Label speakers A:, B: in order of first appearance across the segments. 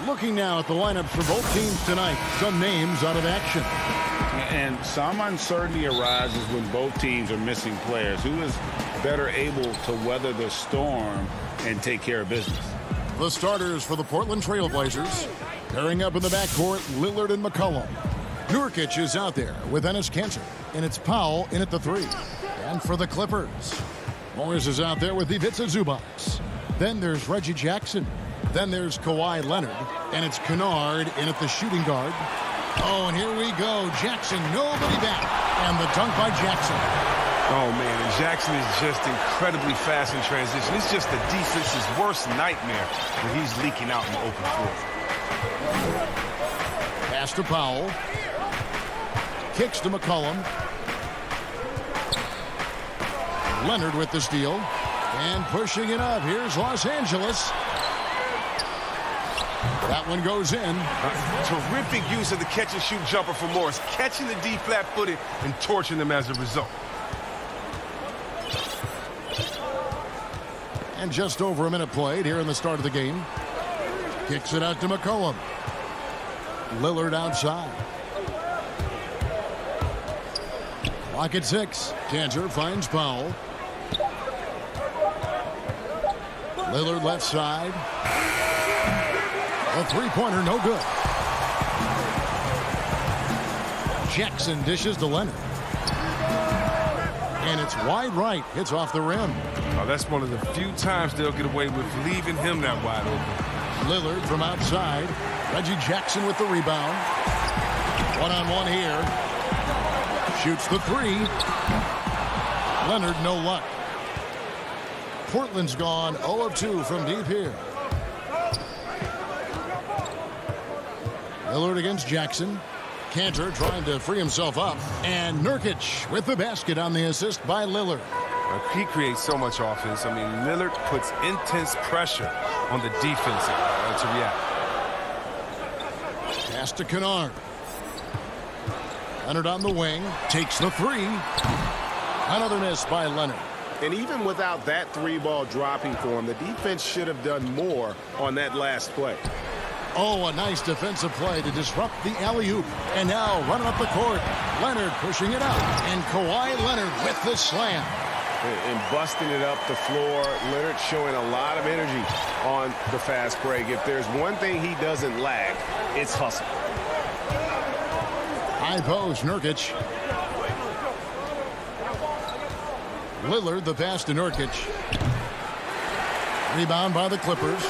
A: Looking now at the lineups for both teams tonight. Some names out of action.
B: And some uncertainty arises when both teams are missing players. Who is better able to weather the storm and take care of business?
A: The starters for the Portland Trail Blazers. Pairing up in the backcourt, Lillard and McCollum. Nurkic is out there with Enes Kanter. And it's Powell in at the 3. And for the Clippers, Morris is out there with Ivica Zubac. Then there's Reggie Jackson. Then there's Kawhi Leonard. And it's Kennard in at the shooting guard. Oh, and here we go. Jackson, nobody back. And the dunk by Jackson.
C: Oh, man, and Jackson is just incredibly fast in transition. It's just the defense's worst nightmare when he's leaking out in the open floor.
A: Pass to Powell. Kicks to McCollum. Leonard with the steal. And pushing it up. Here's Los Angeles. That one goes in.
C: Terrific use of the catch-and-shoot jumper for Morris. Catching the D flat-footed and torching them as a result.
A: And just over a minute played here in the start of the game. Kicks it out to McCollum. Lillard outside. Clock at 6. Kanter finds Powell. Lillard left side. A three-pointer, no good. Jackson dishes to Leonard. And it's wide right. It's off the rim.
C: Oh, that's one of the few times they'll get away with leaving him that wide open.
A: Lillard from outside. Reggie Jackson with the rebound. One-on-one here. Shoots the 3. Leonard, no luck. Portland's gone 0 of 2 from deep here. Lillard against Jackson. Kanter trying to free himself up. And Nurkic with the basket on the assist by Lillard.
C: He creates so much offense. I mean, Lillard puts intense pressure on the defense to react.
A: Pass to Kennard. Leonard on the wing. Takes the 3. Another miss by Leonard.
B: And even without that 3-ball dropping for him, the defense should have done more on that last play.
A: Oh, a nice defensive play to disrupt the alley-oop. And now running up the court. Leonard pushing it out. And Kawhi Leonard with the slam.
B: And busting it up the floor. Leonard showing a lot of energy on the fast break. If there's one thing he doesn't lack, it's hustle.
A: High post, Nurkic. Lillard, the pass to Nurkic. Rebound by the Clippers.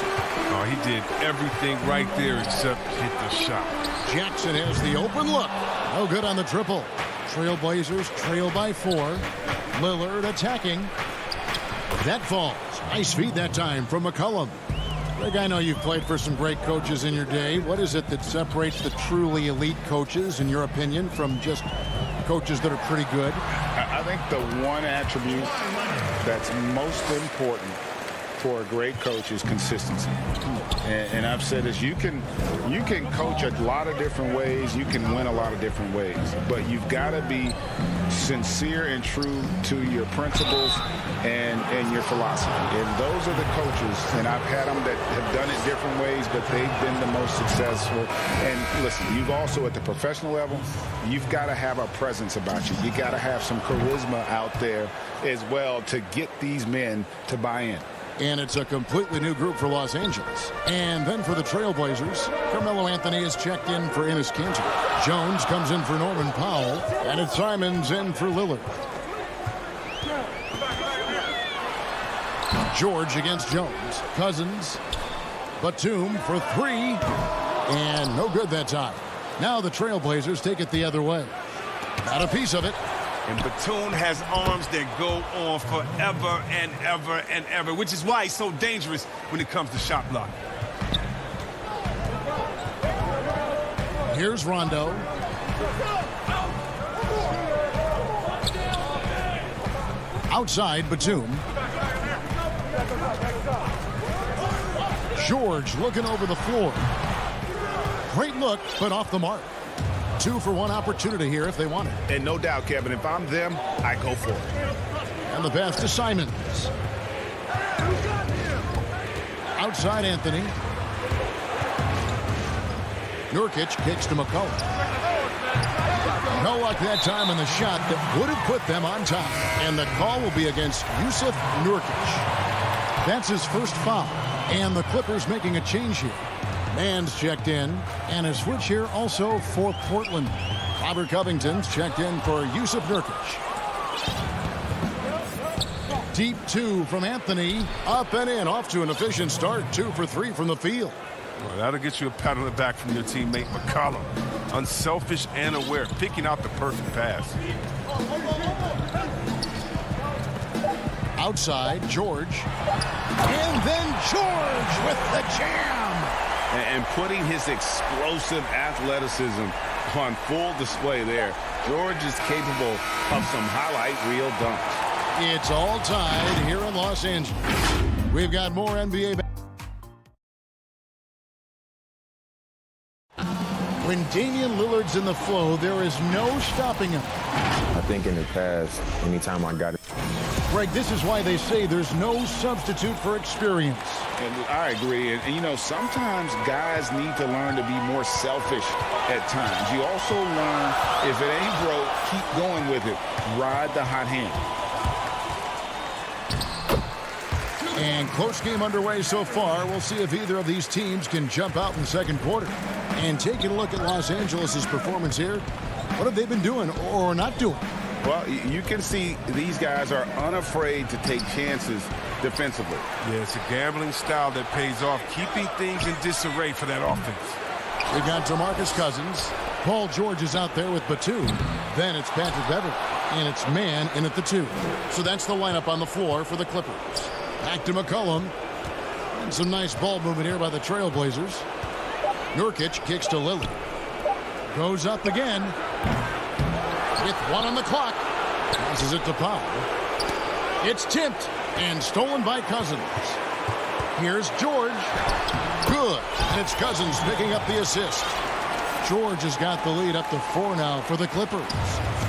C: Oh, he did everything right there except hit the shot.
A: Jackson has the open look. No good on the triple. Trailblazers trail by 4. Lillard attacking. That falls. Nice feed that time from McCollum. Greg, I know you've played for some great coaches in your day. What is it that separates the truly elite coaches, in your opinion, from just coaches that are pretty good?
B: I think the one attribute that's most important for a great coach is consistency. And I've said this, you can coach a lot of different ways, you can win a lot of different ways, but you've got to be sincere and true to your principles and your philosophy. And those are the coaches, and I've had them that have done it different ways, but they've been the most successful. And listen, you've also, at the professional level, you've got to have a presence about you. You got to have some charisma out there as well to get these men to buy in.
A: And it's a completely new group for Los Angeles. And then for the Trailblazers, Carmelo Anthony is checked in for Enes Kanter. Jones comes in for Norman Powell. And it's Simons in for Lillard. George against Jones. Cousins. Batum for 3. And no good that time. Now the Trailblazers take it the other way. Not a piece of it.
C: And Batum has arms that go on forever and ever and ever, which is why he's so dangerous when it comes to shot block.
A: Here's Rondo. Outside, Batum. George looking over the floor. Great look, but off the mark. 2-for-1 opportunity here if they want it.
B: And no doubt, Kevin, if I'm them, I go for it.
A: And the pass to Simons. Outside Anthony. Nurkic kicks to McCollum. No luck that time in the shot that would have put them on top. And the call will be against Yusuf Nurkic. That's his first foul. And the Clippers making a change here. Mann's checked in. And a switch here also for Portland. Robert Covington's checked in for Yusuf Nurkic. Deep two from Anthony. Up and in. Off to an efficient start. 2 for 3 from the field.
C: Well, that'll get you a pat on the back from your teammate McCollum. Unselfish and aware, picking out the perfect pass.
A: Outside, George. And then George with the jam.
B: And putting his explosive athleticism on full display there. George is capable of some highlight reel dunks.
A: It's all tied here in Los Angeles. We've got more NBA. When Damian Lillard's in the flow, there is no stopping him.
D: I think in the past, anytime I got it.
A: Greg, this is why they say there's no substitute for experience.
B: And I agree. And, you know, sometimes guys need to learn to be more selfish at times. You also learn, if it ain't broke, keep going with it. Ride the hot hand.
A: And close game underway so far. We'll see if either of these teams can jump out in the second quarter. And taking a look at Los Angeles' performance here, what have they been doing or not doing?
B: Well, you can see these guys are unafraid to take chances defensively.
C: Yeah, it's a gambling style that pays off, keeping things in disarray for that offense.
A: We got DeMarcus Cousins. Paul George is out there with Batum. Then it's Patrick Beverley. And it's Mann in at the 2. So that's the lineup on the floor for the Clippers. Back to McCollum. And some nice ball movement here by the Trailblazers. Nurkic kicks to Lillard. Goes up again. With 1 on the clock. Passes it to Powell. It's tipped and stolen by Cousins. Here's George. Good. And it's Cousins picking up the assist. George has got the lead up to 4 now for the Clippers.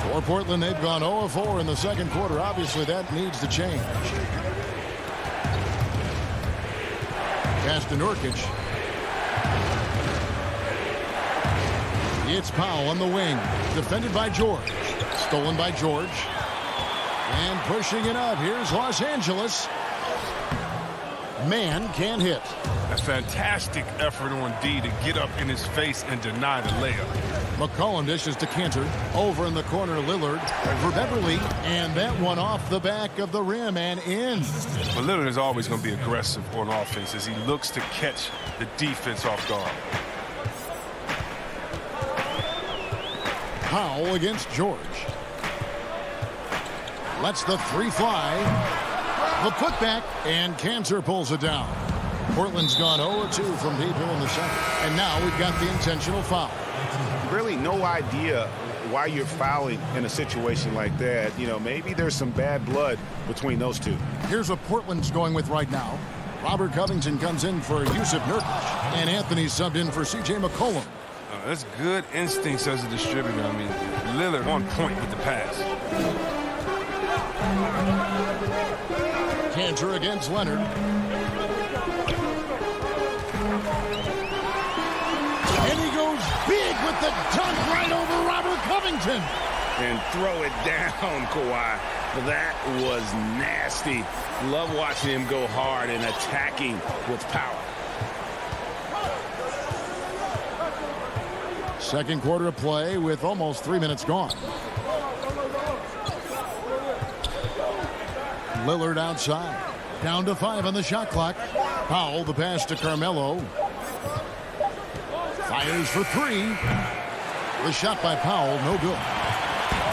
A: For Portland, they've gone 0-4 in the second quarter. Obviously, that needs to change. Pass to Nurkic. It's Powell on the wing. Defended by George. Stolen by George. And pushing it up. Here's Los Angeles. Mann can't hit.
C: A fantastic effort on D to get up in his face and deny the layup.
A: McCollum dishes to Cantor. Over in the corner, Lillard for Beverley. And that one off the back of the rim and in.
C: But Lillard is always going to be aggressive on offense as he looks to catch the defense off guard.
A: Powell against George. Lets the 3 fly. The putback, and Cantor pulls it down. Portland's gone 0-2 from deep in the second. And now we've got the intentional foul.
B: Really no idea why you're fouling in a situation like that. You know, maybe there's some bad blood between those two.
A: Here's what Portland's going with right now. Robert Covington comes in for Yusuf Nurkic. And Anthony subbed in for C.J. McCollum.
C: That's good instincts as a distributor. I mean, Lillard on point with the pass.
A: Cantor against Leonard. And he goes big with the dunk right over Robert Covington.
B: And throw it down, Kawhi. That was nasty. Love watching him go hard and attacking with power.
A: Second quarter of play with almost 3 minutes gone. Lillard outside. Down to 5 on the shot clock. Powell, the pass to Carmelo. Fires for 3. The shot by Powell, no good.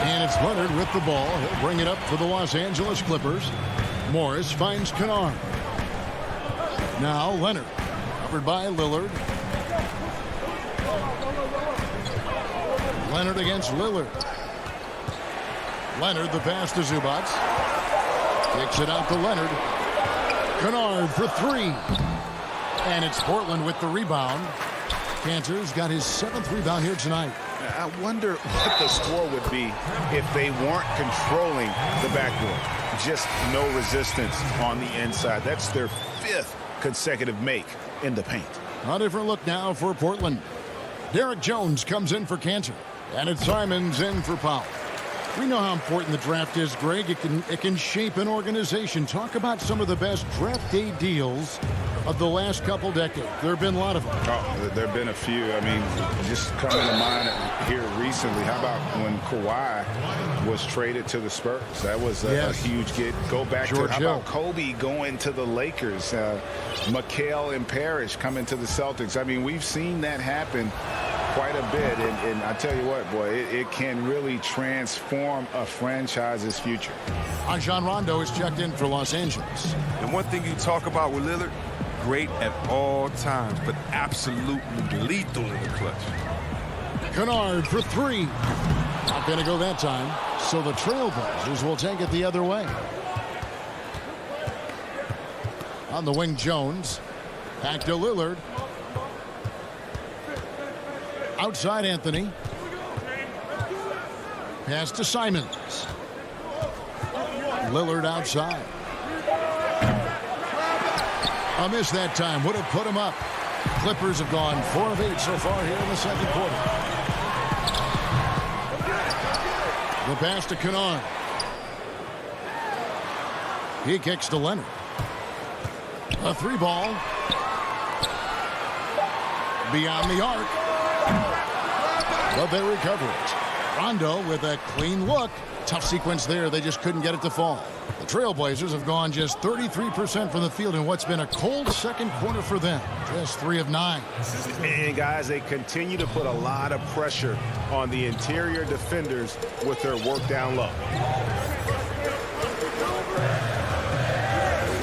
A: And it's Leonard with the ball. He'll bring it up for the Los Angeles Clippers. Morris finds Kennard. Now Leonard. Covered by Lillard. Leonard against Lillard. Leonard, the pass to Zubac. Kicks it out to Leonard. Kennard for 3. And it's Portland with the rebound. Cantor's got his 7th rebound here tonight.
B: I wonder what the score would be if they weren't controlling the backboard. Just no resistance on the inside. That's their 5th consecutive make in the paint.
A: A different look now for Portland. Derek Jones comes in for Cantor. And it's Simons in for Powell. We know how important the draft is, Greg. It can shape an organization. Talk about some of the best draft day deals of the last couple decades. There have been a lot of them.
B: Oh, there have been a few. I mean, just coming to mind here recently, how about when Kawhi was traded to the Spurs? That was a huge get. Go back
A: George
B: to, how
A: Hill.
B: about Kobe going to the Lakers? McHale and Parrish coming to the Celtics. I mean, we've seen that happen quite a bit, and I tell you what, boy, it can really transform a franchise's future.
A: Rajon Rondo is checked in for Los Angeles.
C: And one thing you talk about with Lillard, great at all times, but absolutely lethal in the clutch.
A: Kennard for three. Not going to go that time, so the Trailblazers will take it the other way. On the wing, Jones. Back to Lillard. Outside Anthony. Pass to Simons. Lillard outside. A miss that time. Would have put him up. Clippers have gone 4 of 8 so far here in the second quarter. The pass to Kennard. He kicks to Leonard. A 3-ball. Beyond the arc. But they recover it. Rondo with a clean look. Tough sequence there. They just couldn't get it to fall. The Trailblazers have gone just 33% from the field in what's been a cold second quarter for them. Just 3 of 9.
E: And guys, they continue to put a lot of pressure on the interior defenders with their work down low.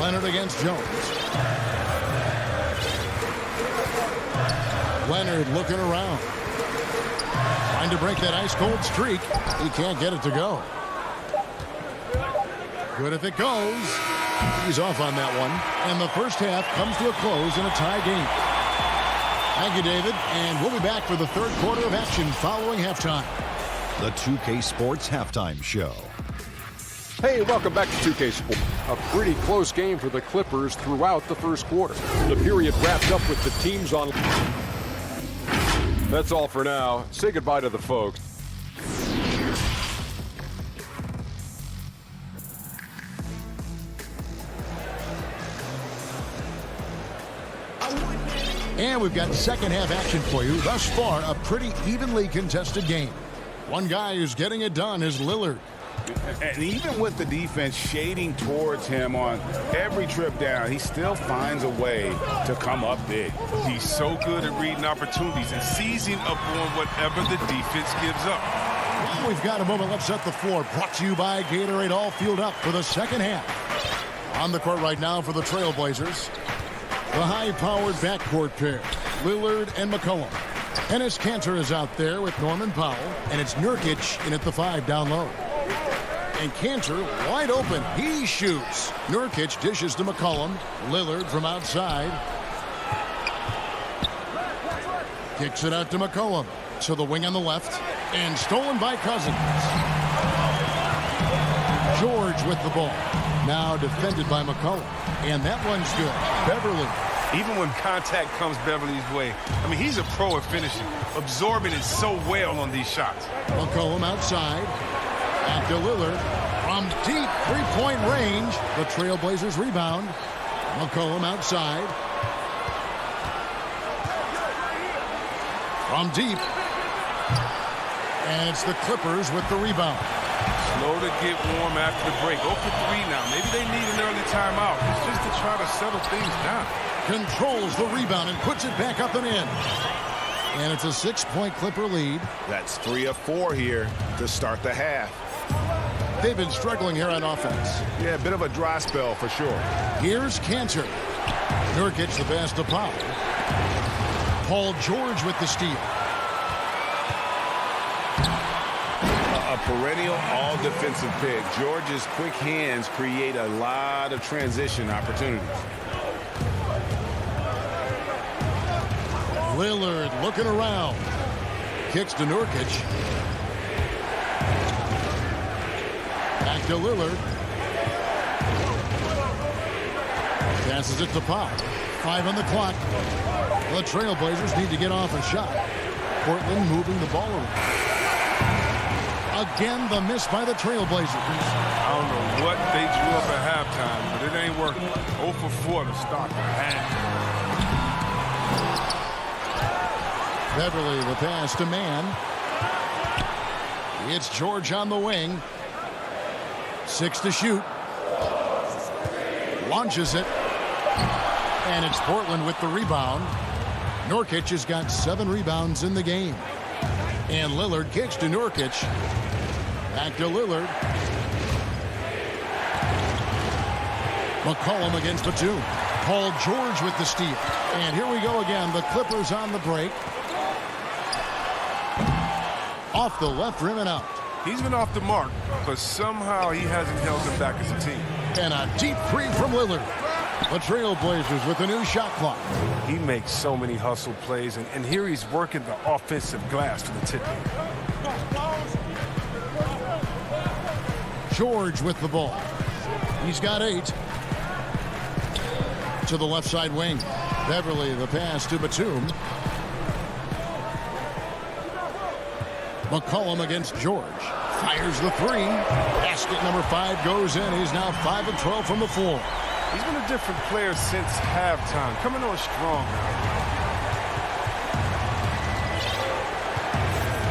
A: Leonard against Jones. Leonard looking around. Trying to break that ice-cold streak. He can't get it to go. Good if it goes. He's off on that one. And the first half comes to a close in a tie game. Thank you, David. And we'll be back for the third quarter of action following halftime.
F: The 2K Sports Halftime Show.
G: Hey, welcome back to 2K Sports. A pretty close game for the Clippers throughout the first quarter. The period wrapped up with the teams on. That's all for now. Say goodbye to the folks.
A: And we've got second half action for you. Thus far, a pretty evenly contested game. One guy who's getting it done is Lillard.
B: And even with the defense shading towards him on every trip down, he still finds a way to come up big.
C: He's so good at reading opportunities and seizing up on whatever the defense gives up.
A: Well, we've got a moment left set the floor. Brought to you by Gatorade, all fueled up for the second half. On the court right now for the Trailblazers, the high-powered backcourt pair, Lillard and McCollum. Enes Kanter is out there with Norman Powell, and it's Nurkic in at the 5 down low. And Kanter wide open. He shoots. Nurkic dishes to McCollum. Lillard from outside. Kicks it out to McCollum. To the wing on the left. And stolen by Cousins. George with the ball. Now defended by McCollum. And that one's good. Beverly.
C: Even when contact comes Beverly's way, I mean, he's a pro at finishing, absorbing it so well on these shots.
A: McCollum outside. Back to Lillard. From deep three-point range. The Trailblazers rebound. McCollum outside. From deep. And it's the Clippers with the rebound.
C: Slow to get warm after the break. 0 for 3 now. Maybe they need an early timeout. It's just to try to settle things down.
A: Controls the rebound and puts it back up and in. And it's a 6-point Clipper lead.
B: That's 3 of 4 here to start the half.
A: They've been struggling here on offense.
B: Yeah, a bit of a dry spell for sure.
A: Here's Kanter. Nurkic the pass to Powell. Paul George with the steal.
B: A perennial all-defensive pick. George's quick hands create a lot of transition opportunities.
A: Lillard looking around. Kicks to Nurkic. Back to Lillard. Passes it to Powell. 5 on the clock. The Trailblazers need to get off a shot. Portland moving the ball around. Again, the miss by the Trailblazers.
C: I don't know what they drew up at halftime, but it ain't working. 0 for 4 to start the half.
A: Beverly, the pass to Mann. It's George on the wing. 6 to shoot. Launches it. And it's Portland with the rebound. Nurkic has got 7 rebounds in the game. And Lillard kicks to Nurkic. Back to Lillard. McCollum against Batum. Paul George with the steal. And here we go again. The Clippers on the break. Off the left rim and out.
C: He's been off the mark, but somehow he hasn't held them back as a team.
A: And a deep three from Lillard. The Trailblazers with a new shot clock.
C: He makes so many hustle plays, and here he's working the offensive glass for the tip.
A: George with the ball. He's got 8. To the left side wing. Beverly, the pass to Batum. McCollum against George. Fires the 3. Basket number 5 goes in. He's now 5 of 12 from the floor.
C: He's been a different player since halftime, coming on strong now.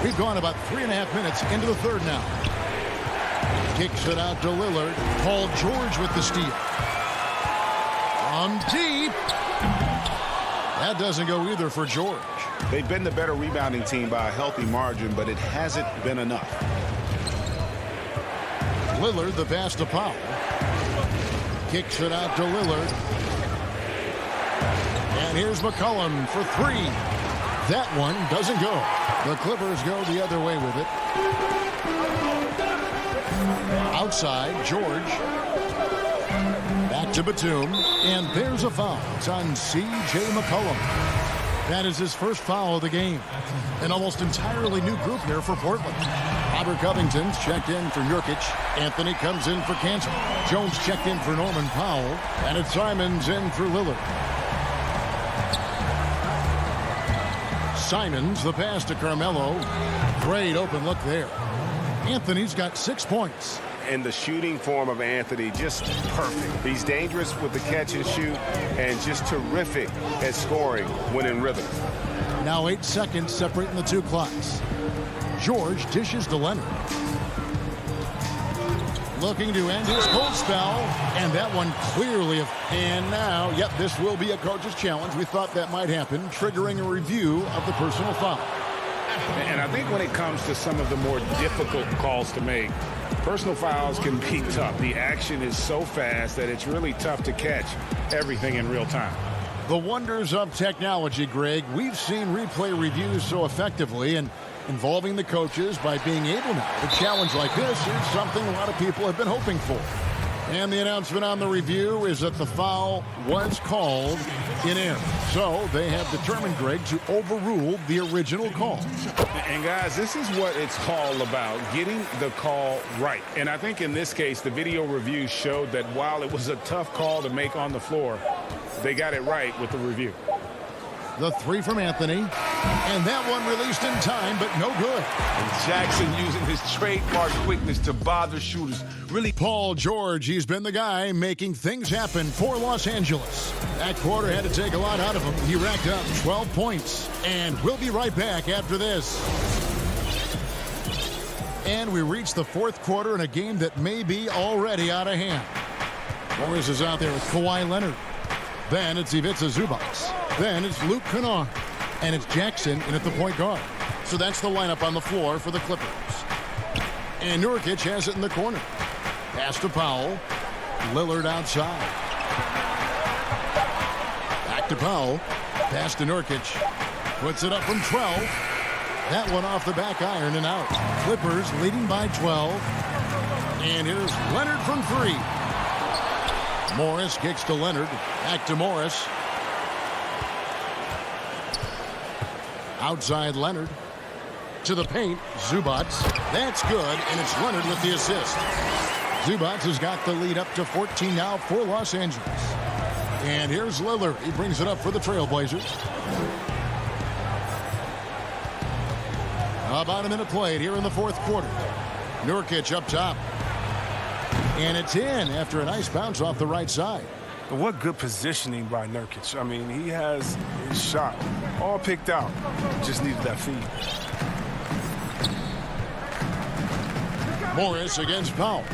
A: We've gone about 3.5 minutes into the third now. Kicks it out to Lillard. Paul George with the steal. From deep. That doesn't go either for George.
B: They've been the better rebounding team by a healthy margin, but it hasn't been enough.
A: Lillard, the pass to Powell. Kicks it out to Lillard. And here's McCollum for 3. That one doesn't go. The Clippers go the other way with it. Outside, George. Back to Batum. And there's a foul. It's on C.J. McCollum. That is his first foul of the game. An almost entirely new group here for Portland. Robert Covington's checked in for Nurkic. Anthony comes in for Kansas. Jones checked in for Norman Powell. And it's Simons in for Lillard. Simons, the pass to Carmelo. Great open look there. Anthony's got 6 points.
E: And the shooting form of Anthony, just perfect. He's dangerous with the catch and shoot and just terrific at scoring when in rhythm.
A: Now 8 seconds separating the 2 clocks. George dishes to Leonard. Looking to end his cold spell. And that one clearly. And now, yep, this will be a coach's challenge. We thought that might happen, triggering a review of the personal foul.
B: And I think when it comes to some of the more difficult calls to make, personal fouls can be tough. The action is so fast that it's really tough to catch everything in real time.
A: The wonders of technology, Greg. We've seen replay reviews so effectively, and involving the coaches by being able now to challenge like this is something a lot of people have been hoping for. And the announcement on the review is that the foul was called in error. So they have determined, Greg, to overrule the original call.
B: And guys, this is what it's all about, getting the call right. And I think in this case, the video review showed that while it was a tough call to make on the floor, they got it right with the review.
A: The 3 from Anthony. And that one released in time, but no good.
C: And Jackson using his trademark quickness to bother shooters. Really,
A: Paul George, he's been the guy making things happen for Los Angeles. That quarter had to take a lot out of him. He racked up 12 points. And we'll be right back after this. And we reach the 4th quarter in a game that may be already out of hand. Morris is out there with Kawhi Leonard. Then it's Ivica Zubac. Then it's Luke Kennard. And it's Jackson in at the point guard. So that's the lineup on the floor for the Clippers. And Nurkic has it in the corner. Pass to Powell. Lillard outside. Back to Powell. Pass to Nurkic. Puts it up from 12. That one off the back iron and out. Clippers leading by 12. And here's Leonard from 3. Morris kicks to Leonard. Back to Morris. Outside Leonard. To the paint. Zubac. That's good. And it's Leonard with the assist. Zubac has got the lead up to 14 now for Los Angeles. And here's Lillard. He brings it up for the Trailblazers. About a minute played here in the fourth quarter. Nurkic up top. And it's in after a nice bounce off the right side.
C: But what good positioning by Nurkic. I mean, he has his shot all picked out. Just needed that feed.
A: Morris against Powell.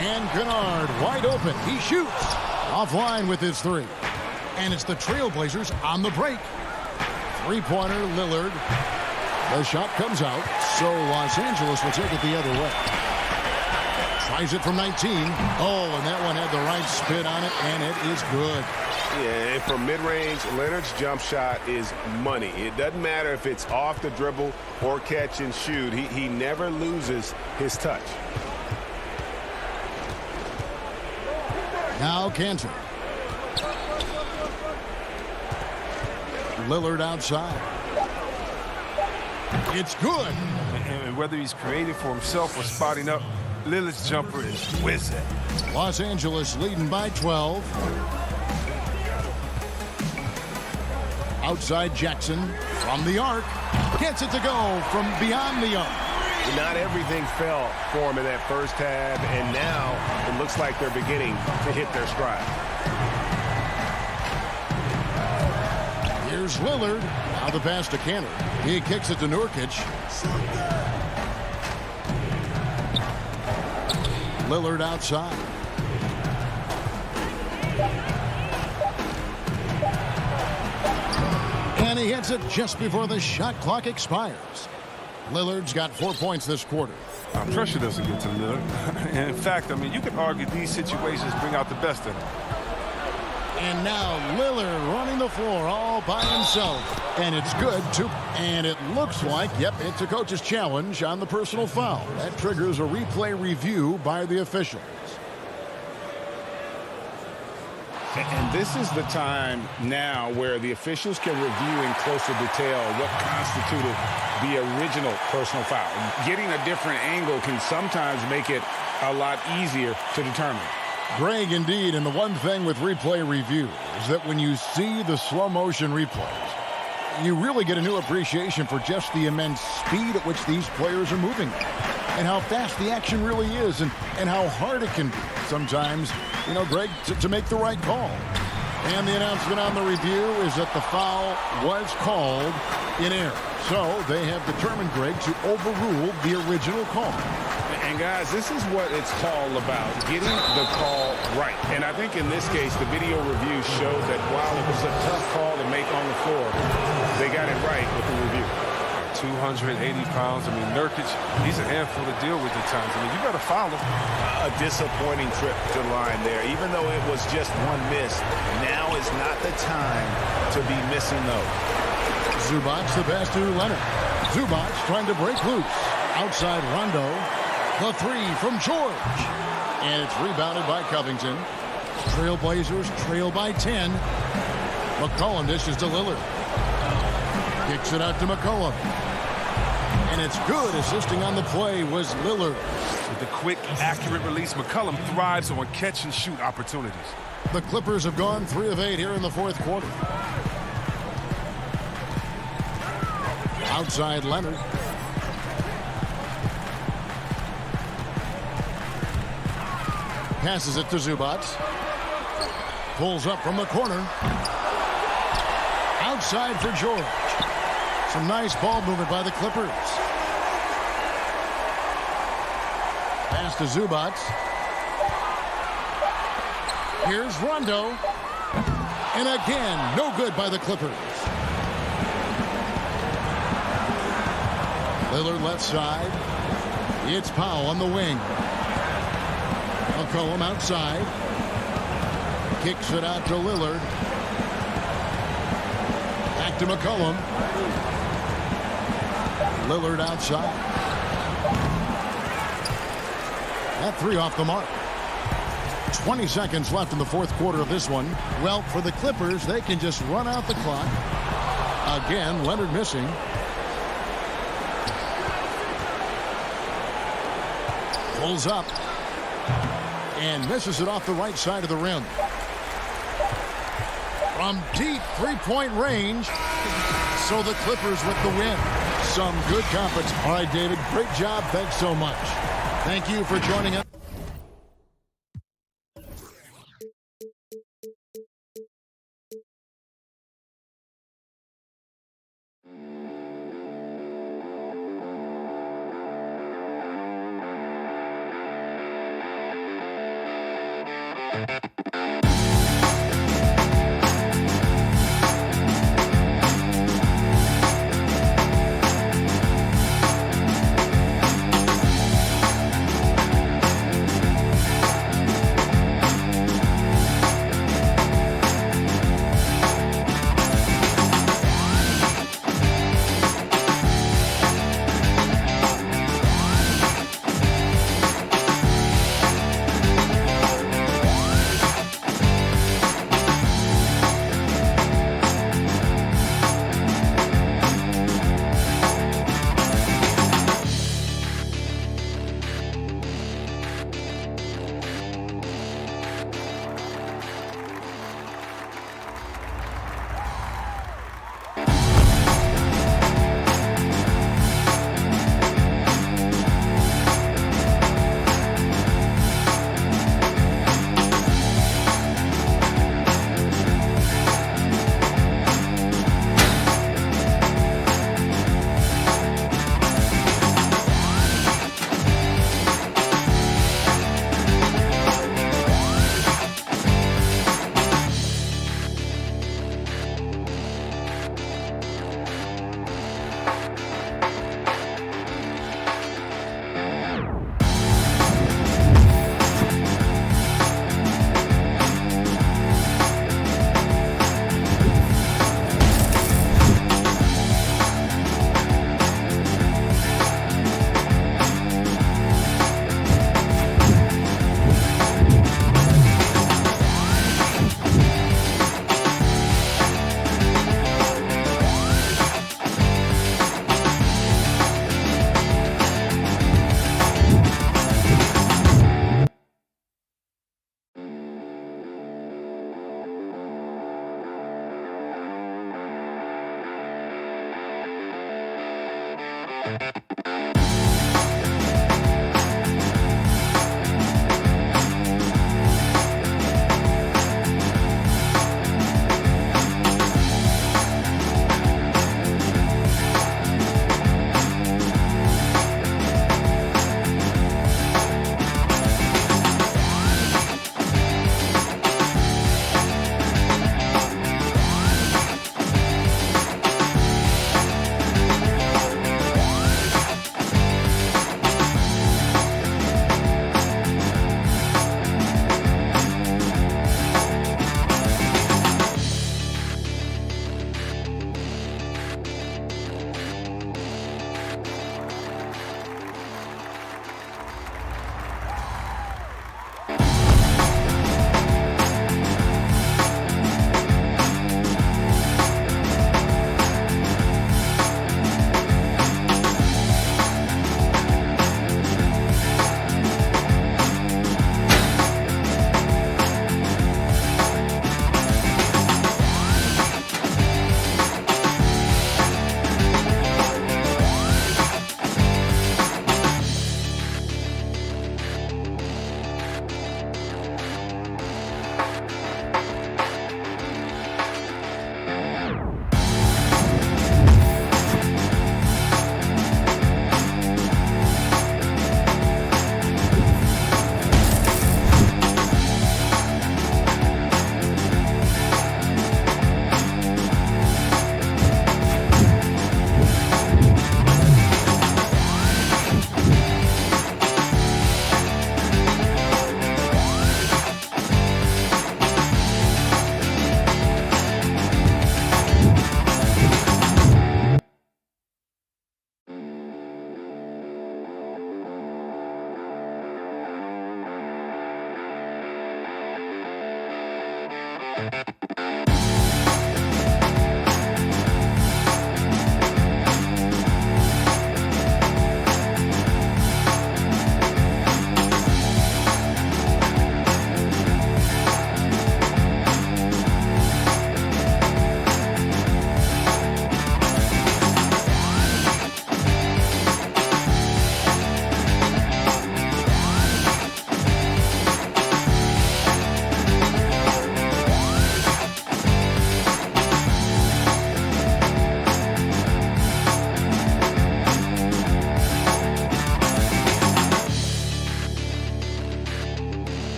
A: And Kennard wide open. He shoots. Offline with his three. And it's the Trailblazers on the break. Three-pointer, Lillard. The shot comes out, so Los Angeles will take it the other way. Tries it from 19. Oh, and that one had the right spin on it, and it is good.
E: Yeah, and from mid-range, Leonard's jump shot is money. It doesn't matter if it's off the dribble or catch and shoot. He never loses his touch.
A: Now Cantor. Lillard outside. It's good.
C: And whether he's creating for himself or spotting up, Lillard's jumper is whizzing.
A: Los Angeles leading by 12. Outside Jackson from the arc. Gets it to go from beyond the arc.
E: Not everything fell for him in that first half, and now it looks like they're beginning to hit their stride.
A: Here's Lillard. Now the pass to Cantor. He kicks it to Nurkic. Lillard outside. And he hits it just before the shot clock expires. Lillard's got 4 points this quarter.
C: Pressure doesn't get to Lillard. In fact, I mean, you can argue these situations bring out the best in him.
A: And now Lillard running the floor all by himself. And it's good, too. And it looks like, yep, it's a coach's challenge on the personal foul. That triggers a replay review by the officials.
B: And this is the time now where the officials can review in closer detail what constituted the original personal foul. Getting a different angle can sometimes make it a lot easier to determine.
A: Greg, indeed, and the one thing with replay review is that when you see the slow motion replays, you really get a new appreciation for just the immense speed at which these players are moving and how fast the action really is and how hard it can be sometimes, you know, Greg, to make the right call. And the announcement on the review is that the foul was called in error. So they have determined, Greg, to overrule the original call.
B: And guys, this is what it's all about, getting the call right. And I think in this case, the video review showed that while it was a tough call to make on the floor, they got it right with the review.
C: 280 pounds. I mean, Nurkic, he's a handful to deal with at times. I mean, you got to foul him.
E: A disappointing trip to the line there. Even though it was just one miss, now is not the time to be missing those.
A: Zubac the pass to Leonard. Zubac trying to break loose. Outside Rondo. The three from George. And it's rebounded by Covington. Trailblazers trail by 10. McCollum dishes to Lillard. Kicks it out to McCollum. And it's good. Assisting on the play was Lillard.
C: With the quick, accurate release, McCollum thrives on catch-and-shoot opportunities.
A: The Clippers have gone 3 of 8 here in the fourth quarter. Outside Leonard. Passes it to Zubac. Pulls up from the corner. Outside for George. Some nice ball movement by the Clippers. Pass to Zubac. Here's Rondo. And again, no good by the Clippers. Lillard left side. It's Powell on the wing. McCollum outside. Kicks it out to Lillard. Back to McCollum. Lillard outside. That three off the mark. 20 seconds left in the fourth quarter of this one. Well, for the Clippers, they can just run out the clock. Again, Leonard missing. Pulls up. And misses it off the right side of the rim. From deep three-point range. So the Clippers with the win. some good confidence. All right, David, great job. Thanks so much. Thank you for joining us.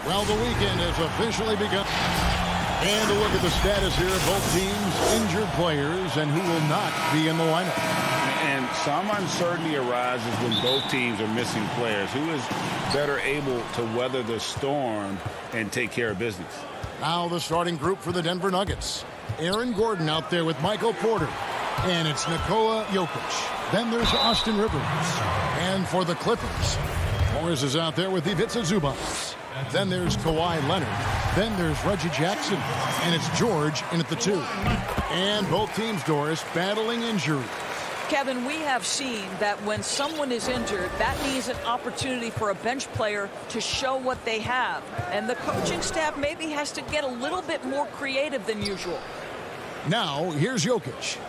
A: Well, the weekend has officially begun. And a look at the status here of both teams, injured players, and who will not be in the lineup.
B: And some uncertainty arises when both teams are missing players. Who is better able to weather the storm and take care of business?
A: Now the starting group for the Denver Nuggets. Aaron Gordon out there with Michael Porter. And it's Nikola Jokic. Then there's Austin Rivers. And for the Clippers, Morris is out there with Ivica Zubac. Then there's Kawhi Leonard. Then there's Reggie Jackson. And it's George in at the 2. And both teams, Doris, battling injury.
H: Kevin, we have seen that when someone is injured, that means an opportunity for a bench player to show what they have. And the coaching staff maybe has to get a little bit more creative than usual.
A: Now, here's Jokic.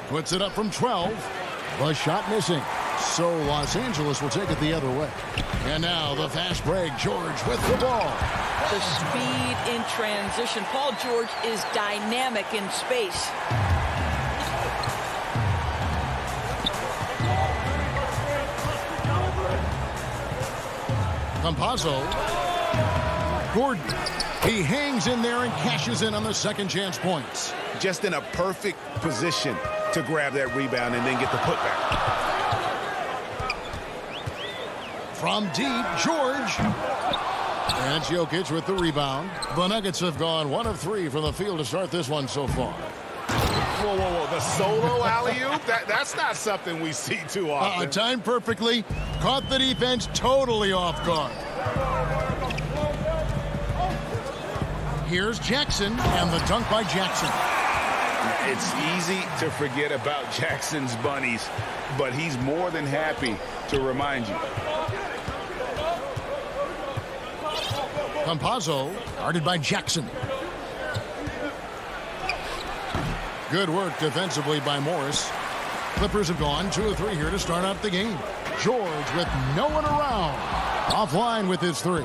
A: Puts it up from 12. The shot missing. So Los Angeles will take it the other way. And now the fast break. George with the ball.
H: The speed in transition. Paul George is dynamic in space.
A: Campazzo. Gordon. He hangs in there and cashes in on the second chance points.
E: Just in a perfect position to grab that rebound and then get the putback.
A: From deep, George. And it's Jokic with the rebound. The Nuggets have gone 1 of 3 from the field to start this one so far.
E: Whoa, whoa, whoa. The solo alley-oop? That's not something we see too often.
A: Timed perfectly. Caught the defense totally off guard. Here's Jackson and the dunk by Jackson.
B: It's easy to forget about Jackson's bunnies, but he's more than happy to remind you.
A: Campazzo, guarded by Jackson. Good work defensively by Morris. Clippers have gone 2 of 3 here to start out the game. George with no one around. Offline with his 3.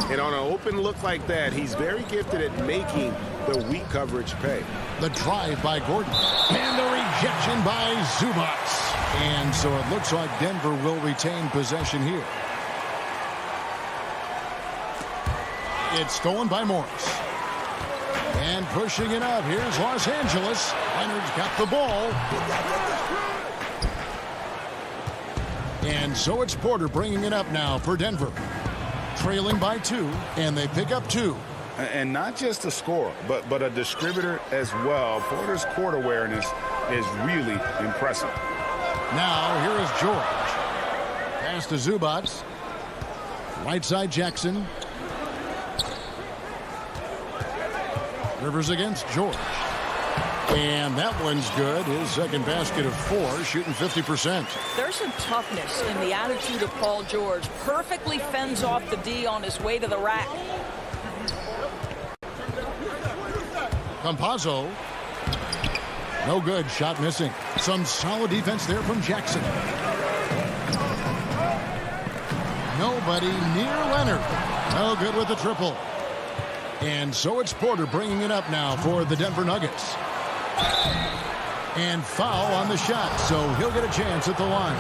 E: And on an open look like that, he's very gifted at making the weak coverage pay.
A: The drive by Gordon. And the rejection by Zubac. And so it looks like Denver will retain possession here. It's stolen by Morris. And pushing it up. Here's Los Angeles. Leonard's got the ball. And so it's Porter bringing it up now for Denver. Trailing by 2, and they pick up 2.
B: And not just a scorer, but a distributor as well. Porter's court awareness is really impressive.
A: Now, here is George. Pass to Zubac. Right side, Jackson. Rivers against George. And that one's good. His second basket of 4, shooting 50%.
H: There's some toughness in the attitude of Paul George. Perfectly fends off the D on his way to the rack.
A: Campazzo. No good. Shot missing. Some solid defense there from Jackson. Nobody near Leonard. No good with the triple. And so it's Porter bringing it up now for the Denver Nuggets. And foul on the shot, so he'll get a chance at the line.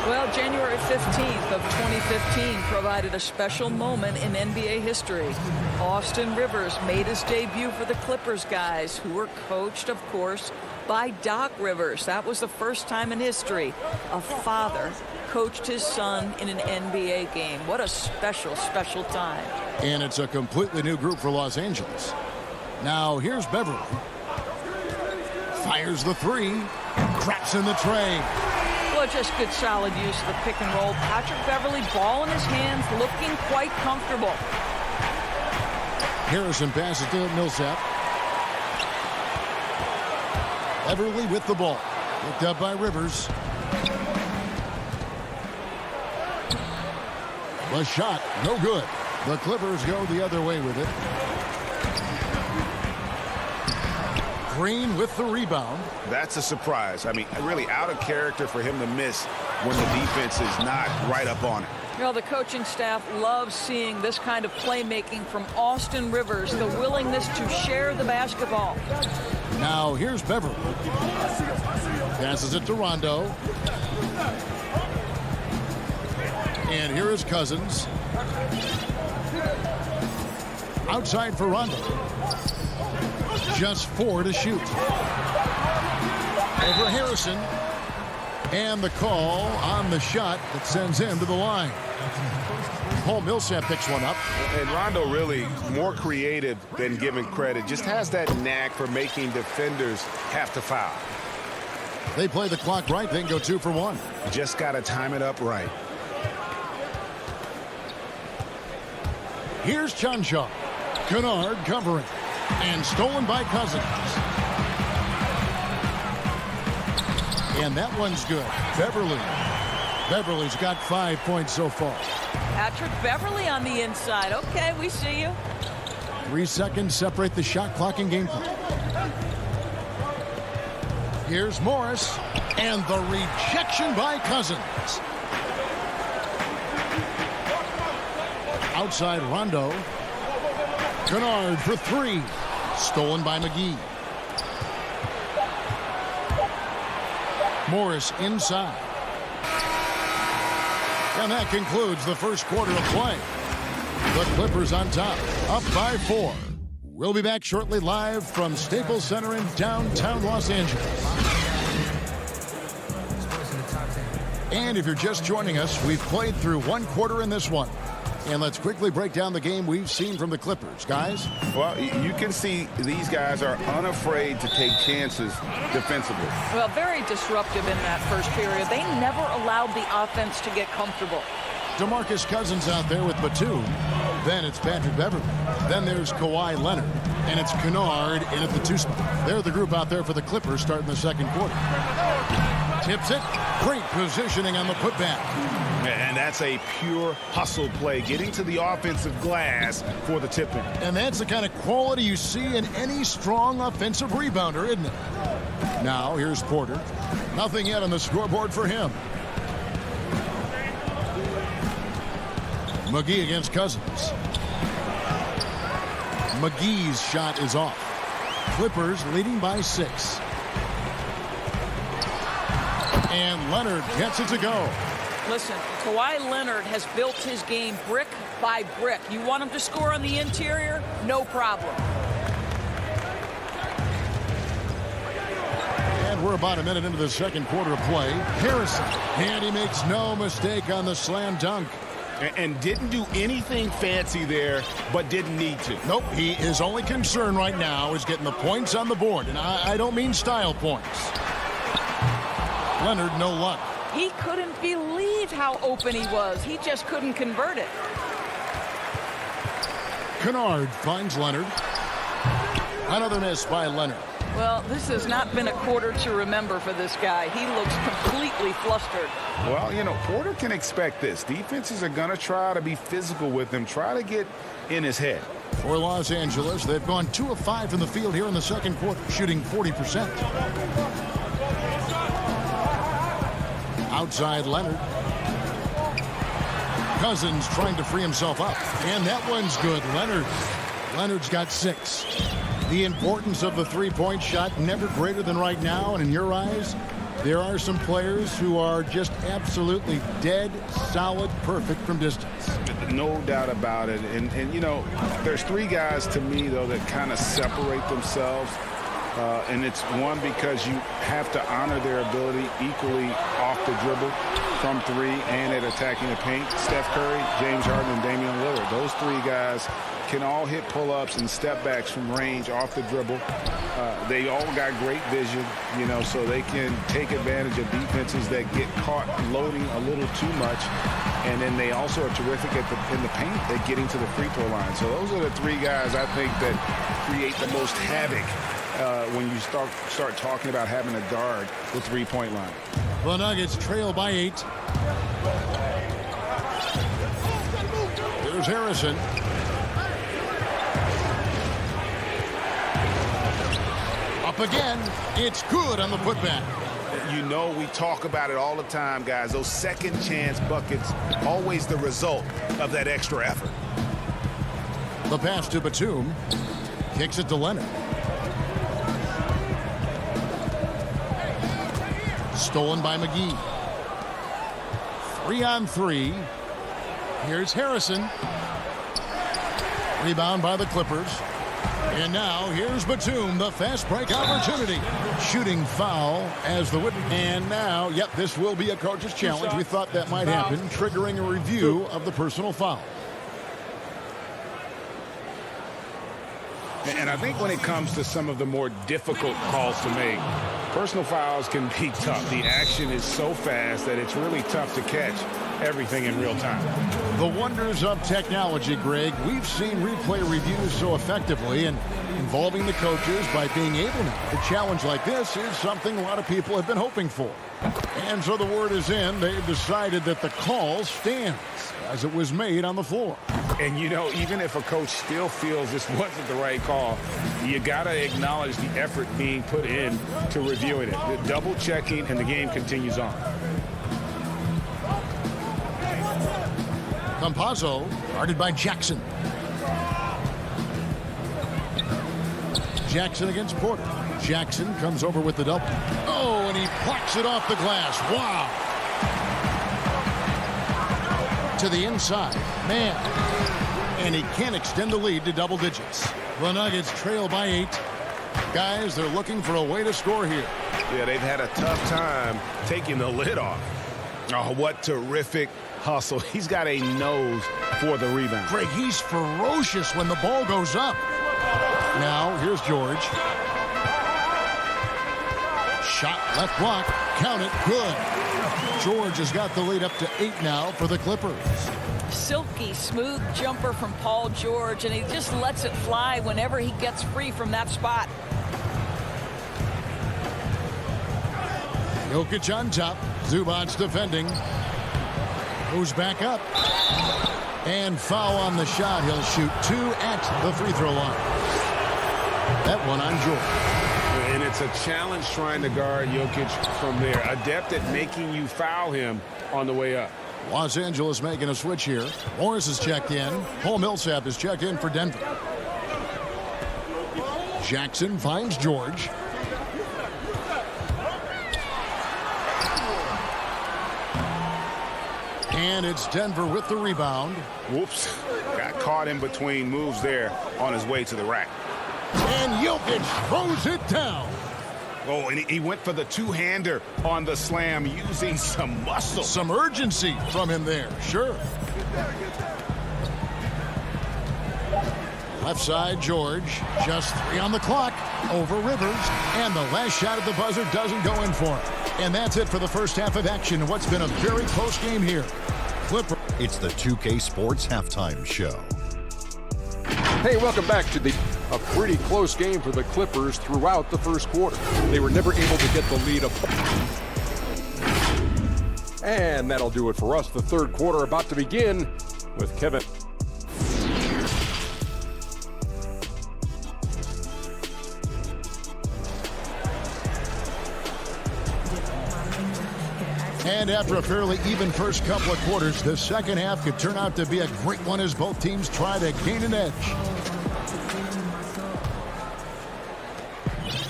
H: Well, January 15th of 2015 provided a special moment in NBA history. Austin Rivers made his debut for the Clippers guys, who were coached, of course, by Doc Rivers. That was the first time in history a father coached his son in an NBA game. What a special, special time.
A: And it's a completely new group for Los Angeles. Now, here's Beverly. Fires the 3. Cracks in the tray.
H: Well, just good solid use of the pick and roll. Patrick Beverly, ball in his hands, looking quite comfortable.
A: Harrison passes to Millsap. Beverly with the ball. Picked up by Rivers. The shot, no good. The Clippers go the other way with it. Green with the rebound.
B: That's a surprise. I mean, really out of character for him to miss when the defense is not right up on it.
H: You know, the coaching staff loves seeing this kind of playmaking from Austin Rivers, the willingness to share the basketball.
A: Now here's Beverly. Passes it to Rondo. And here is Cousins. Outside for Rondo. Just 4 to shoot. Over Harrison. And the call on the shot that sends him to the line. Paul Millsap picks one up.
E: And Rondo really more creative than given credit. Just has that knack for making defenders have to foul.
A: They play the clock right, then go 2 for 1.
B: Just got to time it up right.
A: Here's Chanshaw. Kennard covering. And stolen by Cousins. And that one's good. Beverly's got 5 points so far.
H: Patrick Beverly on the inside. Okay, we see you.
A: 3 seconds separate the shot clock and game clock. Here's Morris. And the rejection by Cousins. Outside Rondo. Kennard for 3. Stolen by McGee. Morris inside. And that concludes the first quarter of play. The Clippers on top, up by 4. We'll be back shortly live from Staples Center in downtown Los Angeles. And if you're just joining us, we've played through 1 quarter in this one. And let's quickly break down the game we've seen from the Clippers. Guys?
B: Well, you can see these guys are unafraid to take chances defensively.
H: Well, very disruptive in that first period. They never allowed the offense to get comfortable.
A: DeMarcus Cousins out there with Batum. Then it's Patrick Beverly. Then there's Kawhi Leonard. And it's Kennard in at the 2 spot. They're the group out there for the Clippers starting the second quarter. Tips it. Great positioning on the putback.
B: And that's a pure hustle play, getting to the offensive glass for the tip-in.
A: And that's the kind of quality you see in any strong offensive rebounder, isn't it? Now, here's Porter. Nothing yet on the scoreboard for him. McGee against Cousins. McGee's shot is off. Clippers leading by 6. And Leonard gets it to go.
H: Listen, Kawhi Leonard has built his game brick by brick. You want him to score on the interior? No problem.
A: And we're We're about a minute into the second quarter of play. Harrison, and he makes no mistake on the slam dunk.
B: And didn't do anything fancy there, but didn't need to.
A: Nope, his only concern right now is getting the points on the board, and I don't mean style points. Leonard, no luck.
H: He couldn't believe how open he was. He just couldn't convert it.
A: Kennard finds Leonard. Another miss by Leonard.
H: Well, this has not been a quarter to remember for this guy. He looks completely flustered.
B: Well, you know, Porter can expect this. Defenses are going to try to be physical with him, try to get in his head.
A: For Los Angeles, they've gone 2 of 5 from the field here in the second quarter, shooting 40%. Outside Leonard. Cousins trying to free himself up. And that one's good. Leonard's got 6. The importance of the three-point shot never greater than right now. And in your eyes, there are some players who are just absolutely dead, solid, perfect from distance.
B: No doubt about it. And you know, there's 3 guys to me, though, that kind of separate themselves. And it's one, because you have to honor their ability equally off the dribble, from 3, and at attacking the paint. Steph Curry, James Harden, and Damian Lillard. Those 3 guys can all hit pull-ups and step-backs from range off the dribble. They all got great vision, you know, so they can take advantage of defenses that get caught loading a little too much. And then they also are terrific in the paint at getting to the free throw line. So those are the 3 guys, I think, that create the most havoc when you start talking about having a guard the three-point line.
A: The Nuggets trail by 8. Here's Harrison. Up again. It's good on the putback.
B: You know, we talk about it all the time, guys. Those second chance buckets, always the result of that extra effort.
A: The pass to Batum. Kicks it to Leonard. Stolen by McGee. 3-on-3. Here's Harrison. Rebound by the Clippers. And now here's Batum, the fast break opportunity. Shooting foul as the witness. And now, yep, this will be a coach's challenge. We thought that might happen, triggering a review of the personal foul.
B: And I think when it comes to some of the more difficult calls to make, personal fouls can be tough. The action is so fast that it's really tough to catch everything in real time.
A: The wonders of technology, Greg. We've seen replay reviews so effectively, and involving the coaches by being able now to challenge like this is something a lot of people have been hoping for. And so the word is in. They've decided that the call stands as it was made on the floor.
B: And, you know, even if a coach still feels this wasn't the right call, you got to acknowledge the effort being put in to reviewing it. The double checking, and the game continues on.
A: Campazzo, guarded by Jackson. Jackson against Porter. Jackson comes over with the double. Oh, and he plucks it off the glass. Wow. To the inside. Man. And he can't extend the lead to double digits. The Nuggets trail by 8. Guys, they're looking for a way to score here.
E: Yeah, they've had a tough time taking the lid off.
B: Oh, what terrific hustle. He's got a nose for the rebound.
A: Greg, he's ferocious when the ball goes up. Now, here's George. Shot left block. Count it. Good. George has got the lead up to 8 now for the Clippers.
H: Silky smooth jumper from Paul George, and he just lets it fly whenever he gets free from that spot.
A: Jokic on top. Zubac's defending. Moves back up. And foul on the shot. He'll shoot 2 at the free throw line. That one on George.
B: And it's a challenge trying to guard Jokic from there. Adept at making you foul him on the way up.
A: Los Angeles making a switch here. Morris is checked in. Paul Millsap is checked in for Denver. Jackson finds George. And it's Denver with the rebound.
B: Whoops. Got caught in between moves there on his way to the rack.
A: And Jokic throws it down.
B: Oh, and he went for the two-hander on the slam using some muscle.
A: Some urgency from him there, sure. Left side, George. Just 3 on the clock. Over Rivers. And the last shot at the buzzer doesn't go in for him. And that's it for the first half of action in what's been a very close game here. Clipper.
F: It's the 2K Sports Halftime Show.
G: Hey, welcome back to a pretty close game for the Clippers throughout the first quarter. They were never able to get the lead up. And that'll do it for us. The third quarter about to begin with Kevin.
A: And after a fairly even first couple of quarters, the second half could turn out to be a great one as both teams try to gain an edge.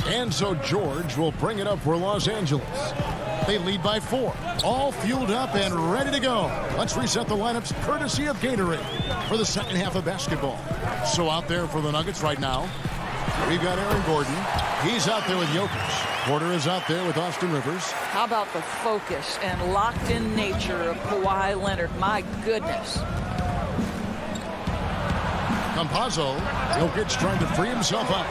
A: And so George will bring it up for Los Angeles. They lead by 4. All fueled up and ready to go. Let's reset the lineups courtesy of Gatorade for the second half of basketball. So out there for the Nuggets right now, we've got Aaron Gordon. He's out there with Jokic. Porter is out there with Austin Rivers.
H: How about the focus and locked-in nature of Kawhi Leonard? My goodness.
A: Campazzo. Jokic trying to free himself up.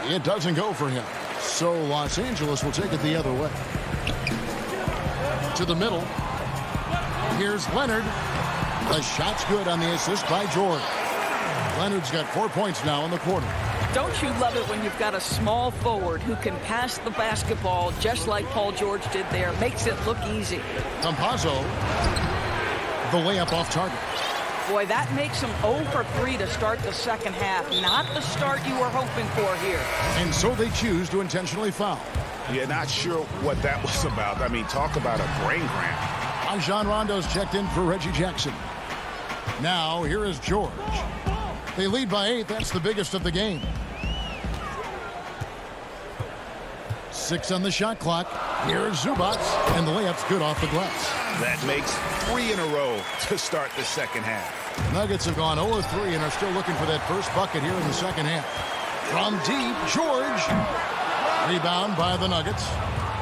A: It doesn't go for him. So Los Angeles will take it the other way. To the middle. Here's Leonard. The shot's good on the assist by George. Leonard's got 4 points now in the quarter.
H: Don't you love it when you've got a small forward who can pass the basketball just like Paul George did there? Makes it look easy.
A: Campazzo. The layup off target.
H: Boy, that makes him 0 for 3 to start the second half. Not the start you were hoping for here.
A: And so they choose to intentionally foul.
B: Yeah, not sure what that was about. I mean, talk about a brain cramp.
A: Rajon Rondo's checked in for Reggie Jackson. Now, here is George. They lead by 8. That's the biggest of the game. 6 on the shot clock. Here is Zubac, and the layup's good off the glass.
B: That makes 3 in a row to start the second half.
A: Nuggets have gone 0-3 and are still looking for that first bucket here in the second half. From deep, George. Rebound by the Nuggets.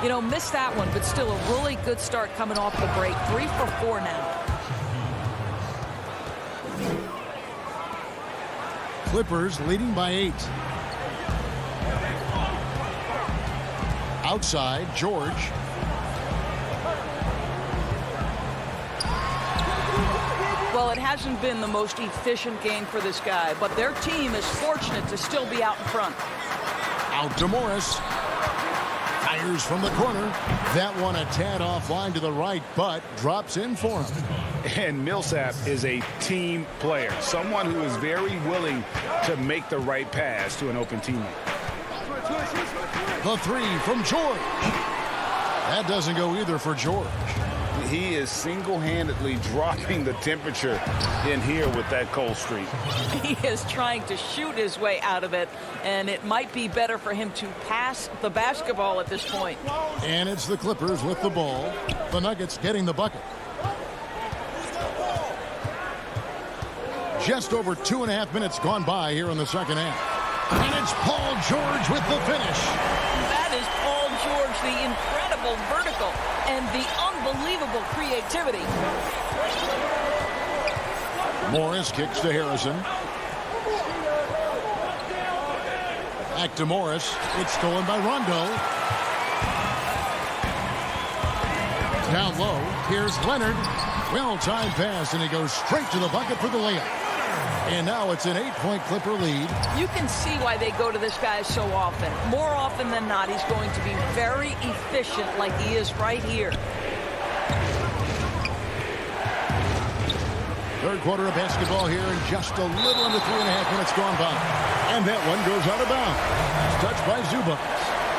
H: You know, missed that one, but still a really good start coming off the break. 3 for 4 now.
A: Clippers leading by 8. Outside, George.
H: Well, it hasn't been the most efficient game for this guy, but their team is fortunate to still be out in front.
A: Out to Morris. Fires from the corner. That one a tad offline to the right, but drops in for him.
B: And Millsap is a team player, someone who is very willing to make the right pass to an open teammate.
A: The 3 from George. That doesn't go either for George.
B: He is single-handedly dropping the temperature in here with that cold streak.
H: He is trying to shoot his way out of it, and it might be better for him to pass the basketball at this point.
A: And it's the Clippers with the ball. The Nuggets getting the bucket. Just over 2.5 minutes gone by here in the second half. And it's Paul George with the finish.
H: That is Paul George, the incredible vertical and the unbelievable creativity.
A: Morris kicks to Harrison. Back to Morris. It's stolen by Rondo. Down low. Here's Leonard. Well-timed pass, and he goes straight to the bucket for the layup. And now it's an 8-point Clipper lead.
H: You can see why they go to this guy so often. More often than not, he's going to be very efficient like he is right here.
A: Third quarter of basketball here, and just a little under 3.5 minutes gone by. And that one goes out of bounds. Touched by Zubac.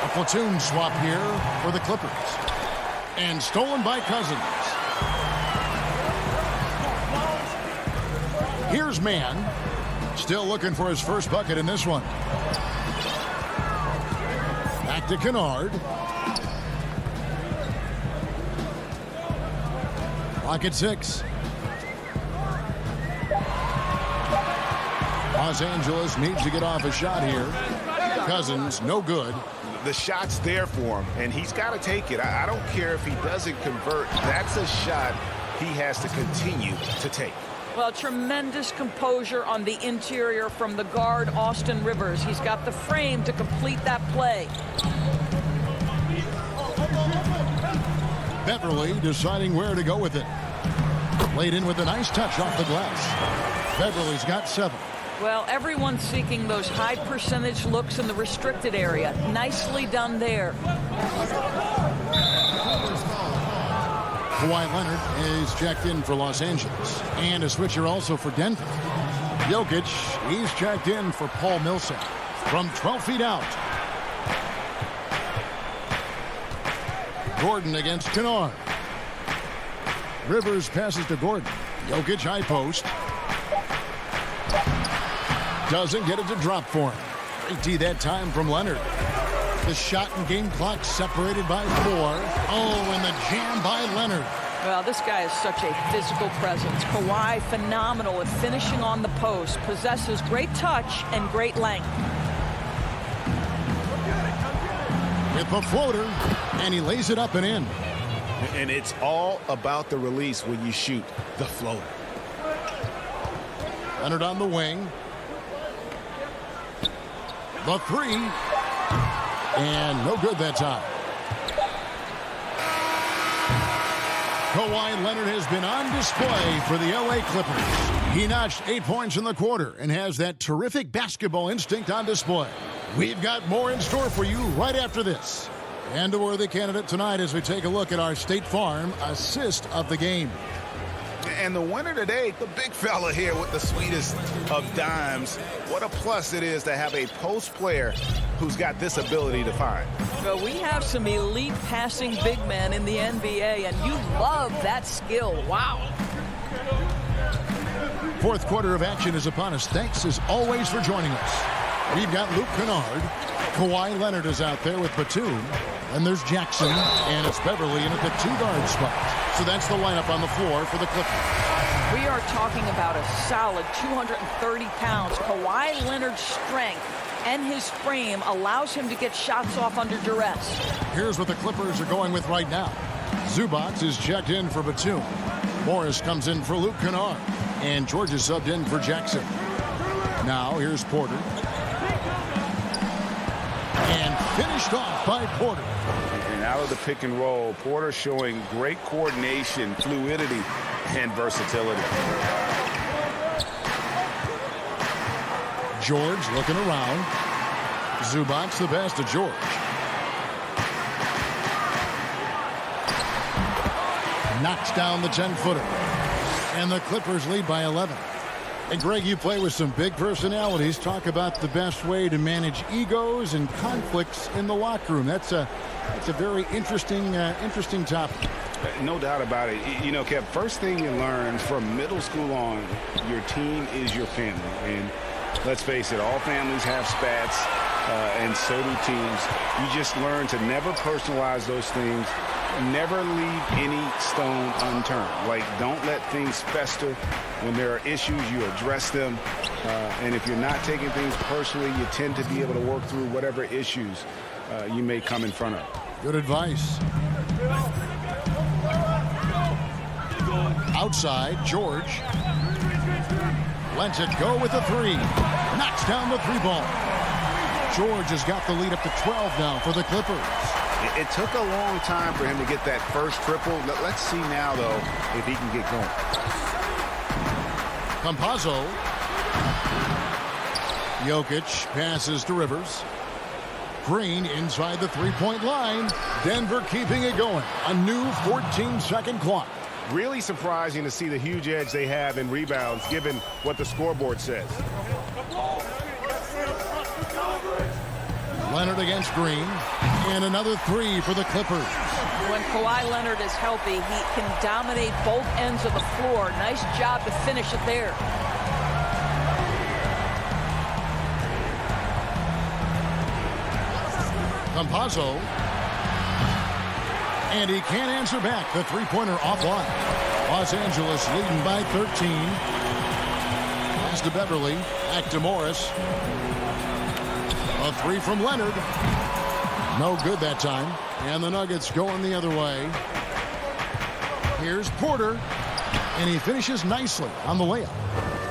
A: A platoon swap here for the Clippers. And stolen by Cousins. Here's Mann. Still looking for his first bucket in this one. Back to Kennard. Clock at 6. Los Angeles needs to get off a shot here. Cousins, no good.
E: The shot's there for him, and he's got to take it. I don't care if he doesn't convert. That's a shot he has to continue to take.
H: Well, tremendous composure on the interior from the guard, Austin Rivers. He's got the frame to complete that play.
A: Beverly deciding where to go with it. Laid in with a nice touch off the glass. Beverly's got 7.
H: Well, everyone's seeking those high percentage looks in the restricted area. Nicely done there.
A: Kawhi Leonard is checked in for Los Angeles. And a switcher also for Denver. Jokic, he's checked in for Paul Millsap from 12 feet out. Gordon against Kennard. Rivers passes to Gordon. Jokic high post. Doesn't get it to drop for him. Great D that time from Leonard. The shot and game clock separated by 4. Oh, and the jam by Leonard.
H: Well, this guy is such a physical presence. Kawhi, phenomenal at finishing on the post. Possesses great touch and great length.
A: With the floater, and he lays it up and in.
E: And it's all about the release when you shoot the floater.
A: Leonard on the wing. The 3. And no good that time. Kawhi Leonard has been on display for the LA Clippers. He notched 8 points in the quarter and has that terrific basketball instinct on display. We've got more in store for you right after this. And a worthy candidate tonight as we take a look at our State Farm assist of the game.
E: And the winner today, the big fella here with the sweetest of dimes. What a plus it is to have a post player who's got this ability to find.
H: Well, we have some elite passing big men in the NBA, and you love that skill. Wow.
A: Fourth quarter of action is upon us. Thanks as always for joining us. We've got Luke Kennard. Kawhi Leonard is out there with Batum. And there's Jackson, and it's Beverly in at the 2-guard spot. So that's the lineup on the floor for the Clippers.
H: We are talking about a solid 230 pounds. Kawhi Leonard's strength and his frame allows him to get shots off under duress.
A: Here's what the Clippers are going with right now. Zubac is checked in for Batum. Morris comes in for Luke Kennard. And George is subbed in for Jackson. Now here's Porter. And finished off by Porter.
E: And out of the pick and roll, Porter showing great coordination, fluidity, and versatility.
A: George looking around. Zubac the pass to George. Knocks down the 10-footer. And the Clippers lead by 11. And Greg, you play with some big personalities. Talk about the best way to manage egos and conflicts in the locker room. That's a very interesting topic.
E: No doubt about it. You know, Kev, first thing you learn from middle school on, your team is your family. And let's face it, all families have spats, and so do teams. You just learn to never personalize those things. Never leave any stone unturned. Like, don't let things fester. When there are issues, you address them. And if you're not taking things personally, you tend to be able to work through whatever issues you may come in front of.
A: Good advice. Outside, George. Lets it go with the 3. Knocks down the 3-ball. George has got the lead up to 12 now for the Clippers.
E: It took a long time for him to get that first triple. Let's see now, though, if he can get going.
A: Campazzo. Jokic passes to Rivers. Green inside the 3-point line. Denver keeping it going. A new 14-second clock.
E: Really surprising to see the huge edge they have in rebounds, given what the scoreboard says.
A: Leonard against Green. And another 3 for the Clippers.
H: When Kawhi Leonard is healthy, he can dominate both ends of the floor. Nice job to finish it there.
A: Campazzo. And he can't answer back. The 3-pointer offline. Los Angeles leading by 13. Pass to Beverly. Back to Morris. A three from Leonard. No good that time. And the Nuggets going the other way. Here's Porter. And he finishes nicely on the layup.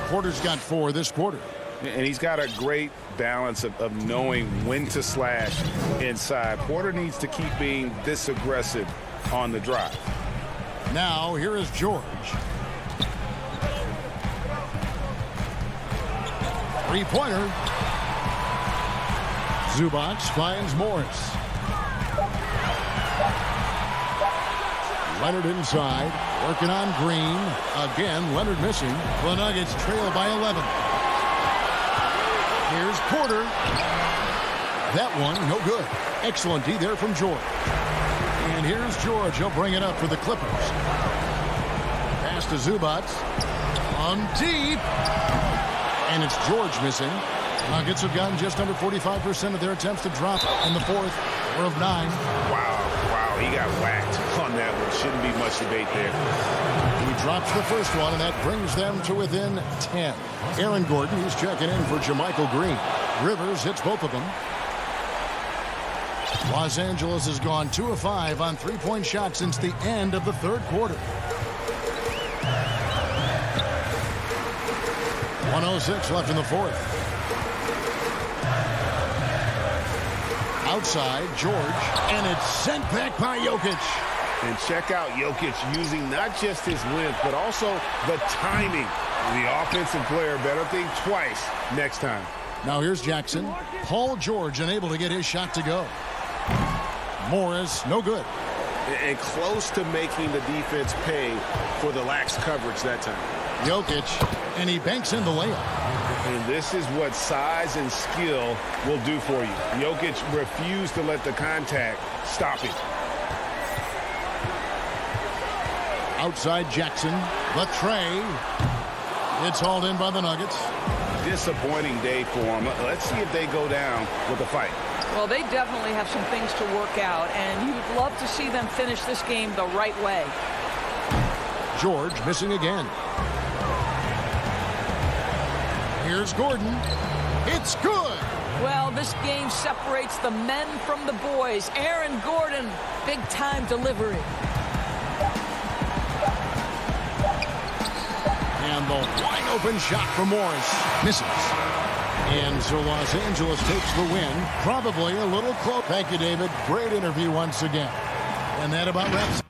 A: Porter's got 4 this quarter.
E: And he's got a great balance of knowing when to slash inside. Porter needs to keep being this aggressive on the drive.
A: Now, here is George. Three-pointer. Zubac finds Morris. Leonard inside, working on Green. Again, Leonard missing. The Nuggets trail by 11. Here's Porter. That one, no good. Excellent D there from George. And here's George. He'll bring it up for the Clippers. Pass to Zubac. On deep. And it's George missing. Nuggets have gotten just under 45% of their attempts to drop in the fourth. 4 of 9.
E: Wow, he got whacked on that one. Shouldn't be much debate there.
A: He drops the first one, and that brings them to within 10. Aaron Gordon, he's checking in for Jermichael Green. Rivers hits both of them. Los Angeles has gone 2 of 5 on three-point shots since the end of the third quarter. 1:06 left in the fourth. Outside, George, and it's sent back by Jokic.
E: And check out Jokic using not just his length, but also the timing. The offensive player better think twice next time.
A: Now here's Jackson. Paul George unable to get his shot to go. Morris, no good.
E: And close to making the defense pay for the lax coverage that time.
A: Jokic, and he banks in the layup.
E: And this is what size and skill will do for you. Jokic refused to let the contact stop him.
A: Outside Jackson, the tray. It's hauled in by the Nuggets.
E: Disappointing day for them. Let's see if they go down with a fight.
H: Well, they definitely have some things to work out, and you'd love to see them finish this game the right way.
A: George missing again. Here's Gordon. It's good.
H: Well, this game separates the men from the boys. Aaron Gordon, big-time delivery.
A: And the wide-open shot for Morris. Misses. And so Los Angeles takes the win. Probably a little close. Thank you, David. Great interview once again. And that about wraps.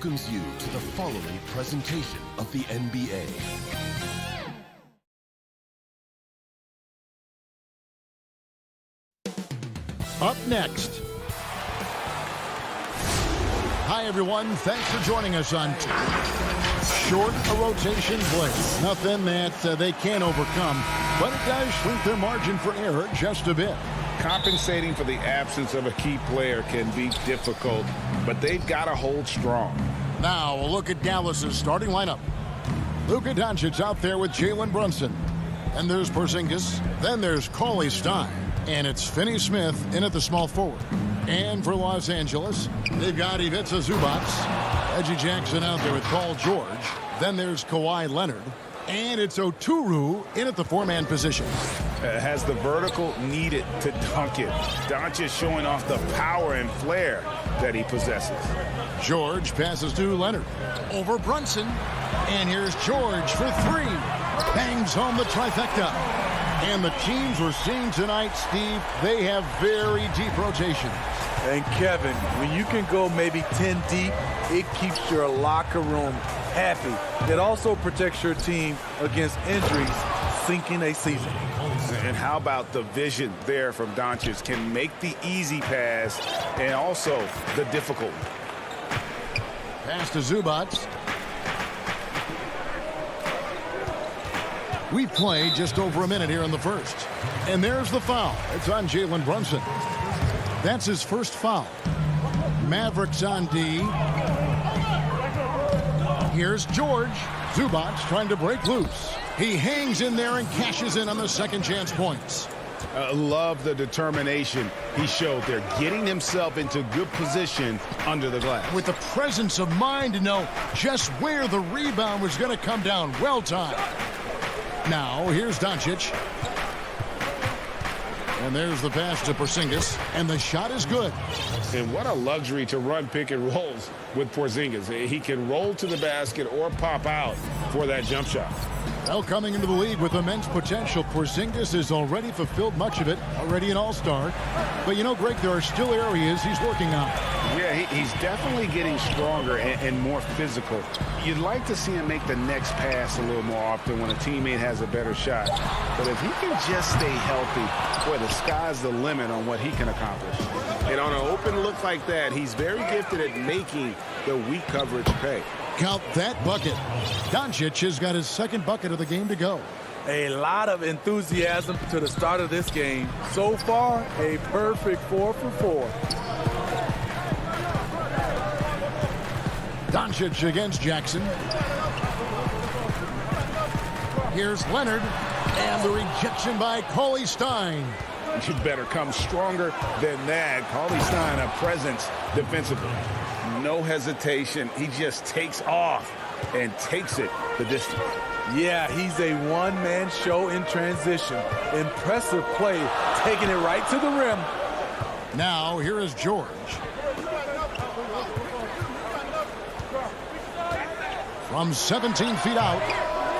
I: welcomes you to the following presentation of the NBA.
A: Up next. Hi, everyone. Thanks for joining us on short a rotation play. Nothing that they can't overcome, but it does shrink their margin for error just a bit.
B: Compensating for the absence of a key player can be difficult, but they've got to hold strong.
A: Now, a look at Dallas's starting lineup. Luka Doncic out there with Jalen Brunson. And there's Porzingis. Then there's CLA Stein. And it's Finney-Smith in at the small forward. And for Los Angeles, they've got Ivica Zubac. Reggie Jackson out there with Paul George. Then there's Kawhi Leonard. And it's Oturu in at the four-man position.
B: Has the vertical needed to dunk it. Doncic showing off the power and flair that he possesses.
A: George passes to Leonard. Over Brunson. And here's George for three. Bangs home the trifecta. And the teams we're seeing tonight, Steve, they have very deep rotations.
J: And Kevin, when you can go maybe 10 deep, it keeps your locker room happy. It also protects your team against injuries sinking a season.
B: And how about the vision there from Doncic? Can make the easy pass and also the difficult.
A: Pass to Zubac. We've played just over a minute here in the first. And there's the foul. It's on Jalen Brunson. That's his first foul. Mavericks on D. Here's George. Zubac trying to break loose. He hangs in there and cashes in on the second chance points.
B: Love the determination he showed there, getting himself into good position under the glass.
A: With the presence of mind to know just where the rebound was going to come down. Well timed. Now, here's Doncic. And there's the pass to Porzingis. And the shot is good.
B: And what a luxury to run pick and rolls with Porzingis. He can roll to the basket or pop out for that jump shot.
A: Well, coming into the league with immense potential, Porzingis has already fulfilled much of it, already an all-star. But, you know, Greg, there are still areas he's working on.
B: Yeah, he's definitely getting stronger and more physical. You'd like to see him make the next pass a little more often when a teammate has a better shot. But if he can just stay healthy, boy, the sky's the limit on what he can accomplish. And on an open look like that, he's very gifted at making the weak coverage pay.
A: Count that bucket. Doncic has got his second bucket of the game to go.
J: A lot of enthusiasm to the start of this game. So far, a perfect 4 for 4.
A: Doncic against Jackson. Here's Leonard. And the rejection by CLA Stein.
B: You better come stronger than that. CLA Stein, a presence defensively. No hesitation. He just takes off and takes it the distance.
J: Yeah, he's a one-man show in transition. Impressive play, taking it right to the rim.
A: Now, here is George. From 17 feet out,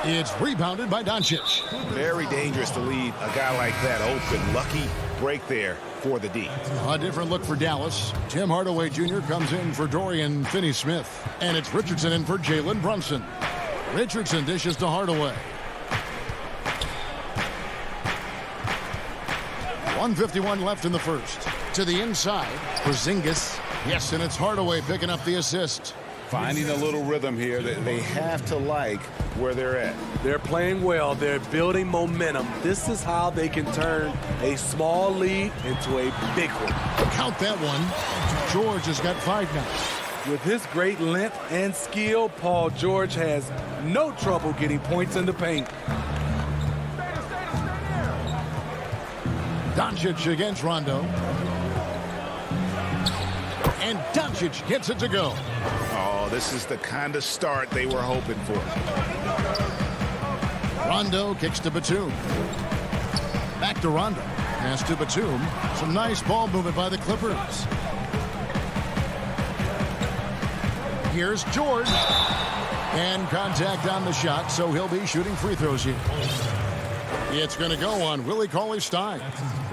A: it's rebounded by Doncic.
B: Very dangerous to leave a guy like that open. Lucky break there for the D.
A: A different look for Dallas. Tim Hardaway Jr. comes in for Dorian Finney-Smith. And it's Richardson in for Jalen Brunson. Richardson dishes to Hardaway. 1:51 left in the first. To the inside, Porzingis. Yes, and it's Hardaway picking up the assist.
B: Finding a little rhythm here that they have to like where they're at.
J: They're playing well. They're building momentum. This is how they can turn a small lead into a big one.
A: Count that one. George has got 5 now.
J: With his great length and skill, Paul George has no trouble getting points in the paint.
A: Doncic against Rondo. And Doncic gets it to go.
B: Oh, this is the kind of start they were hoping for.
A: Rondo kicks to Batum. Back to Rondo. Pass to Batum. Some nice ball movement by the Clippers. Here's George. And contact on the shot, so he'll be shooting free throws here. It's going to go on Willie Cauley-Stein.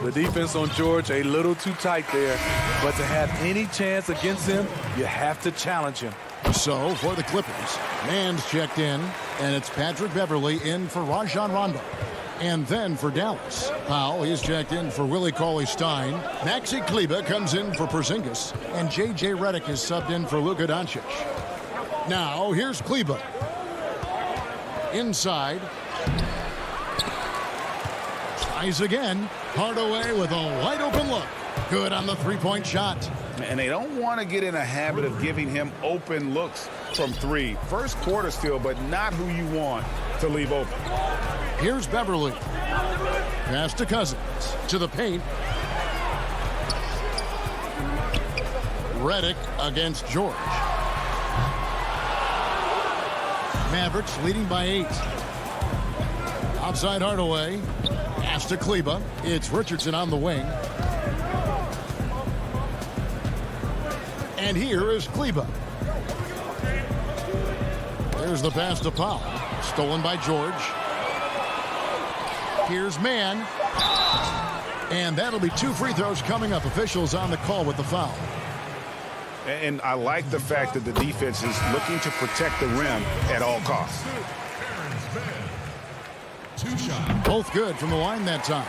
J: The defense on George a little too tight there, but to have any chance against him, you have to challenge him.
A: So for the Clippers, Mann's checked in, and it's Patrick Beverley in for Rajon Rondo. And then for Dallas, Powell, he's checked in for Willie Cauley-Stein. Maxi Kleber comes in for Porzingis, and J.J. Redick is subbed in for Luka Doncic. Now, here's Kleber. Inside. Tries again. Hardaway with a wide open look. Good on the three-point shot.
B: And they don't want to get in a habit of giving him open looks from three. First quarter still, but not who you want to leave open.
A: Here's Beverley. Pass to Cousins. To the paint. Redick against George. Mavericks leading by 8. Outside Hardaway. Pass to Kleber. It's Richardson on the wing. And here is Kleber. There's the pass to Powell. Stolen by George. Here's Mann. And that'll be 2 free throws coming up. Officials on the call with the foul.
B: And I like the fact that the defense is looking to protect the rim at all costs.
A: Both good from the line that time.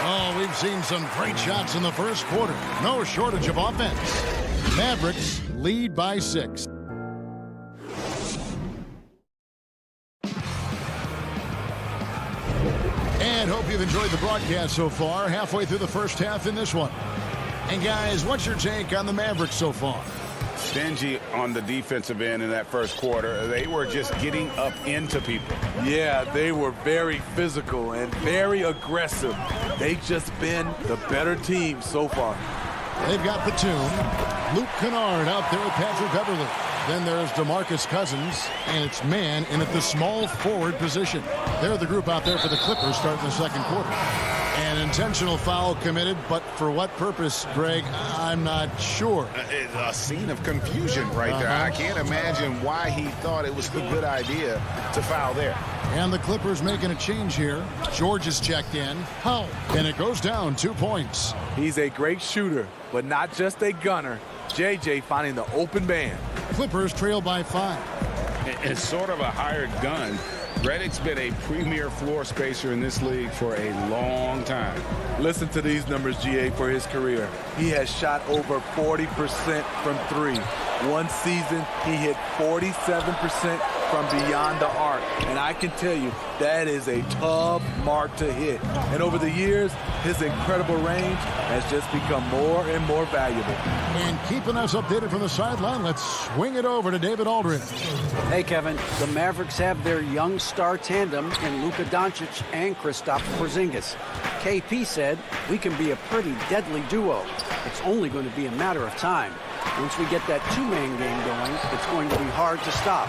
A: Oh, we've seen some great shots in the first quarter. No shortage of offense. Mavericks lead by 6. And hope you've enjoyed the broadcast so far. Halfway through the first half in this one. And guys, what's your take on the Mavericks so far?
B: Stingy on the defensive end in that first quarter. They were just getting up into people.
J: Yeah, they were very physical and very aggressive. They've just been the better team so far.
A: They've got Batum, Luke Kennard out there with Patrick Beverley. Then there's DeMarcus Cousins, and it's Mann in at the small forward position. They're the group out there for the Clippers starting the second quarter. An intentional foul committed, but for what purpose, Greg, I'm not sure.
B: A scene of confusion right there. I can't imagine why he thought it was a good idea to foul there.
A: And the Clippers making a change here. George is checked in. How? And it goes down 2 points.
J: He's a great shooter, but not just a gunner. JJ finding the open man.
A: Clippers trail by 5.
B: It's sort of a hired gun. Redick's been a premier floor spacer in this league for a long time.
J: Listen to these numbers, GA, for his career. He has shot over 40% from 3. One season, he hit 47% from beyond the arc. And I can tell you, that is a tough mark to hit. And over the years, his incredible range has just become more and more valuable.
A: And keeping us updated from the sideline, let's swing it over to David Aldridge.
K: Hey, Kevin, the Mavericks have their young star tandem in Luka Doncic and Kristaps Porzingis. KP said, we can be a pretty deadly duo. It's only going to be a matter of time. Once we get that two-man game going, it's going to be hard to stop.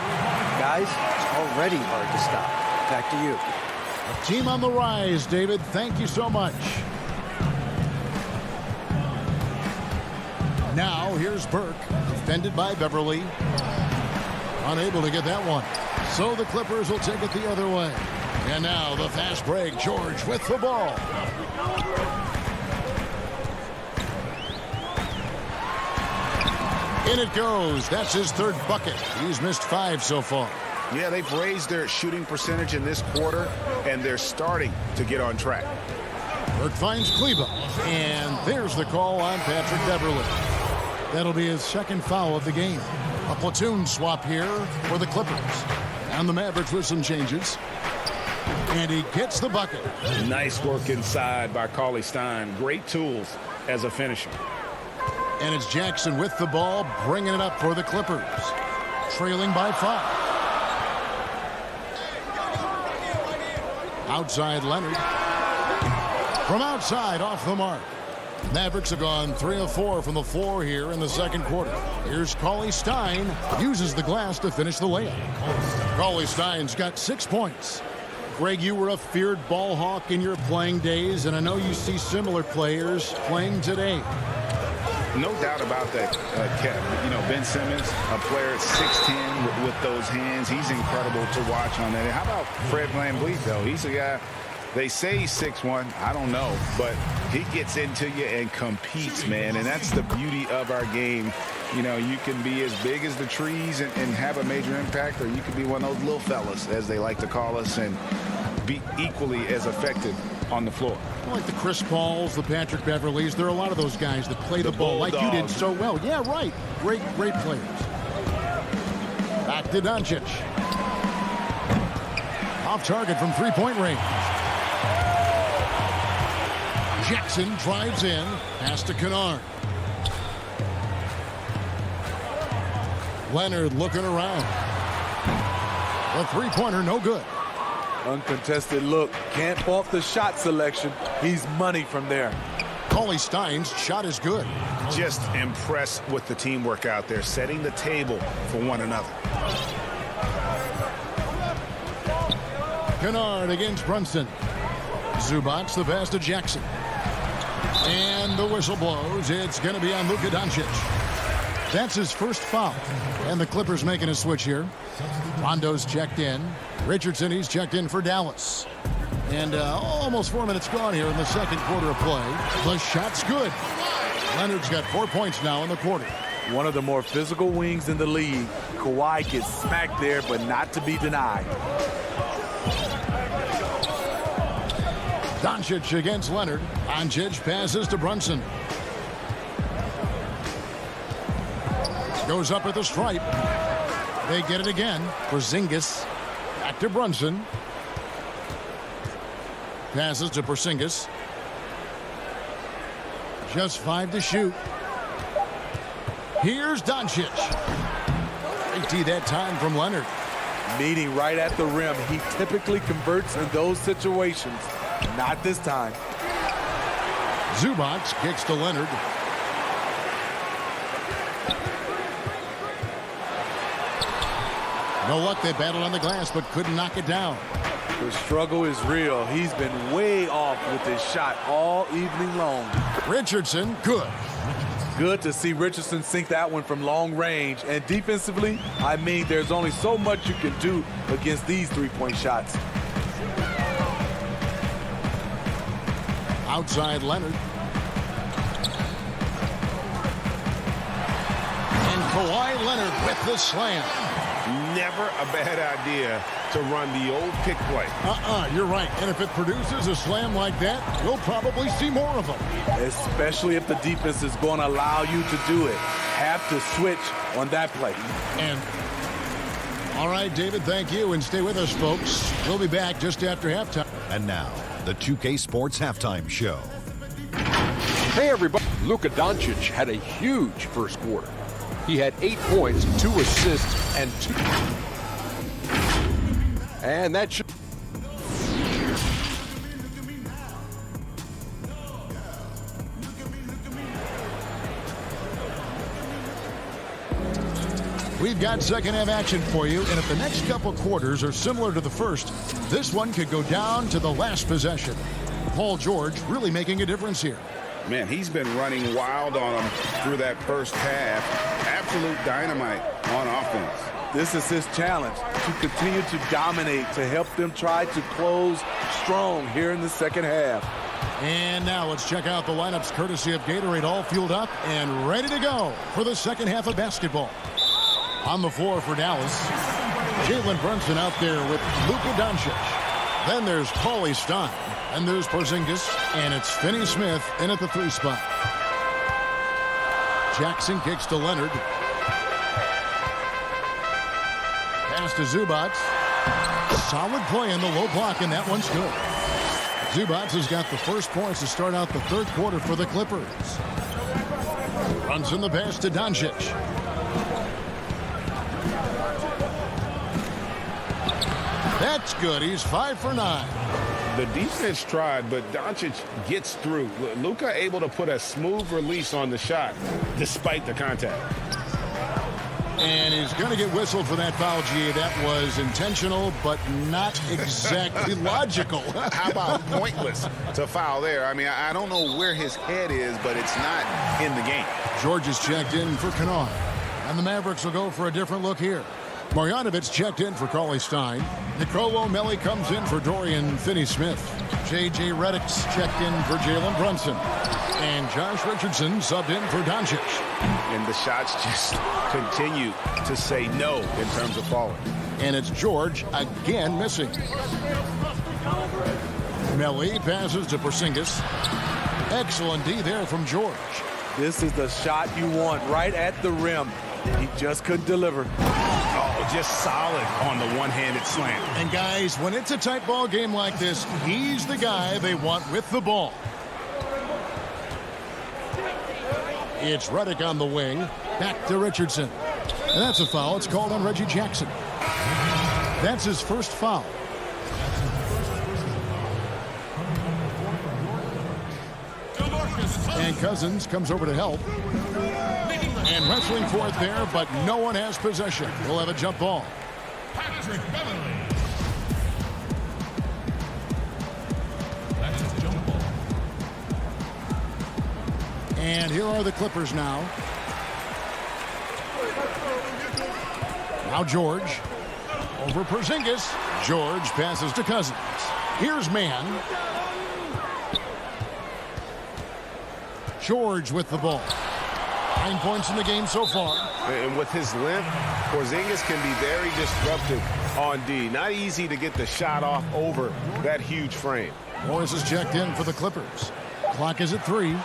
K: Guys, it's already hard to stop. Back to you.
A: A team on the rise, David. Thank you so much. Now, here's Burke, defended by Beverley. Unable to get that one. So the Clippers will take it the other way. And now the fast break. George with the ball. In it goes. That's his 3rd bucket. He's missed 5 so far.
B: Yeah, they've raised their shooting percentage in this quarter, and they're starting to get on track.
A: Burke finds Kleber. And there's the call on Patrick Beverley. That'll be his 2nd foul of the game. A platoon swap here for the Clippers. And the Mavericks with some changes. And he gets the bucket.
B: Nice work inside by Cauley-Stein. Great tools as a finisher.
A: And it's Jackson with the ball, bringing it up for the Clippers. Trailing by 5. Outside Leonard. From outside, off the mark. Mavericks have gone 3 of 4 from the floor here in the second quarter. Here's Cauley-Stein. Uses the glass to finish the layup. Cauley-Stein's got 6 points. Greg, you were a feared ball hawk in your playing days, and I know you see similar players playing today.
B: No doubt about that, Kev. You know, Ben Simmons, a player at 6'10" with those hands. He's incredible to watch on that. How about Fred VanVleet, though? He's a guy They say he's 6'1". I don't know, but he gets into you and competes, man. And that's the beauty of our game. You know, you can be as big as the trees and have a major impact, or you can be one of those little fellas, as they like to call us, and be equally as effective on the floor.
A: Like the Chris Pauls, the Patrick Beverleys, there are a lot of those guys that play the ball like you did so well. Yeah, right. Great players. Back to Doncic. Off target from three-point range. Jackson drives in. Pass to Kennard. Leonard looking around. The three-pointer, no good.
J: Uncontested look. Can't fault the shot selection. He's money from there.
A: Cauley Stein's shot is good.
B: Just impressed with the teamwork out there, setting the table for one another.
A: Kennard against Brunson. Zubac the pass to Jackson. And the whistle blows. It's going to be on Luka Doncic. That's his first foul. And the Clippers making a switch here. Rondo's checked in. Richardson, he's checked in for Dallas. And almost 4 minutes gone here in the second quarter of play. The shot's good. Leonard's got 4 points now in the quarter.
J: One of the more physical wings in the league. Kawhi gets smacked there, but not to be denied.
A: Doncic against Leonard. Doncic passes to Brunson. Goes up at the stripe. They get it again. Porzingis. Back to Brunson. Passes to Porzingis. Just 5 to shoot. Here's Doncic. Great that time from Leonard.
J: Meeting right at the rim. He typically converts in those situations. Not this time.
A: Zubac kicks to Leonard. No luck. They battled on the glass but couldn't knock it down.
J: The struggle is real. He's been way off with his shot all evening long.
A: Richardson, good.
J: Good to see Richardson sink that one from long range. And defensively, I mean, there's only so much you can do against these three-point shots.
A: Outside Leonard. And Kawhi Leonard with the slam.
C: Never a bad idea to run the old pick play.
A: You're right. And if it produces a slam like that, you'll probably see more of them.
J: Especially if the defense is going to allow you to do it. Have to switch on that play.
A: And all right, David, thank you. And stay with us, folks. We'll be back just after halftime.
F: And now, the 2K Sports Halftime Show.
G: Hey, everybody. Luka Doncic had a huge first quarter. He had 8 points, 2 assists, and 2. And that should.
A: We've got second half action for you, and if the next couple quarters are similar to the first, this one could go down to the last possession. Paul George really making a difference here.
B: Man, he's been running wild on them through that first half. Absolute dynamite on offense.
J: This is his challenge, to continue to dominate, to help them try to close strong here in the second half.
A: And now let's check out the lineups courtesy of Gatorade, all fueled up and ready to go for the second half of basketball. On the floor for Dallas, Jalen Brunson out there with Luka Doncic. Then there's Cauley Stein. And there's Porzingis, and it's Finney Smith in at the 3 spot. Jackson kicks to Leonard. Pass to Zubac. Solid play in the low block, and that one's good. Zubac has got the first points to start out the third quarter for the Clippers. Runs in the pass to Doncic. That's good. He's 5 for 9.
B: The defense tried, but Doncic gets through. Luka able to put a smooth release on the shot despite the contact.
A: And he's going to get whistled for that foul, G. That was intentional, but not exactly logical.
B: How about pointless to foul there? I mean, I don't know where his head is, but it's not in the game.
A: George is checked in for Kennard. And the Mavericks will go for a different look here. Marjanovic checked in for Cauley Stein. Nicolo Melli comes in for Dorian Finney-Smith. J.J. Redick's checked in for Jalen Brunson. And Josh Richardson subbed in for Doncic.
E: And the shots just continue to say no in terms of falling.
A: And it's George again missing. Melli passes to Porzingis. Excellent D there from George.
J: This is the shot you want right at the rim. He just couldn't deliver.
E: Oh, just solid on the one-handed slam.
A: And guys, when it's a tight ball game like this, he's the guy they want with the ball. It's Redick on the wing. Back to Richardson. And that's a foul. It's called on Reggie Jackson. That's his first foul. And Cousins comes over to help. And wrestling for it there, but no one has possession. We'll have a jump ball. And here are the Clippers now. Now George. Over Porzingis. George passes to Cousins. Here's Mann. George with the ball. 9 points in the game so far.
E: And with his length, Porzingis can be very disruptive on D. Not easy to get the shot off over that huge frame.
A: Morris is checked in for the Clippers. Clock is at 3.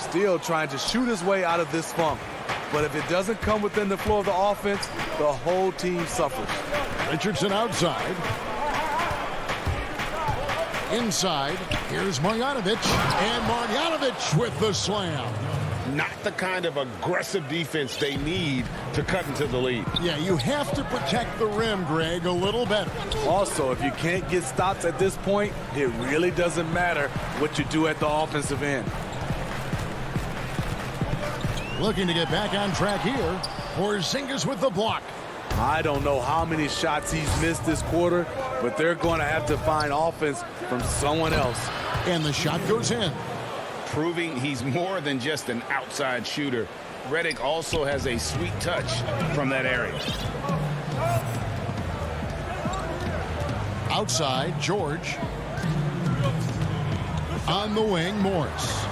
J: Still trying to shoot his way out of this funk. But if it doesn't come within the flow of the offense, the whole team suffers.
A: Richardson outside. Inside, here's Marjanovic, and Marjanovic with the slam.
E: Not the kind of aggressive defense they need to cut into the lead.
A: Yeah, you have to protect the rim, Greg, a little better.
J: Also, if you can't get stops at this point, it really doesn't matter what you do at the offensive end.
A: Looking to get back on track here. Porzingis with the block.
J: I don't know how many shots he's missed this quarter, but they're going to have to find offense from someone else.
A: And the shot goes in.
E: Proving he's more than just an outside shooter. Redick also has a sweet touch from that area.
A: Outside, George. On the wing, Morris.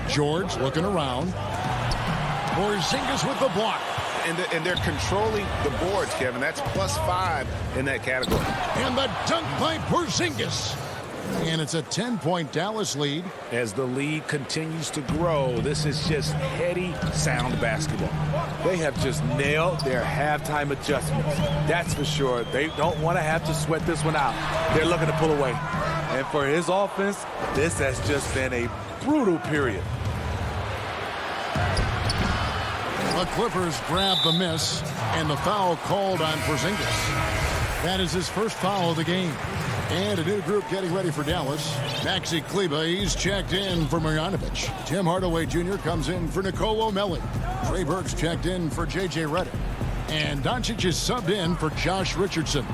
A: George looking around. Porzingis with the block.
E: And they're controlling the boards, Kevin. That's +5 in that category.
A: And the dunk by Porzingis. And it's a 10-point Dallas lead.
E: As the lead continues to grow, this is just heady, sound basketball.
J: They have just nailed their halftime adjustments. That's for sure. They don't want to have to sweat this one out. They're looking to pull away. And for his offense, this has just been a brutal period.
A: The Clippers grab the miss, and the foul called on Porzingis. That is his first foul of the game. And a new group getting ready for Dallas. Maxi Kleber, he's checked in for Marjanovic. Tim Hardaway Jr. comes in for Nicolo Melli. Trey Burke's checked in for J.J. Redick. And Doncic is subbed in for Josh Richardson.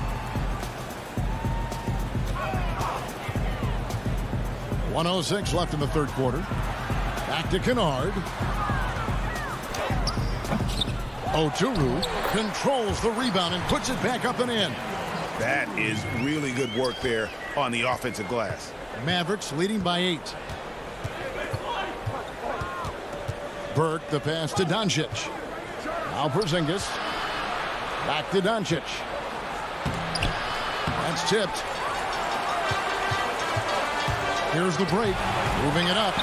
A: .106 left in the third quarter. Back to Kennard. Oturu controls the rebound and puts it back up and in.
E: That is really good work there on the offensive glass.
A: Mavericks leading by 8. Burke, the pass to Doncic. Now Porzingis. Back to Doncic. That's tipped. Here's the break. Moving it up.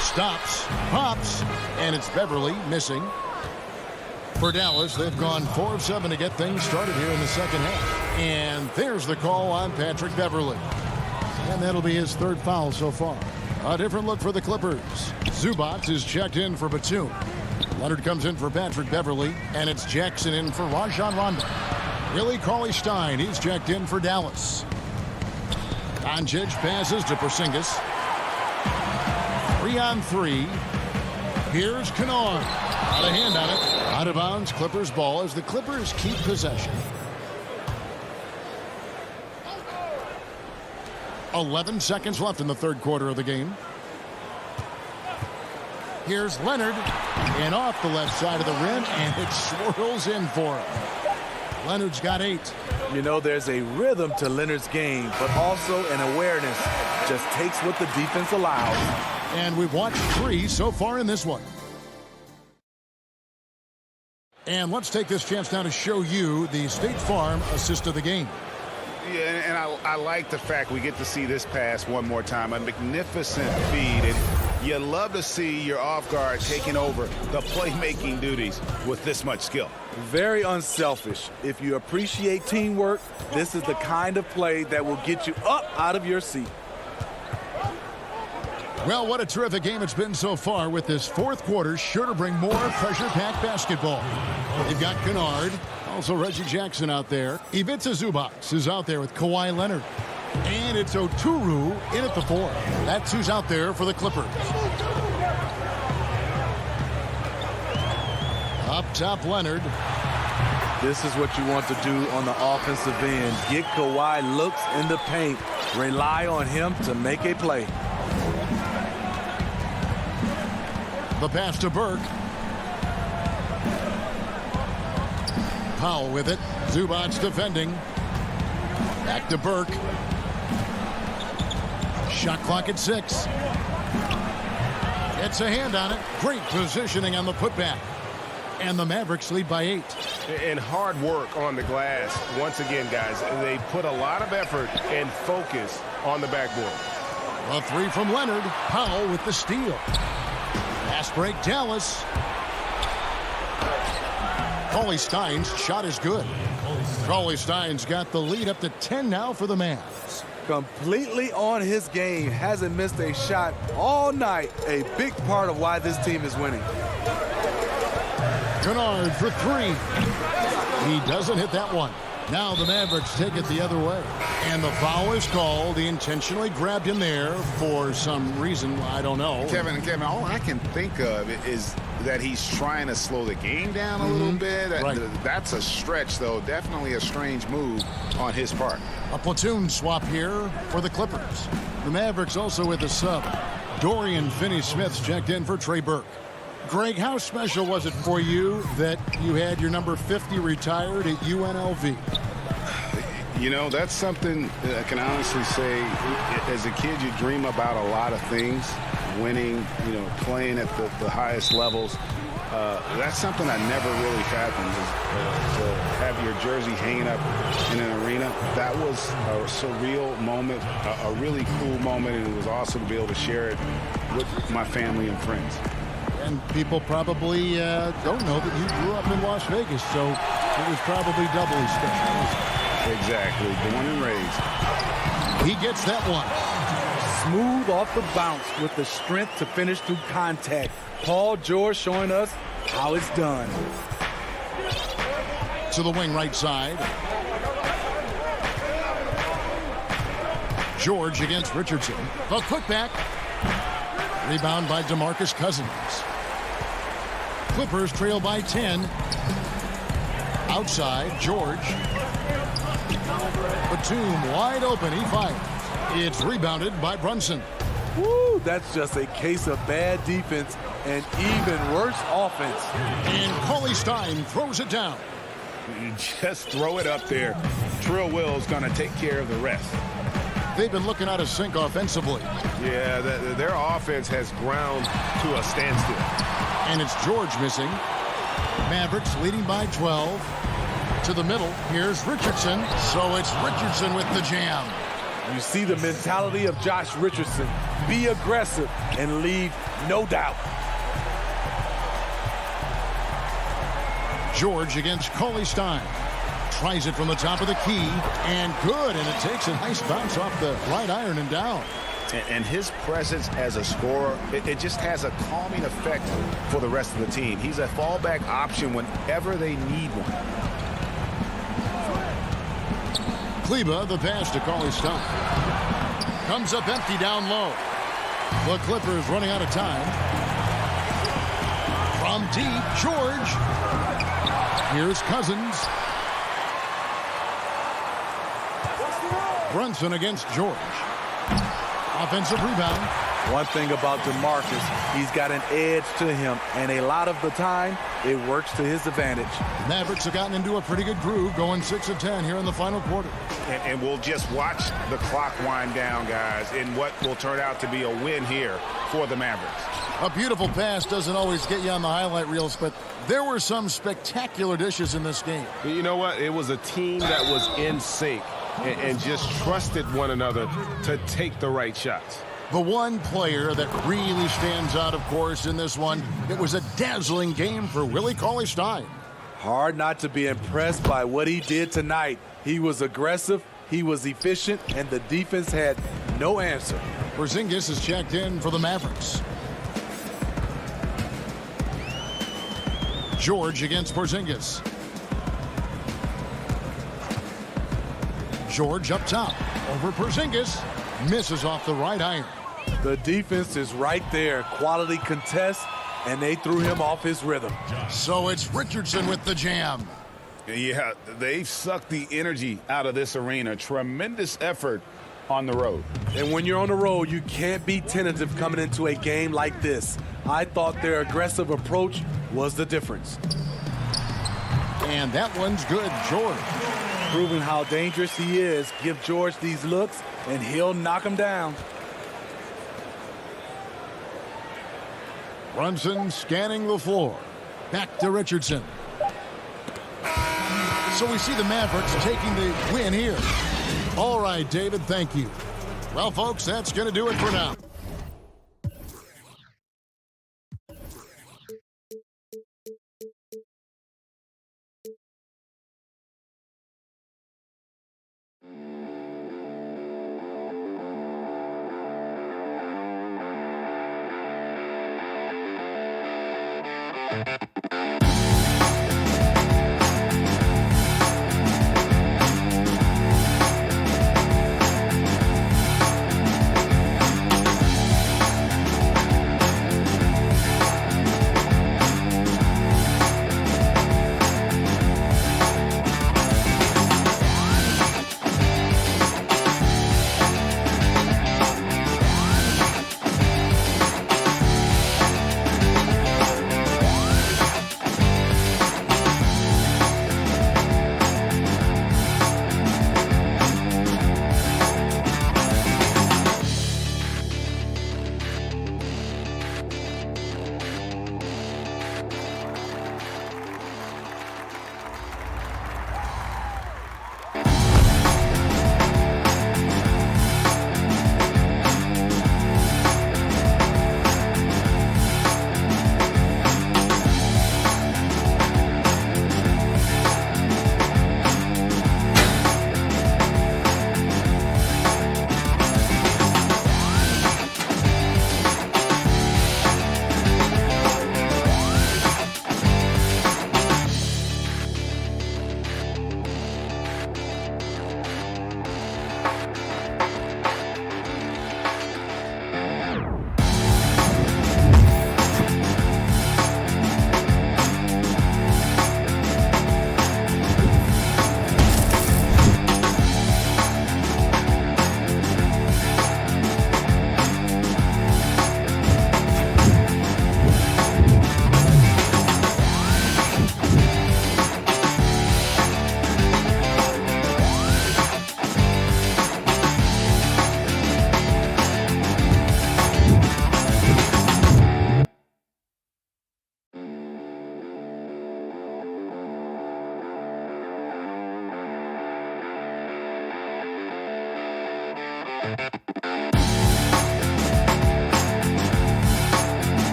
A: Stops. Pops. And it's Beverly missing. For Dallas, they've gone 4 of 7 to get things started here in the second half. And there's the call on Patrick Beverly. And that'll be his third foul so far. A different look for the Clippers. Zubac is checked in for Batum. Leonard comes in for Patrick Beverly. And it's Jackson in for Rajon Rondo. Willie Cauley-Stein, he's checked in for Dallas. Doncic passes to Porzingis. 3-on-3. Here's Kennard. Out of hand on it. Out of bounds, Clippers ball as the Clippers keep possession. 11 seconds left in the third quarter of the game. Here's Leonard. And off the left side of the rim, and it swirls in for him. Leonard's got 8.
J: You know, there's a rhythm to Leonard's game, but also an awareness. Just takes what the defense allows.
A: And we've watched 3 so far in this one. And let's take this chance now to show you the State Farm assist of the game.
B: Yeah, and I like the fact we get to see this pass one more time. A magnificent feed. And you love to see your off guard taking over the playmaking duties with this much skill.
J: Very unselfish. If you appreciate teamwork, this is the kind of play that will get you up out of your seat.
A: Well, what a terrific game it's been so far, with this fourth quarter sure to bring more pressure-packed basketball. You've got Kennard, also Reggie Jackson out there. Ivica Zubac is out there with Kawhi Leonard. And it's Oturu in at the 4. That's who's out there for the Clippers. Up top, Leonard.
J: This is what you want to do on the offensive end. Get Kawhi looks in the paint. Rely on him to make a play.
A: The pass to Burke. Powell with it. Zubac defending. Back to Burke. Shot clock at 6. Gets a hand on it. Great positioning on the putback. And the Mavericks lead by 8.
C: And hard work on the glass. Once again, guys, they put a lot of effort and focus on the backboard.
A: A 3 from Leonard. Powell with the steal. Fast break, Dallas. Cauley Stein's shot is good. Cauley Stein's got the lead up to 10 now for the Mavs.
J: Completely on his game. Hasn't missed a shot all night. A big part of why this team is winning.
A: Kennard for 3. He doesn't hit that one. Now the Mavericks take it the other way. And the foul is called. He intentionally grabbed him there for some reason. I don't know.
B: Kevin, all I can think of is that he's trying to slow the game down a little bit.
A: Right.
B: That's a stretch, though. Definitely a strange move on his part.
A: A platoon swap here for the Clippers. The Mavericks also with a sub. Dorian Finney-Smith's checked in for Trey Burke. Greg, how special was it for you that you had your number 50 retired at UNLV?
E: You know, that's something that I can honestly say. As a kid, you dream about a lot of things. Winning, you know, playing at the highest levels. That's something I never really fathomed. To have your jersey hanging up in an arena, that was a surreal moment, a really cool moment, and it was awesome to be able to share it with my family and friends.
A: And people probably don't know that you grew up in Las Vegas, so it was probably doubly special.
E: Exactly. Born and raised.
A: He gets that one.
J: Smooth off the bounce with the strength to finish through contact. Paul George showing us how it's done.
A: To the wing right side. George against Richardson. The putback. Rebound by DeMarcus Cousins. Clippers trail by 10. Outside, George. Batum wide open. He fires. It's rebounded by Brunson.
J: Woo, that's just a case of bad defense and even worse offense.
A: And Cauley Stein throws it down.
E: You just throw it up there. Trill Will's going to take care of the rest.
A: They've been looking out of sync offensively.
C: Yeah, their offense has ground to a standstill.
A: And it's George missing. Mavericks leading by 12. To the middle, here's Richardson. So it's Richardson with the jam.
J: You see the mentality of Josh Richardson. Be aggressive and leave no doubt.
A: George against Cauley Stein. Tries it from the top of the key, and good, and it takes a nice bounce off the right iron and down.
B: And his presence as a scorer, it just has a calming effect for the rest of the team. He's a fallback option whenever they need one.
A: Kleba, the pass to Cauley Stein. Comes up empty down low. The Clippers running out of time. From deep, George. Here's Cousins. Brunson against George. Offensive rebound.
J: One thing about DeMarcus, he's got an edge to him, and a lot of the time, it works to his advantage.
A: The Mavericks have gotten into a pretty good groove, going 6 of 10 here in the final quarter.
B: And we'll just watch the clock wind down, guys, in what will turn out to be a win here for the Mavericks.
A: A beautiful pass doesn't always get you on the highlight reels, but there were some spectacular dishes in this game.
C: You know what? It was a team that was in sync and just trusted one another to take the right shots.
A: The one player that really stands out, of course, in this one, it was a dazzling game for Willie Cauley-Stein.
J: Hard not to be impressed by what he did tonight. He was aggressive, he was efficient, and the defense had no answer.
A: Porzingis is checked in for the Mavericks. George against Porzingis. George up top over Porzingis. Misses off the right iron.
J: The defense is right there. Quality contest, and they threw him off his rhythm.
A: So it's Richardson with the jam.
B: Yeah, they've sucked the energy out of this arena. Tremendous effort on the road.
J: And when you're on the road, you can't be tentative coming into a game like this. I thought their aggressive approach was the difference.
A: And that one's good, George.
J: Proving how dangerous he is. Give George these looks, and he'll knock him down.
A: Brunson scanning the floor. Back to Richardson. So we see the Mavericks taking the win here. All right, David, thank you. Well, folks, that's going to do it for now.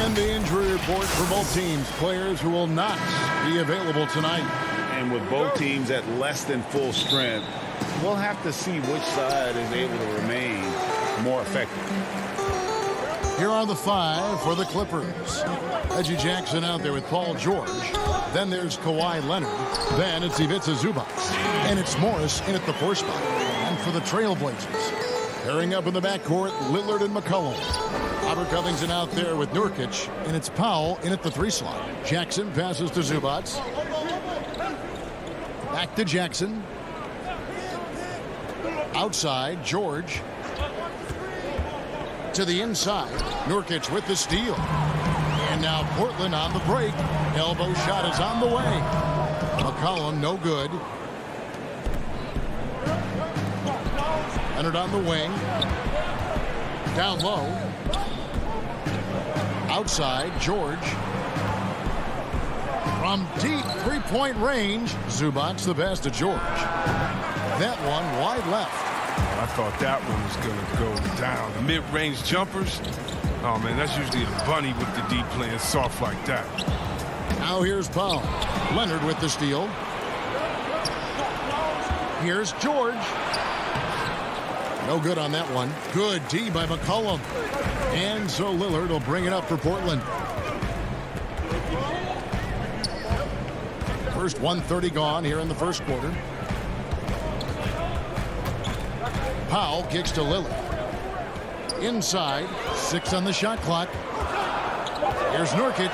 A: And the injury report for both teams. Players who will not be available tonight.
B: And with both teams at less than full strength, we'll have to see which side is able to remain more effective.
A: Here are the 5 for the Clippers. Reggie Jackson out there with Paul George. Then there's Kawhi Leonard. Then it's Ivica Zubac. And it's Morris in at the 4 spot. And for the Trailblazers, pairing up in the backcourt, Lillard and McCollum. Robert Covington out there with Nurkic. And it's Powell in at the 3 slot. Jackson passes to Zubac. Back to Jackson. Outside, George. To the inside, Nurkic with the steal. And now Portland on the break. Elbow shot is on the way. McCollum, no good. Leonard on the wing. Down low. Outside, George. From deep three-point range, Zubac the pass to George. That one wide left.
C: I thought that one was going to go down. The mid-range jumpers, oh, man, that's usually a bunny with the deep playing soft like that.
A: Now here's Powell. Leonard with the steal. Here's George. No good on that one. Good D by McCollum. And so Lillard will bring it up for Portland. First 1:30 gone here in the first quarter. Powell kicks to Lillard. Inside, 6 on the shot clock. Here's Nurkic.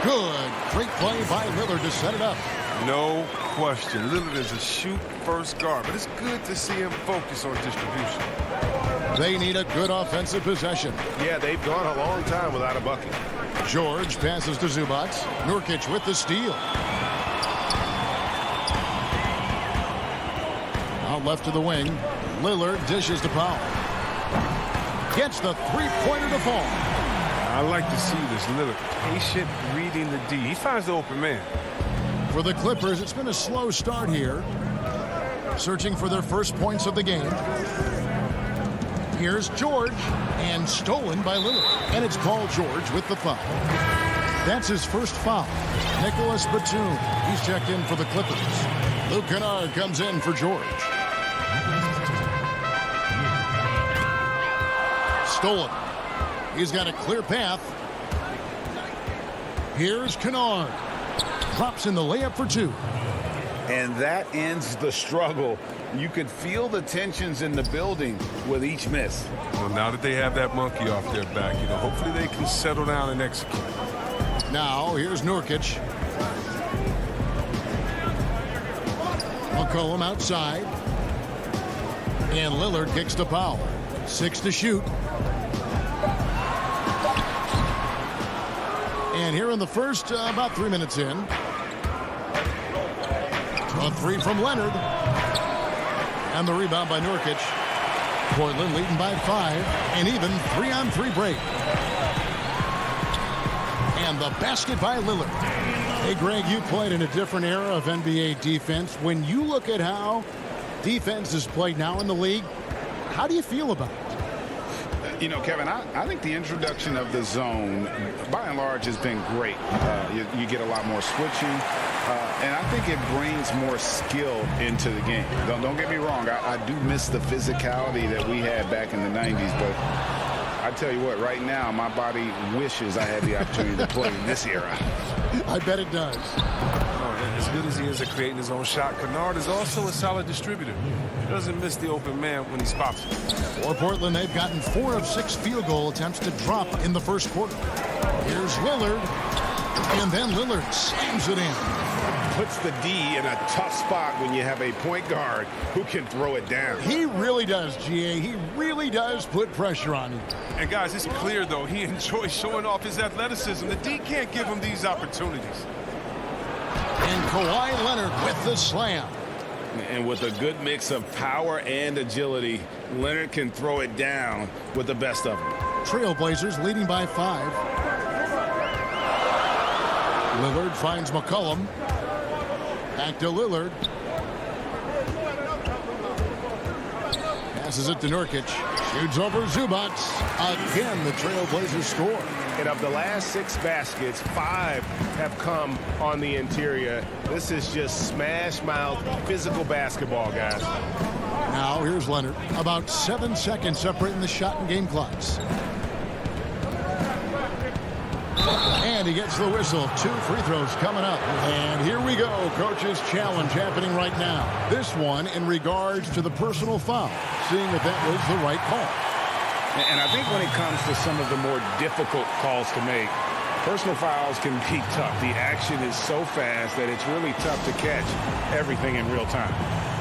A: Good. Great play by Lillard to set it up.
C: No question. Lillard is a shoot-first guard, but it's good to see him focus on distribution.
A: They need a good offensive possession.
I: Yeah, they've gone a long time without a bucket.
A: George passes to Zubac. Nurkic with the steal. Out left to the wing. Lillard dishes to Powell. Gets the three-pointer to fall.
C: I like to see this Lillard patient reading the D. He finds the open man.
A: For the Clippers, it's been a slow start here. Searching for their first points of the game. Here's George. And stolen by Lillard. And it's Paul George with the foul. That's his first foul. Nicholas Batum. He's checked in for the Clippers. Luke Kennard comes in for George. Stolen. He's got a clear path. Here's Kennard. Drops in the layup for 2.
B: And that ends the struggle. You could feel the tensions in the building with each miss.
C: Well, now that they have that monkey off their back, hopefully they can settle down and execute.
A: Now, here's Nurkic. McCollum outside. And Lillard kicks to Powell. 6 to shoot. And here in the first, about 3 minutes in. A 3 from Leonard. And the rebound by Nurkic. Portland leading by 5. And even 3-on-3 break. And the basket by Lillard. Hey, Greg, you played in a different era of NBA defense. When you look at how defense is played now in the league, how do you feel about it?
B: Kevin, I think the introduction of the zone, by and large, has been great. You get a lot more switching, and I think it brings more skill into the game. Don't get me wrong. I do miss the physicality that we had back in the 90s, but I tell you what, right now, my body wishes I had the opportunity to play in this era.
A: I bet it does.
C: As good as he is at creating his own shot, Kennard is also a solid distributor. He doesn't miss the open man when he spots it.
A: For Portland, they've gotten 4 of 6 field goal attempts to drop in the first quarter. Here's Lillard. And then Lillard slams it in.
I: Puts the D in a tough spot when you have a point guard who can throw it down.
A: He really does, GA. He really does put pressure on you.
C: And guys, it's clear, though, he enjoys showing off his athleticism. The D can't give him these opportunities.
A: And Kawhi Leonard with the slam.
E: And with a good mix of power and agility, Leonard can throw it down with the best of them.
A: Trailblazers leading by 5. Lillard finds McCollum. Back to Lillard. Passes it to Nurkic. Shoots over Zubac. Again, the Trailblazers score.
I: And of the last 6 baskets, 5 have come on the interior. This is just smash-mouth physical basketball, guys.
A: Now here's Leonard. About 7 seconds separating the shot and game clocks. And he gets the whistle. 2 free throws coming up. And here we go. Coach's challenge happening right now. This one in regards to the personal foul. Seeing if that was the right call.
E: And I think when it comes to some of the more difficult calls to make, personal fouls can be tough. The action is so fast that it's really tough to catch everything in real time.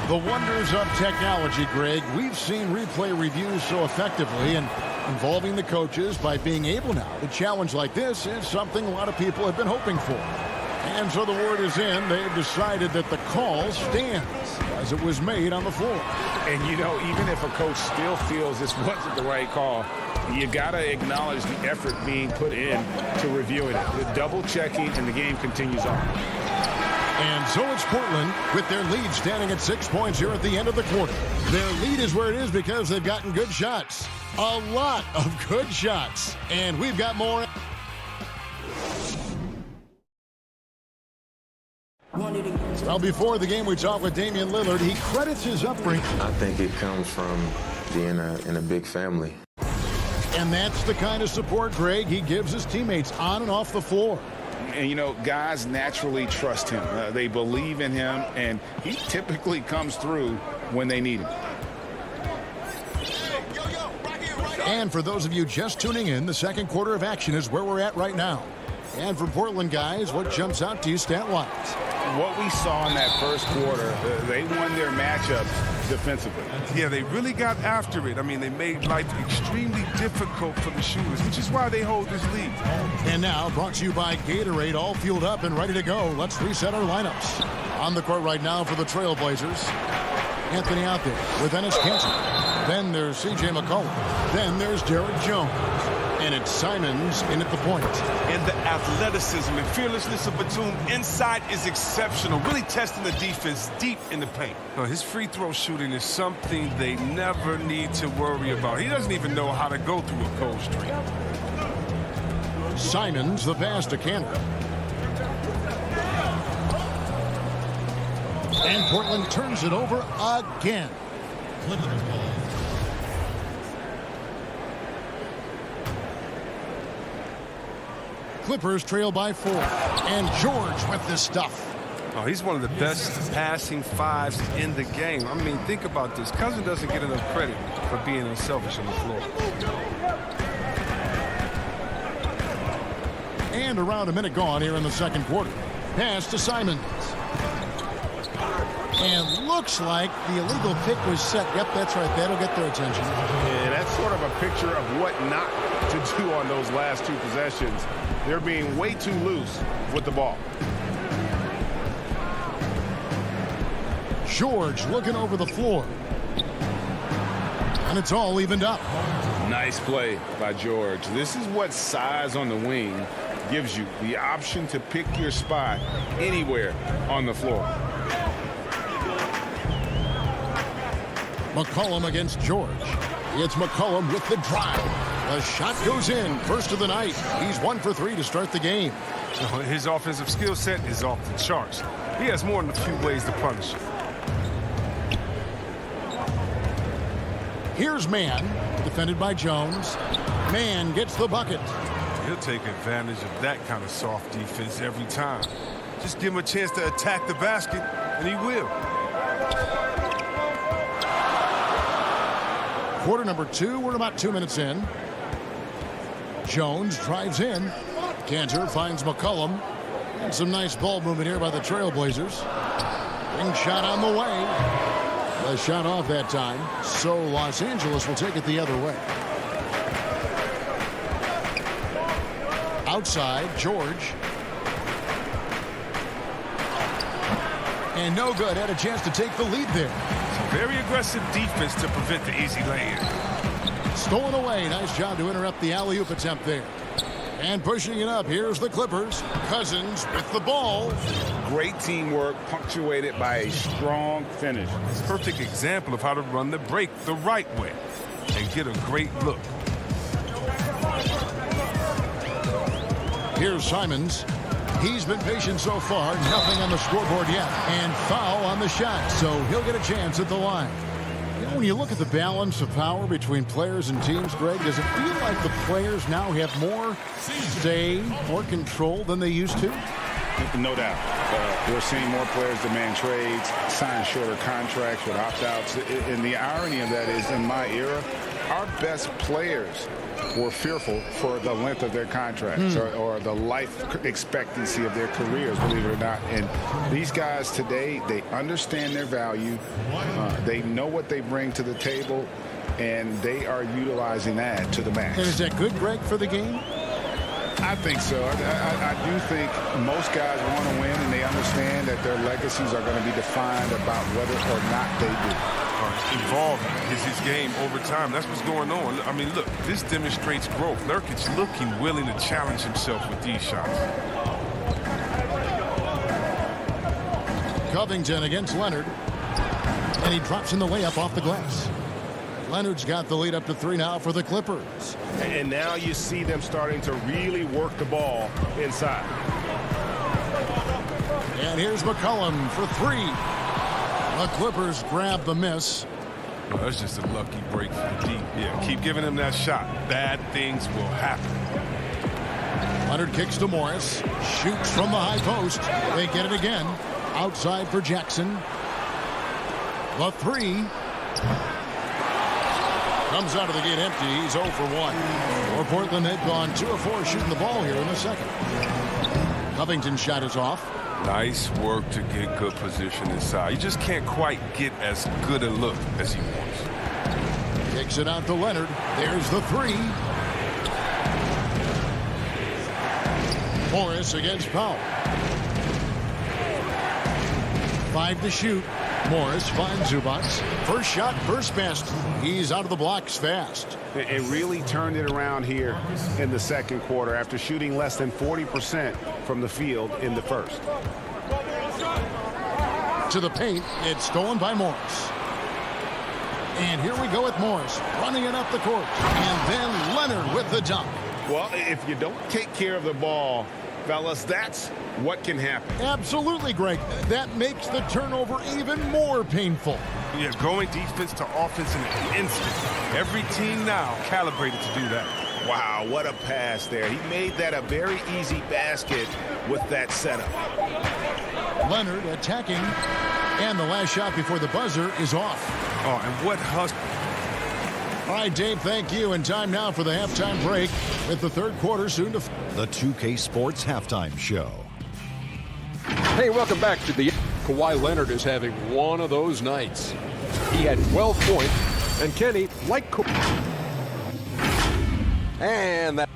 A: The wonders of technology, Greg. We've seen replay reviews so effectively, and involving the coaches by being able now to challenge like this is something a lot of people have been hoping for. And so the word is in. They've decided that the call stands as it was made on the floor.
E: And, you know, even if a coach still feels this wasn't the right call, you got to acknowledge the effort being put in to reviewing it. The double checking, and the game continues on.
A: And so it's Portland with their lead standing at 6 points here at the end of the quarter. Their lead is where it is because they've gotten good shots. A lot of good shots. And we've got more. Well, before the game, we talked with Damian Lillard. He credits his upbringing.
D: I think it comes from being in a big family.
A: And that's the kind of support, Greg, he gives his teammates on and off the floor.
E: And, you know, guys naturally trust him. They believe in him, and he typically comes through when they need him.
A: And for those of you just tuning in, the second quarter of action is where we're at right now. And for Portland guys, what jumps out to you stat-wise?
E: What we saw in that first quarter, they won their matchup defensively.
C: Yeah, they really got after it. I mean, they made life extremely difficult for the shooters, which is why they hold this lead.
A: And now, brought to you by Gatorade, all fueled up and ready to go. Let's reset our lineups. On the court right now for the Trailblazers, Anthony out there with Enes Kanter. Then there's C.J. McCollum. Then there's Derek Jones. And it's Simons in at the point.
C: And the athleticism and fearlessness of Batum inside is exceptional, really testing the defense deep in the paint. His free throw shooting is something they never need to worry about. He doesn't even know how to go through a cold streak.
A: Simons, the pass to Kanter. And Portland turns it over again. Clippers trail by 4. And George with this stuff.
C: Oh, he's one of the best passing fives in the game. I mean, think about this. Cousin doesn't get enough credit for being unselfish on the floor.
A: And around a minute gone here in the second quarter. Pass to Simons. And looks like the illegal pick was set. Yep, that's right. That'll get their attention.
I: Yeah, that's sort of a picture of what not to do on those last 2 possessions. They're being way too loose with the ball.
A: George looking over the floor. And it's all evened up.
E: Nice play by George. This is what size on the wing gives you, the option to pick your spot anywhere on the floor.
A: McCollum against George. It's McCollum with the drive. The shot goes in. First of the night. He's 1 for 3 to start the game.
C: His offensive skill set is off the charts. He has more than a few ways to punish.
A: Here's Mann, defended by Jones. Mann gets the bucket.
C: He'll take advantage of that kind of soft defense every time. Just give him a chance to attack the basket, and he will.
A: Quarter number 2, we're about 2 minutes in. Jones drives in. Kanter finds McCollum. And some nice ball movement here by the Trailblazers. Ring shot on the way. The shot off that time. So Los Angeles will take it the other way. Outside, George. And no good. Had a chance to take the lead there.
C: Very aggressive defense to prevent the easy lay-in.
A: Stolen away. Nice job to interrupt the alley-oop attempt there. And pushing it up, here's the Clippers. Cousins with the ball.
E: Great teamwork punctuated by a strong finish.
C: Perfect example of how to run the break the right way. And get a great look.
A: Here's Simons. He's been patient so far. Nothing on the scoreboard yet. And foul on the shot, so he'll get a chance at the line. You know, when you look at the balance of power between players and teams, Greg, does it feel like the players now have more say, more control than they used to?
B: No doubt. We're seeing more players demand trades, sign shorter contracts with opt-outs. And the irony of that is, in my era, our best players were fearful for the length of their contracts or the life expectancy of their careers, believe it or not. And these guys today, they understand their value. They know what they bring to the table, and they are utilizing that to the max.
A: And is that good, Greg, for the game?
B: I think so. I do think most guys want to win, and they understand that their legacies are going to be defined about whether or not they do.
C: Evolving his game over time. That's what's going on. I mean, look, this demonstrates growth. Nurkic looking willing to challenge himself with these shots.
A: Covington against Leonard. And he drops in the layup off the glass. Leonard's got the lead up to 3 now for the Clippers.
I: And now you see them starting to really work the ball inside.
A: And here's McCollum for 3. The Clippers grab the miss.
C: Well, that's just a lucky break for the deep. Yeah, keep giving him that shot. Bad things will happen.
A: Leonard kicks to Morris. Shoots from the high post. They get it again. Outside for Jackson. The 3. Comes out of the gate empty. He's 0 for 1. For Portland, they've gone 2 of 4 shooting the ball here in the second. Covington's shot is off.
C: Nice work to get good position inside. You just can't quite get as good a look as he wants.
A: Kicks it out to Leonard. There's the 3. Morris against Powell. 5 to shoot. Morris finds Zubac. First shot, first basket. He's out of the blocks fast.
E: It really turned it around here in the second quarter after shooting less than 40% from the field in the first.
A: To the paint, it's stolen by Morris. And here we go with Morris running it up the court. And then Leonard with the dunk.
E: Well, if you don't take care of the ball, fellas, that's what can happen.
A: Absolutely, Greg. That makes the turnover even more painful.
C: Yeah, going defense to offense in an instant. Every team now calibrated to do that.
E: Wow, what a pass there. He made that a very easy basket with that setup.
A: Leonard attacking. And the last shot before the buzzer is off.
C: Oh, and what hustle.
A: All right, Dave, thank you. And time now for the halftime break with the third quarter soon to...
F: The 2K Sports Halftime Show.
G: Hey, welcome back to the... Kawhi Leonard is having one of those nights. He had 12 points, and Kenny, like Kawhi... And that...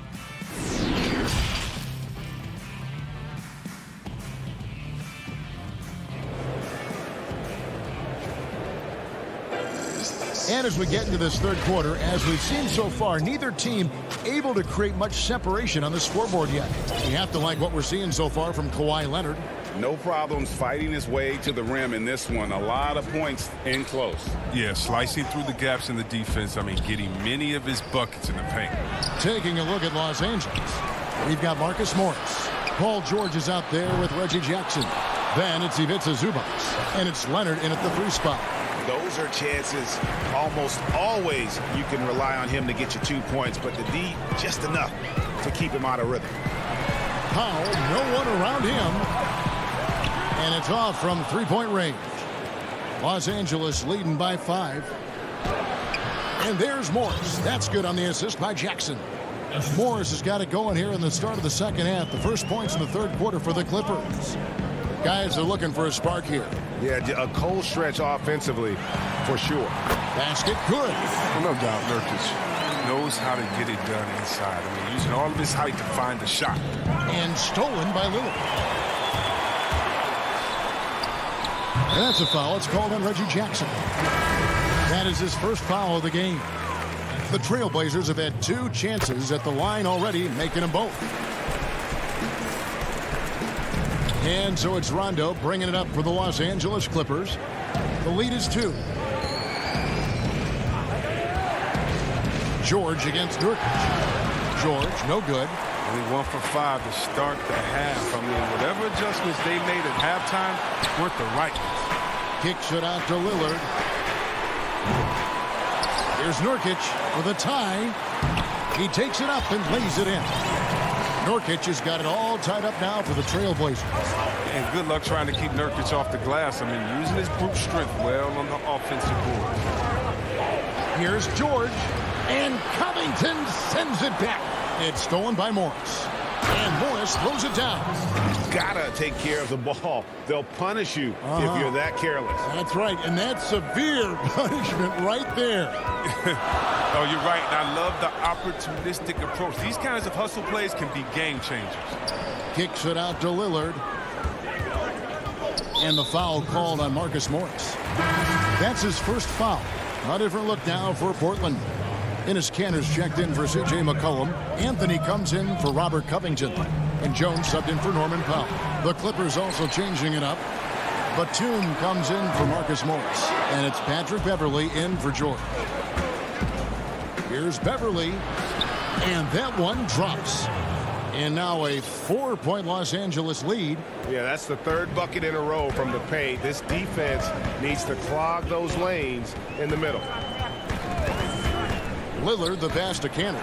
A: And as we get into this third quarter, as we've seen so far, neither team able to create much separation on the scoreboard yet. We have to like what we're seeing so far from Kawhi Leonard.
E: No problems fighting his way to the rim in this one. A lot of points in close.
C: Yeah, slicing through the gaps in the defense. I mean, getting many of his buckets in the paint.
A: Taking a look at Los Angeles, we've got Marcus Morris. Paul George is out there with Reggie Jackson. Then it's Ivica Zubac. And it's Leonard in at the 3 spot.
E: Those are chances almost always you can rely on him to get you 2 points, but the D just enough to keep him out of rhythm.
A: Powell, no one around him. And it's off from 3-point range. Los Angeles leading by 5. And there's Morris. That's good on the assist by Jackson. Morris has got it going here in the start of the second half. The first points in the third quarter for the Clippers. Guys are looking for a spark here.
E: Yeah, a cold stretch offensively for sure.
A: Basket good.
C: Well, no doubt Nurkic knows how to get it done inside. I mean, using all of his height to find the shot.
A: And stolen by Lillard. And that's a foul. It's called on Reggie Jackson. That is his first foul of the game. The Trailblazers have had 2 chances at the line already, making them both. And so it's Rondo bringing it up for the Los Angeles Clippers. The lead is 2. George against Nurkic. George, no good.
C: Only 1 for 5 to start the half. I mean, whatever adjustments they made at halftime weren't the right ones.
A: Kicks it out to Lillard. Here's Nurkic with a tie. He takes it up and lays it in. Nurkic has got it all tied up now for the Trailblazers.
C: And good luck trying to keep Nurkic off the glass. I mean, using his brute strength well on the offensive board.
A: Here's George, and Covington sends it back. It's stolen by Morris. And Morris throws it down.
E: Gotta take care of the ball. They'll punish you if you're that careless.
A: That's right, and that's severe punishment right there.
C: Oh, you're right, and I love the opportunistic approach. These kinds of hustle plays can be game changers.
A: Kicks it out to Lillard. And the foul called on Marcus Morris. That's his first foul. A different look now for Portland. Enes Kanter's checked in for C.J. McCollum. Anthony comes in for Robert Covington. And Jones subbed in for Norman Powell. The Clippers also changing it up. Batum comes in for Marcus Morris. And it's Patrick Beverley in for George. Here's Beverley. And that one drops. And now a 4-point Los Angeles lead.
I: Yeah, that's the third bucket in a row from the paint. This defense needs to clog those lanes in the middle.
A: Lillard, the pass to Kanter.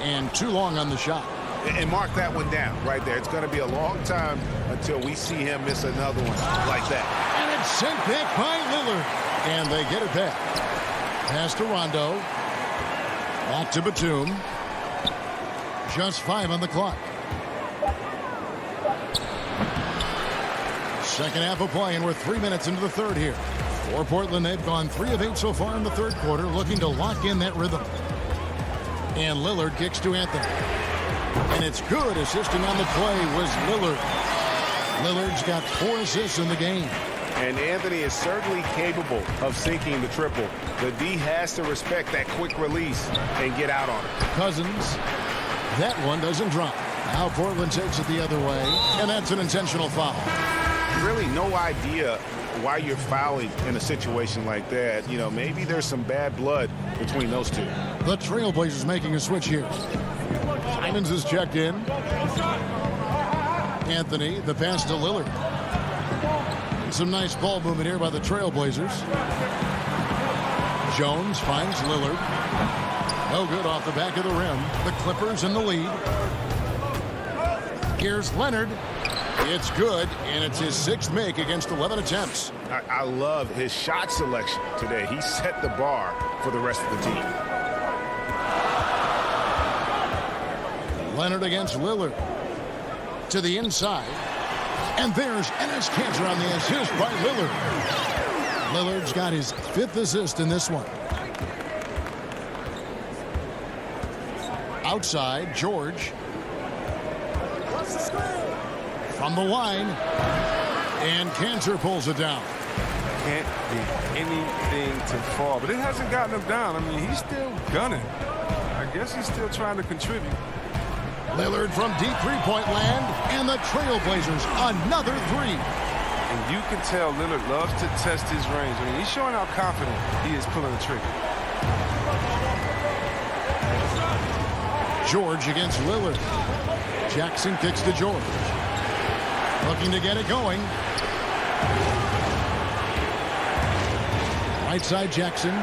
A: And too long on the shot.
E: And mark that one down right there. It's going to be a long time until we see him miss another one like that.
A: And it's sent back by Lillard. And they get it back. Pass to Rondo. Back to Batum. Just 5 on the clock. Second half of play, and we're 3 minutes into the third here. For Portland, they've gone 3 of 8 so far in the third quarter, looking to lock in that rhythm. And Lillard kicks to Anthony. And it's good. Assisting on the play was Lillard. Lillard's got 4 assists in the game.
E: And Anthony is certainly capable of sinking the triple. The D has to respect that quick release and get out on it.
A: Cousins. That one doesn't drop. Now Portland takes it the other way, and that's an intentional foul.
E: Really no idea why you're fouling in a situation like that. You know, maybe there's some bad blood between those two.
A: The Trailblazers making a switch here. Simons is checked in. Anthony, the pass to Lillard. Some nice ball movement here by the Trailblazers. Jones finds Lillard. No good off the back of the rim. The Clippers in the lead. Here's Leonard. It's good, and it's his 6th make against 11 attempts.
E: I love his shot selection today. He set the bar for the rest of the team.
A: Leonard against Lillard. To the inside. And there's Enes Kanter on the assist by Lillard. Lillard's got his 5th assist in this one. Outside, George. From the line. And Kanter pulls it down.
C: Can't be anything to fall. But it hasn't gotten him down. I mean, he's still gunning. I guess he's still trying to contribute.
A: Lillard from deep three-point land. And the Trailblazers, another 3.
C: And you can tell Lillard loves to test his range. I mean, he's showing how confident he is pulling the trigger.
A: George against Lillard. Jackson kicks to George. Looking to get it going. Right side Jackson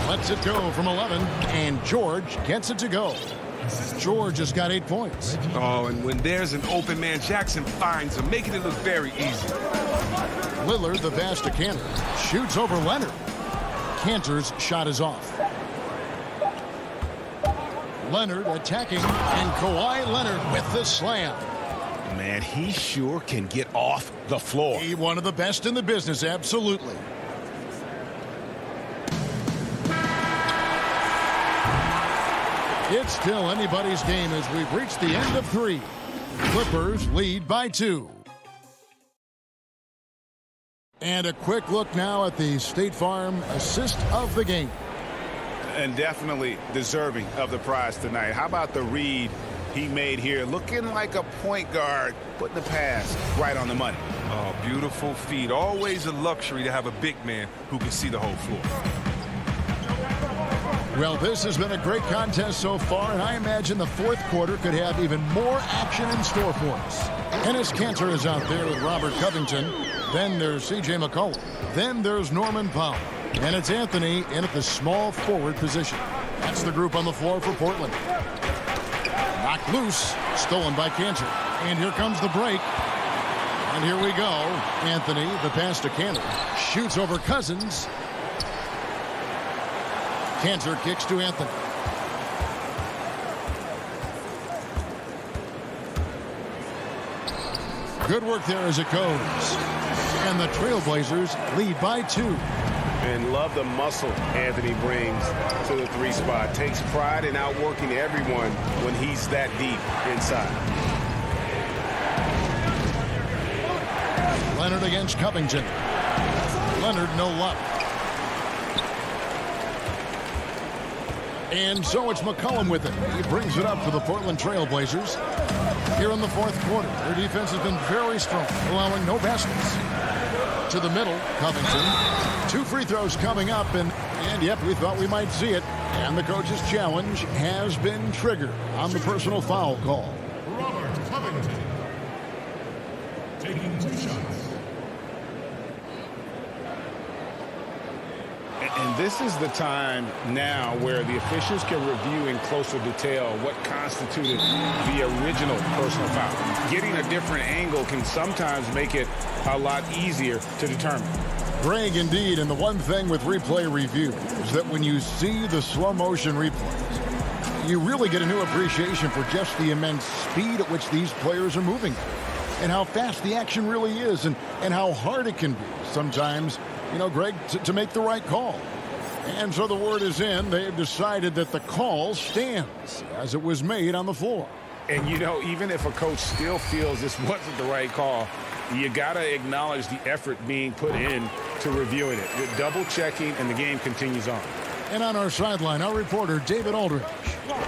A: lets it go from 11. And George gets it to go. George has got 8 points.
C: Oh, and when there's an open man, Jackson finds him, making it look very easy.
A: Lillard, the pass to Kanter. Shoots over Leonard. Kanter's shot is off. Leonard attacking, and Kawhi Leonard with the slam.
E: Man, he sure can get off the floor.
A: He one of the best in the business, absolutely. It's still anybody's game as we've reached the end of 3. Clippers lead by 2. And a quick look now at the State Farm assist of the game.
E: And definitely deserving of the prize tonight. How about the read he made here? Looking like a point guard, putting the pass right on the money.
C: Oh, beautiful feed. Always a luxury to have a big man who can see the whole floor.
A: Well, this has been a great contest so far, and I imagine the fourth quarter could have even more action in store for us. Ennis Cantor is out there with Robert Covington. Then there's C.J. McCollum. Then there's Norman Powell. And it's Anthony in at the small forward position. That's the group on the floor for Portland. Knocked loose, stolen by Cantor. And here comes the break. And here we go. Anthony, the pass to Cantor. Shoots over Cousins. Cantor kicks to Anthony. Good work there as it goes. And the Trailblazers lead by 2.
E: And love the muscle Anthony brings to the 3 spot. Takes pride in outworking everyone when he's that deep inside.
A: Leonard against Covington. Leonard, no luck. And so it's McCollum with it. He brings it up for the Portland Trailblazers. Here in the fourth quarter, their defense has been very strong, allowing no baskets. To the middle, Covington. 2 free throws coming up, and yep, we thought we might see it. And the coach's challenge has been triggered on the personal foul call.
L: Robert Covington taking 2 shots.
E: And this is the time now where the officials can review in closer detail what constituted the original personal foul. Getting a different angle can sometimes make it a lot easier to determine.
A: Greg, indeed, and the one thing with replay review is that when you see the slow motion replays, you really get a new appreciation for just the immense speed at which these players are moving and how fast the action really is and how hard it can be sometimes, you know, Greg, to make the right call. And so the word is in. They've decided that the call stands as it was made on the floor.
E: And, you know, even if a coach still feels this wasn't the right call, you got to acknowledge the effort being put in to reviewing it. You're double checking, and the game continues on.
A: And on our sideline, our reporter, David Aldridge.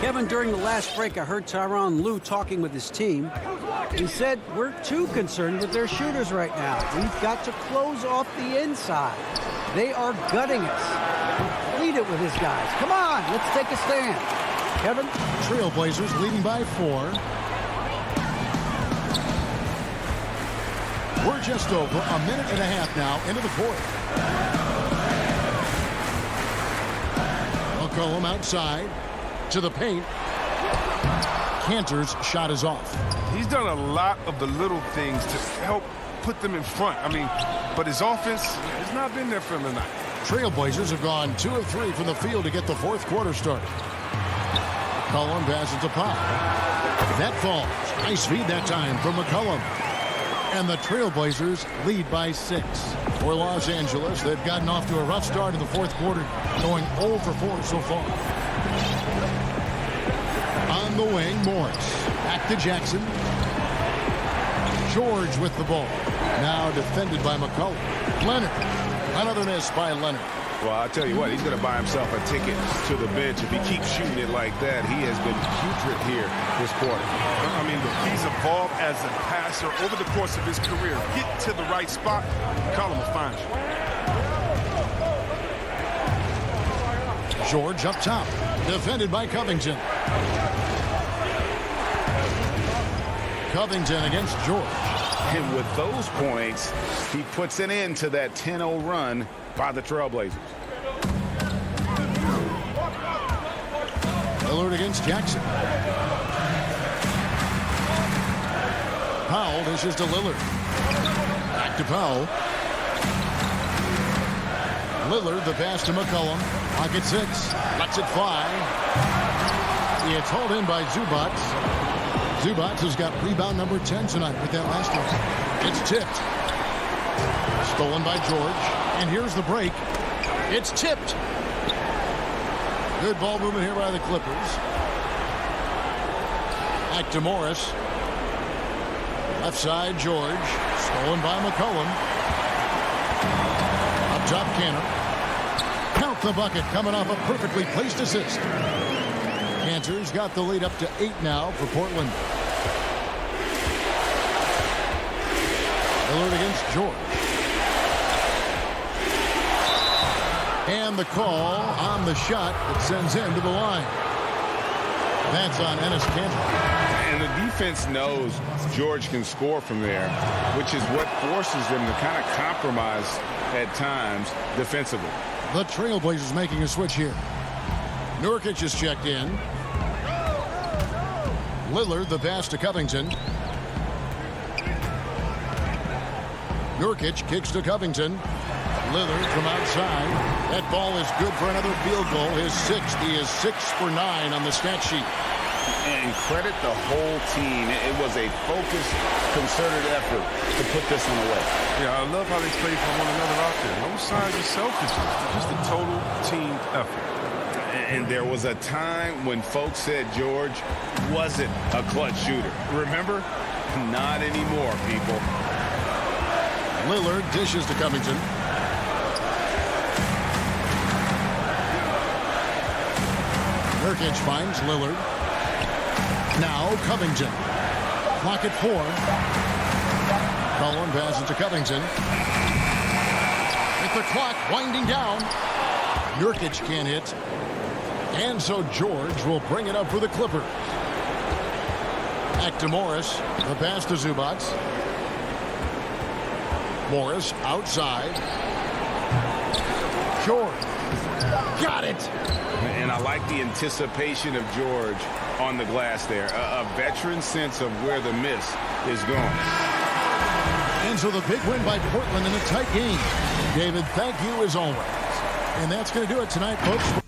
K: Kevin, during the last break, I heard Tyronn Lue talking with his team. He said, we're too concerned with their shooters right now. We've got to close off the inside. They are gutting us. Lead it with his guys. Come on, let's take a stand. Kevin?
A: Trailblazers leading by 4. We're just over a minute and a half now into the fourth. McCollum outside to the paint. Cantor's shot is off.
C: He's done a lot of the little things to help put them in front. I mean, but his offense has not been there for him tonight.
A: Trailblazers have gone 2 of 3 from the field to get the fourth quarter started. McCollum passes to Powell. That falls. Nice feed that time from McCollum. And the Trailblazers lead by 6. For Los Angeles, they've gotten off to a rough start in the fourth quarter, going 0 for 4 so far. On the wing, Morris. Back to Jackson. George with the ball. Now defended by McCollum. Leonard. Another miss by Leonard.
E: Well, I'll tell you what, he's going to buy himself a ticket to the bench. If he keeps shooting it like that, he has been putrid here this quarter.
C: I mean, he's evolved as a passer over the course of his career. Get to the right spot, McCollum will find you.
A: George up top. Defended by Covington. Covington against George.
E: And with those points, he puts an end to that 10-0 run by the Trailblazers.
A: Lillard against Jackson. Powell dishes to Lillard. Back to Powell. Lillard, the pass to McCollum. Pocket 6. Lets it fly. It's hauled in by Zubats. Zubats has got rebound number 10 tonight with that last one. It's tipped. Stolen by George. And here's the break. It's tipped. Good ball movement here by the Clippers. Back to Morris. Left side, George. Stolen by McCollum. Up top, Cantor. Count the bucket coming off a perfectly placed assist. Cantor's got the lead up to 8 now for Portland. Lillard against George. And And the call on the shot that sends him to the line. That's on Enes Kanter.
B: And the defense knows George can score from there, which is what forces them to kind of compromise at times defensively.
A: The Trailblazers making a switch here. Nurkic is checked in. Lillard the pass to Covington. Nurkic kicks to Covington. Lillard from outside. That ball is good for another field goal. His sixth. He is 6 for 9 on the stat sheet.
B: And credit the whole team. It was a focused, concerted effort to put this one away.
C: Yeah, I love how they play for one another out there. No signs of selfishness. Just a total team effort.
B: And there was a time when folks said George wasn't a clutch shooter. Remember? Not anymore, people.
A: Lillard dishes to Covington. Nurkic finds Lillard. Now Covington. Clock at 4. Cullen passes to Covington. With the clock winding down. Nurkic can't hit. And so George will bring it up for the Clippers. Back to Morris. The pass to Zubac. Morris outside. George. Got it.
B: And I like the anticipation of George on the glass there. A veteran sense of where the miss is going.
A: And so the big win by Portland in a tight game. David, thank you as always. And that's going to do it tonight, folks.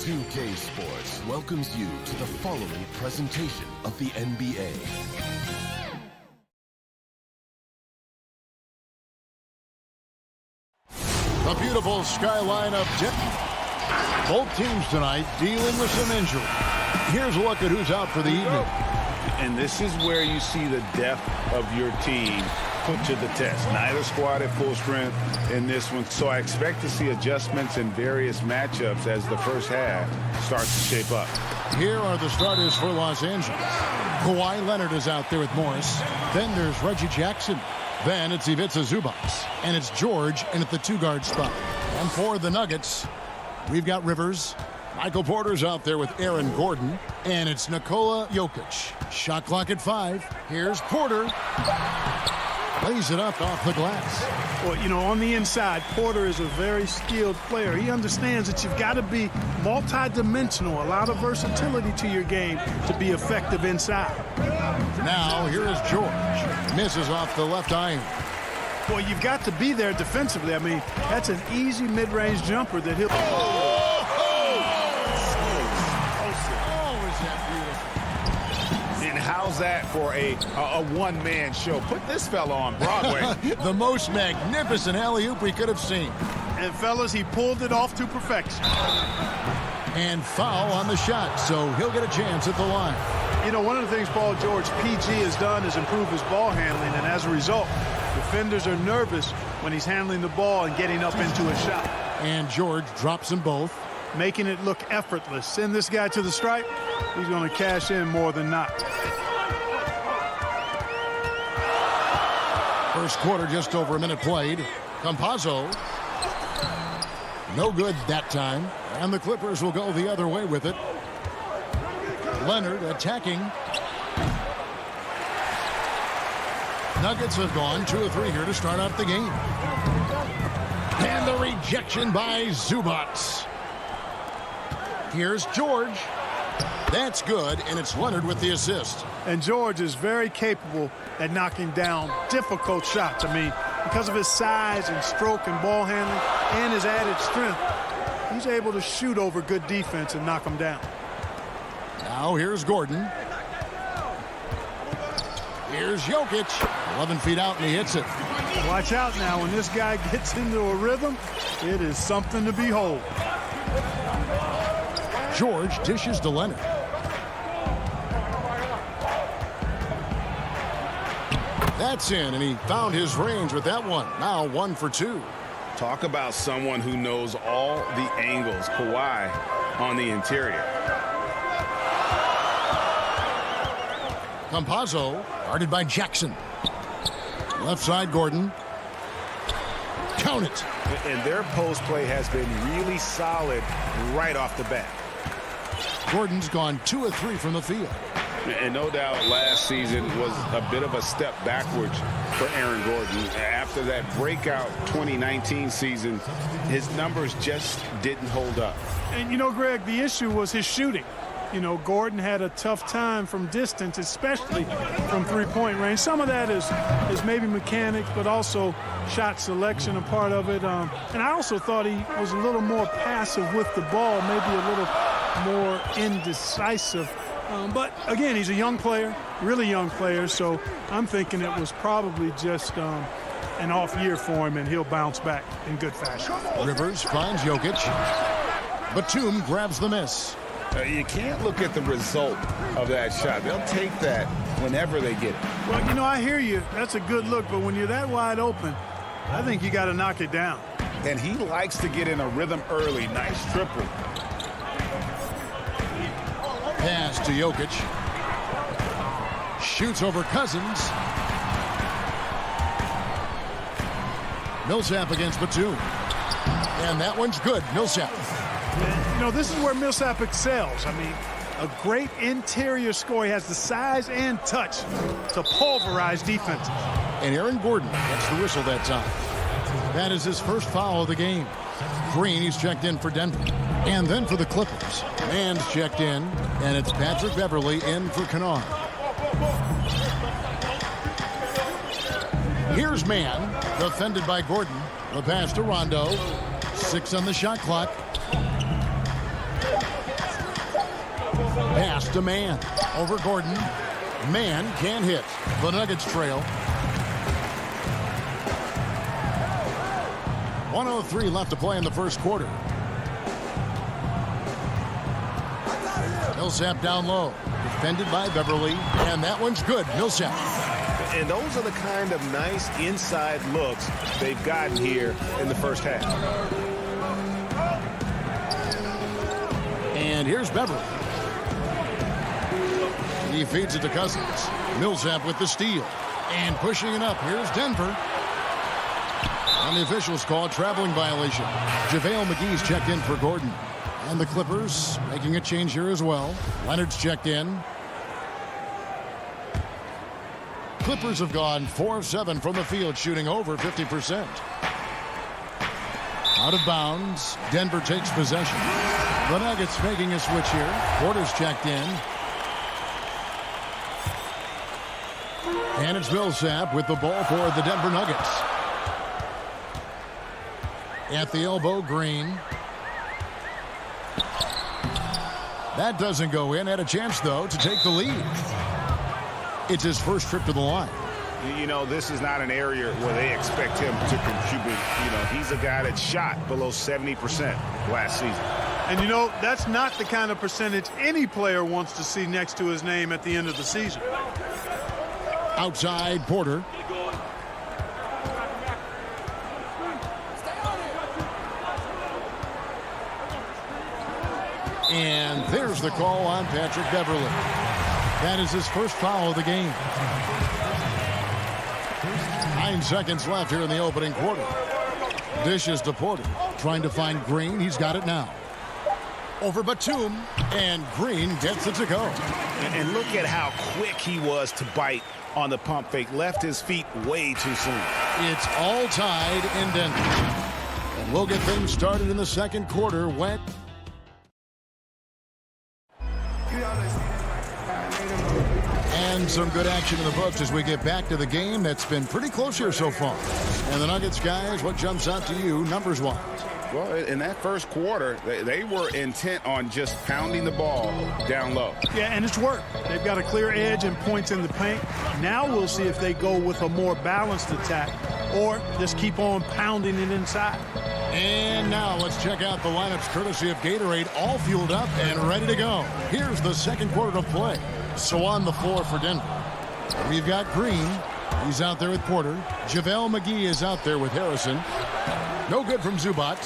M: 2K Sports welcomes you to the following presentation of the NBA.
A: A beautiful skyline of both teams tonight dealing with some injury. Here's a look at who's out for the evening.
E: And this is where you see the depth of your team put to the test. Neither squad at full strength in this one. So I expect to see adjustments in various matchups as the first half starts to shape up.
A: Here are the starters for Los Angeles. Kawhi Leonard is out there with Morris. Then there's Reggie Jackson. Then it's Ivica Zubac. And it's George in at the two-guard spot. And for the Nuggets, we've got Rivers. Michael Porter's out there with Aaron Gordon. And it's Nikola Jokic. Shot clock at 5. Here's Porter. Lays it up off the glass.
N: Well, you know, on the inside, Porter is a very skilled player. He understands that you've got to be multi-dimensional, a lot of versatility to your game to be effective inside.
A: Now, here is George. Misses off the left iron.
N: Boy, you've got to be there defensively. I mean, that's an easy mid-range jumper that he'll...
B: How's that for a one-man show? Put this fella on Broadway.
A: The most magnificent alley-oop we could have seen.
N: And, fellas, he pulled it off to perfection.
A: And foul on the shot, so he'll get a chance at the line.
N: You know, one of the things Paul George, PG, has done is improve his ball handling, and as a result, defenders are nervous when he's handling the ball and getting up into a shot.
A: And George drops them both.
N: Making it look effortless. Send this guy to the stripe, he's going to cash in more than not.
A: First quarter, just over a minute played. Campazzo. No good that time. And the Clippers will go the other way with it. Leonard attacking. Nuggets have gone 2 of 3 here to start out the game. And the rejection by Zubac. Here's George. That's good, and it's Leonard with the assist.
N: And George is very capable at knocking down difficult shots. I mean, because of his size and stroke and ball handling and his added strength, he's able to shoot over good defense and knock them down.
A: Now here's Gordon. Here's Jokic. 11 feet out, and he hits it.
N: Watch out now. When this guy gets into a rhythm, it is something to behold.
A: George dishes to Leonard. That's in, and he found his range with that one. Now 1 for 2.
E: Talk about someone who knows all the angles. Kawhi on the interior.
A: Campazzo, guarded by Jackson. Left side, Gordon. Count it.
E: And their post play has been really solid right off the bat.
A: Gordon's gone 2 of 3 from the field.
E: And no doubt last season was a bit of a step backwards for Aaron Gordon. After that breakout 2019 season, his numbers just didn't hold up.
N: And, you know, Greg, the issue was his shooting. You know, Gordon had a tough time from distance, especially from three-point range. Some of that is maybe mechanics, but also shot selection a part of it. And I also thought he was a little more passive with the ball, maybe a little more indecisive. But, again, he's a young player, really young player, so I'm thinking it was probably just an off year for him, and he'll bounce back in good fashion.
A: Rivers finds Jokic. Batum grabs the miss.
E: You can't look at the result of that shot. They'll take that whenever they get it.
N: Well, you know, I hear you. That's a good look, but when you're that wide open, I think you got to knock it down.
E: And he likes to get in a rhythm early. Nice triple.
A: Pass to Jokic. Shoots over Cousins. Millsap against Batum. And that one's good. Millsap.
N: You know, this is where Millsap excels. I mean, a great interior scorer. He has the size and touch to pulverize defenses.
A: And Aaron Gordon gets the whistle that time. That is his first foul of the game. Green, he's checked in for Denver. And then for the Clippers. Mann's checked in, and it's Patrick Beverley in for Kennard. Here's Mann, defended by Gordon. The pass to Rondo. 6 on the shot clock. Pass to Mann. Over Gordon. Mann can't hit. The Nuggets trail. 1:03 left to play in the first quarter. Millsap down low. Defended by Beverley. And that one's good. Millsap.
E: And those are the kind of nice inside looks they've gotten here in the first half.
A: And here's Beverley. He feeds it to Cousins. Millsap with the steal. And pushing it up. Here's Denver. And the officials call a traveling violation. JaVale McGee's checked in for Gordon. And the Clippers making a change here as well. Leonard's checked in. Clippers have gone 4 of 7 from the field, shooting over 50%. Out of bounds. Denver takes possession. The Nuggets making a switch here. Porter's checked in. And it's Millsap with the ball for the Denver Nuggets. At the elbow, Green. That doesn't go in. Had a chance, though, to take the lead. It's his first trip to the line.
E: You know, this is not an area where they expect him to contribute. You know, he's a guy that shot below 70% last season.
N: And, you know, that's not the kind of percentage any player wants to see next to his name at the end of the season.
A: Outside, Porter. And there's the call on Patrick Beverley. That is his first foul of the game. 9 seconds left here in the opening quarter. Dishes to Porter. Trying to find Green. He's got it now. Over Batum. And Green gets it to go.
E: And look at how quick he was to bite on the pump fake. Left his feet way too soon.
A: It's all tied in Denver. And we'll get things started in the second quarter when... And some good action in the books as we get back to the game that's been pretty close here so far. And the Nuggets, guys, what jumps out to you numbers-wise?
B: Well, in that first quarter, they were intent on just pounding the ball down low.
N: Yeah, and it's worked. They've got a clear edge and points in the paint. Now we'll see if they go with a more balanced attack or just keep on pounding it inside.
A: And now let's check out the lineups courtesy of Gatorade, all fueled up and ready to go. Here's the second quarter of play. So on the floor for Denver, we've got Green. He's out there with Porter. JaVale McGee is out there with Harrison. No good from Zubac.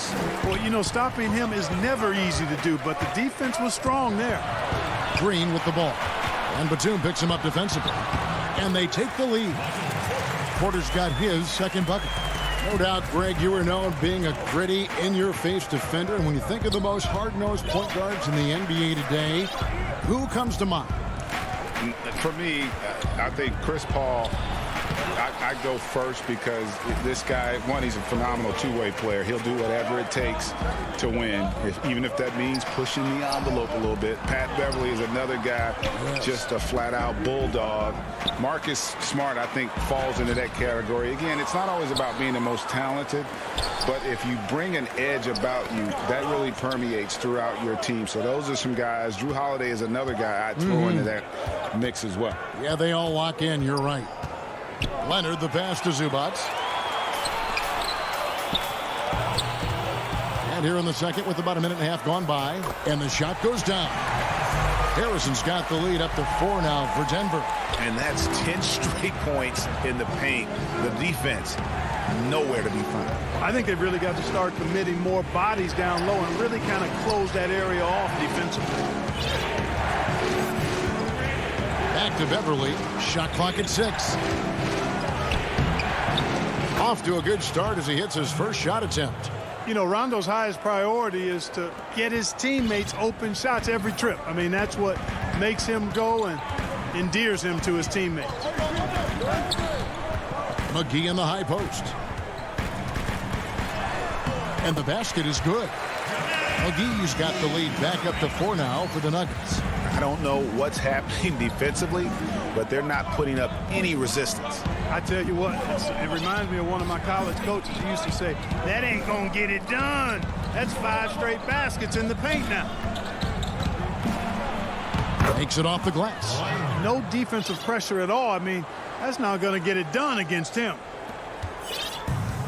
N: Well, you know, stopping him is never easy to do, but the defense was strong there.
A: Green with the ball. And Batum picks him up defensively. And they take the lead. Porter's got his second bucket. No doubt, Greg, you were known being a gritty, in-your-face defender. And when you think of the most hard-nosed point guards in the NBA today, who comes to mind?
B: For me, I think Chris Paul. I go first because this guy, one, he's a phenomenal two-way player. He'll do whatever it takes to win, even if that means pushing the envelope a little bit. Pat Beverly is another guy, just a flat-out bulldog. Marcus Smart, I think, falls into that category. Again, it's not always about being the most talented, but if you bring an edge about you, that really permeates throughout your team. So those are some guys. Drew Holiday is another guy I'd throw into that mix as well.
A: Yeah, they all lock in. You're right. Leonard, the pass to Zubac. And here in the second with about a minute and a half gone by. And the shot goes down. Harrison's got the lead up to 4 now for Denver.
E: And that's 10 straight points in the paint. The defense, nowhere to be found.
N: I think they've really got to start committing more bodies down low and really kind of close that area off defensively.
A: Back to Beverly. Shot clock at 6. Off to a good start as he hits his first shot attempt.
N: You know, Rondo's highest priority is to get his teammates open shots every trip. I mean, that's what makes him go and endears him to his teammates.
A: McGee in the high post. And the basket is good. McGee's got the lead back up to 4 now for the Nuggets.
E: I don't know what's happening defensively, but they're not putting up any resistance.
N: I tell you what, it reminds me of one of my college coaches who used to say, that ain't gonna get it done. That's 5 straight baskets in the paint now.
A: Takes it off the glass.
N: No defensive pressure at all. I mean, that's not gonna get it done against him.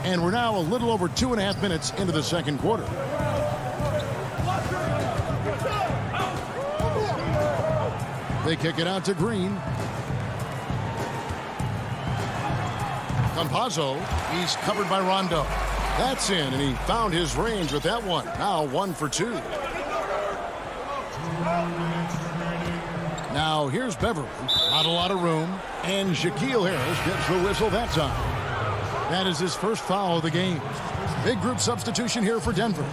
A: And we're now a little over 2.5 minutes into the second quarter. They kick it out to Green. Campazzo, he's covered by Rondo. That's in, and he found his range with that one. Now 1 for 2. Now here's Beverly. Not a lot of room. And Shaquille Harris gets the whistle that time. That is his first foul of the game. Big group substitution here for Denver.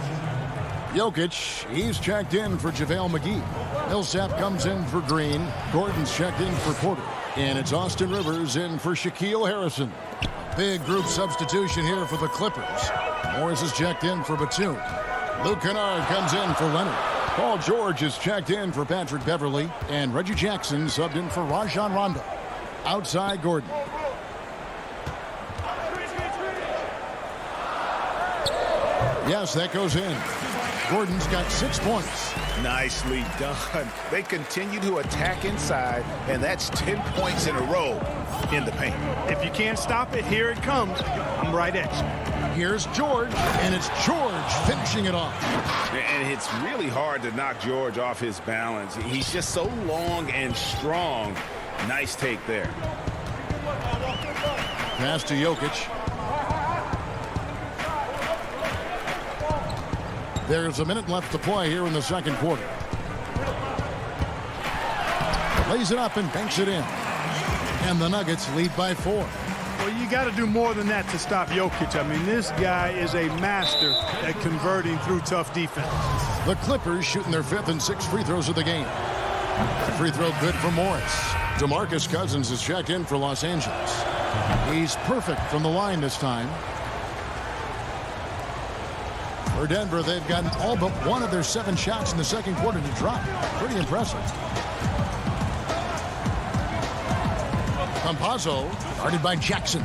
A: Jokic, he's checked in for JaVale McGee. Millsap comes in for Green. Gordon's checked in for Porter. And it's Austin Rivers in for Shaquille Harrison. Big group substitution here for the Clippers. Morris is checked in for Batum. Luke Kennard comes in for Leonard. Paul George is checked in for Patrick Beverly. And Reggie Jackson subbed in for Rajon Rondo. Outside Gordon. Yes, that goes in. Gordon's got 6 points.
E: Nicely done. They continue to attack inside, and that's 10 points in a row in the paint.
N: If you can't stop it, here it comes. I'm right at you.
A: Here's George, and it's George finishing it off.
E: And it's really hard to knock George off his balance. He's just so long and strong. Nice take there.
A: Pass to Jokic. There's a minute left to play here in the second quarter. Lays it up and banks it in. And the Nuggets lead by 4.
N: Well, you got to do more than that to stop Jokic. I mean, this guy is a master at converting through tough defense.
A: The Clippers shooting their 5th and 6th free throws of the game. Free throw good for Morris. DeMarcus Cousins is checked in for Los Angeles. He's perfect from the line this time. For Denver, they've gotten all but 1 of their 7 shots in the second quarter to drop. Pretty impressive. Campazzo, guarded by Jackson.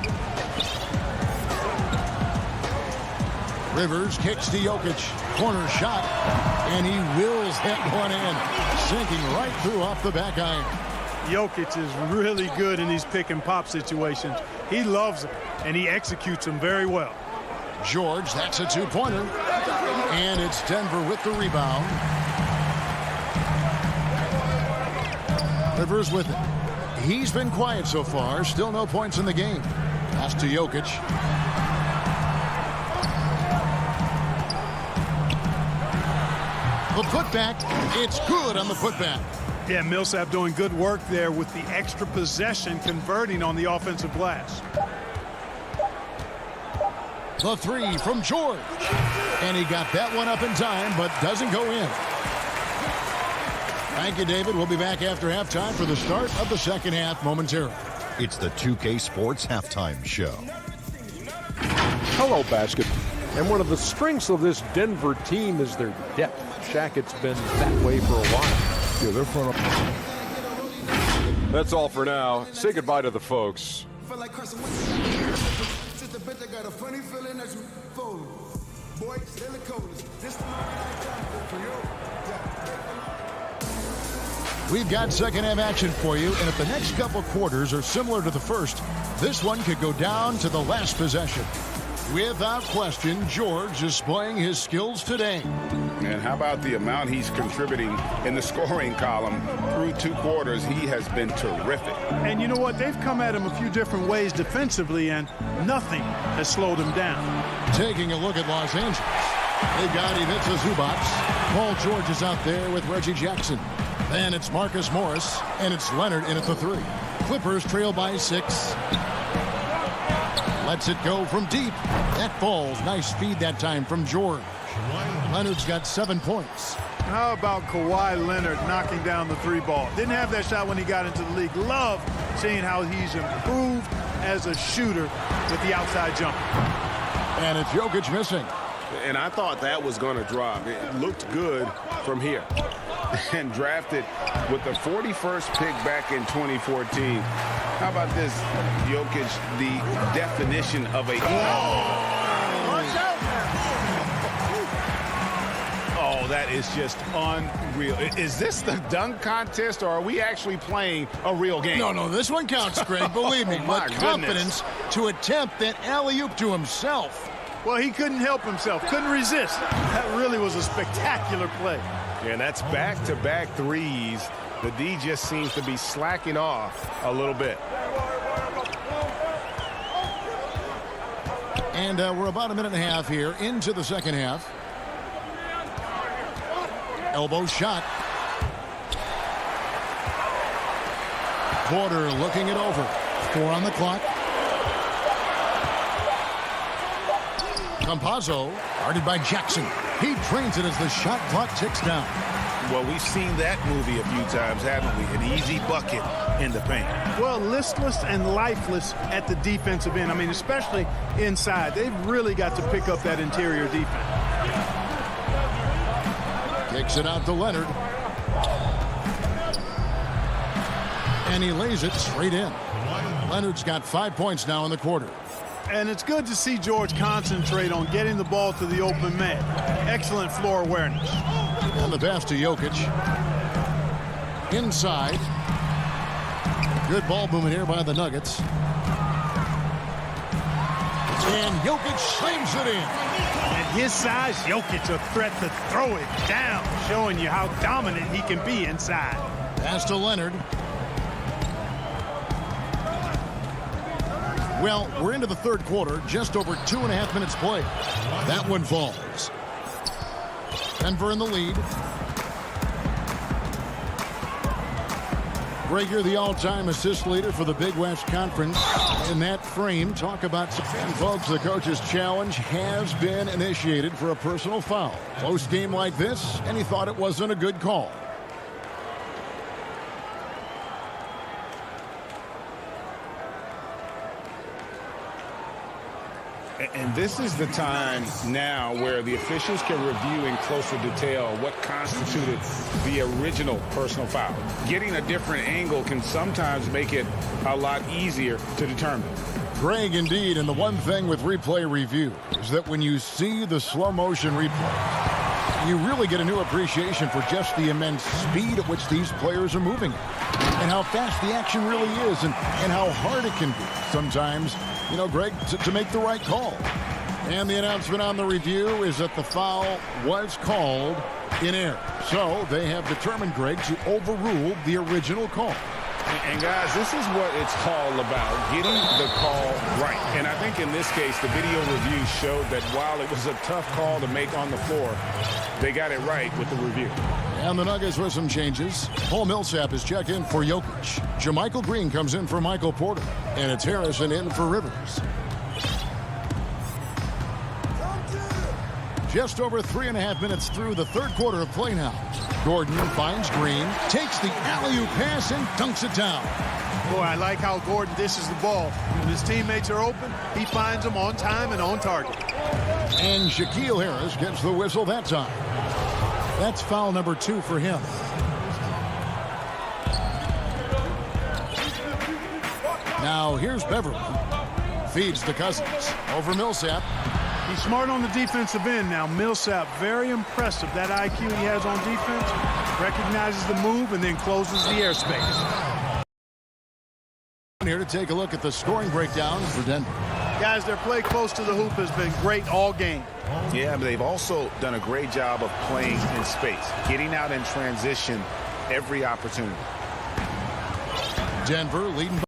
A: Rivers kicks to Jokic. Corner shot. And he wills that one in. Sinking right through off the back iron.
N: Jokic is really good in these pick and pop situations. He loves them, and he executes them very well.
A: George, that's a two-pointer. And it's Denver with the rebound. Rivers with it. He's been quiet so far. Still no points in the game. Pass to Jokic. The putback. It's good on the putback.
N: Yeah, Millsap doing good work there with the extra possession, converting on the offensive glass.
A: The three from George. And he got that one up in time, but doesn't go in. Thank you, David. We'll be back after halftime for the start of the second half momentarily.
F: It's the 2K Sports Halftime Show.
G: Hello, basket. And one of the strengths of this Denver team is their depth. Shaq, it's been that way for a while.
J: Yeah, they're front.
G: That's all for now. Say goodbye to the folks.
A: We've got second half action for you, and if the next couple quarters are similar to the first, this one could go down to the last possession. Without question, George is displaying his skills today.
E: And how about the amount he's contributing in the scoring column through two quarters? He has been terrific.
N: And you know what? They've come at him a few different ways defensively, and nothing has slowed him down.
A: Taking a look at Los Angeles. They got Ivica Zubac. Paul George is out there with Reggie Jackson. Then it's Marcus Morris, and it's Leonard in at the three. Clippers trail by 6. Lets it go from deep. That falls. Nice feed that time from George. Leonard's got 7 points.
N: How about Kawhi Leonard knocking down the three ball? Didn't have that shot when he got into the league. Love seeing how he's improved as a shooter with the outside jumper.
A: And it's Jokic missing.
E: And I thought that was going to drop. It looked good from here. And drafted with the 41st pick back in 2014. How about this, Jokic, the definition of a... Oh, that is just unreal. Is this the dunk contest, or are we actually playing a real game?
A: No, this one counts, Greg. Believe me.
E: My
A: But confidence to attempt that alley-oop to himself.
N: Well, he couldn't help himself. Couldn't resist. That really was a spectacular play.
I: Yeah, and that's back-to-back threes. The D just seems to be slacking off a little bit.
A: And we're about a minute and a half here into the second half. Elbow shot. Porter looking it over. 4 on the clock. Campazzo, guarded by Jackson. He trains it as the shot clock ticks down.
E: Well, we've seen that movie a few times, haven't we? An easy bucket in the paint.
N: Well, listless and lifeless at the defensive end. I mean, especially inside. They've really got to pick up that interior defense.
A: Kicks it out to Leonard. And he lays it straight in. Leonard's got 5 points now in the quarter.
N: And it's good to see George concentrate on getting the ball to the open man. Excellent floor awareness.
A: And the pass to Jokic. Inside. Good ball movement here by the Nuggets. And Jokic slams it in.
N: At his size, Jokic a threat to throw it down, showing you how dominant he can be inside.
A: Pass to Leonard. Well, we're into the third quarter, just over 2.5 minutes played. That one falls. Denver in the lead. Greg, you're the all-time assist leader for the Big West Conference. In that frame, talk about some... And folks, the coach's challenge has been initiated for a personal foul. Close game like this, and he thought it wasn't a good call.
E: And this is the time now where the officials can review in closer detail what constituted the original personal foul. Getting a different angle can sometimes make it a lot easier to determine.
A: Greg, indeed, and the one thing with replay review is that when you see the slow motion replay, you really get a new appreciation for just the immense speed at which these players are moving and how fast the action really is and how hard it can be sometimes, you know, Greg, to make the right call. And the announcement on the review is that the foul was called in error. So they have determined, Greg, to overrule the original call.
E: And guys, this is what it's all about, getting the call right. And I think in this case, the video review showed that while it was a tough call to make on the floor, they got it right with the review.
A: And the Nuggets with some changes. Paul Millsap is checked in for Jokic. JaMychal Green comes in for Michael Porter. And it's Harrison in for Rivers. Just over 3.5 minutes through the third quarter of play now. Gordon finds Green, takes the alley-oop pass and dunks it down.
N: Boy, I like how Gordon dishes the ball. When his teammates are open, he finds them on time and on target.
A: And Shaquille Harris gets the whistle that time. That's foul number 2 for him. Now here's Beverly. Feeds to Cousins. Over Millsap.
N: He's smart on the defensive end now. Millsap, very impressive. That IQ he has on defense, recognizes the move and then closes the airspace.
A: Here to take a look at the scoring breakdown for Denver.
N: Guys, their play close to the hoop has been great all game.
E: Yeah, but they've also done a great job of playing in space, getting out in transition every opportunity.
A: Denver leading by.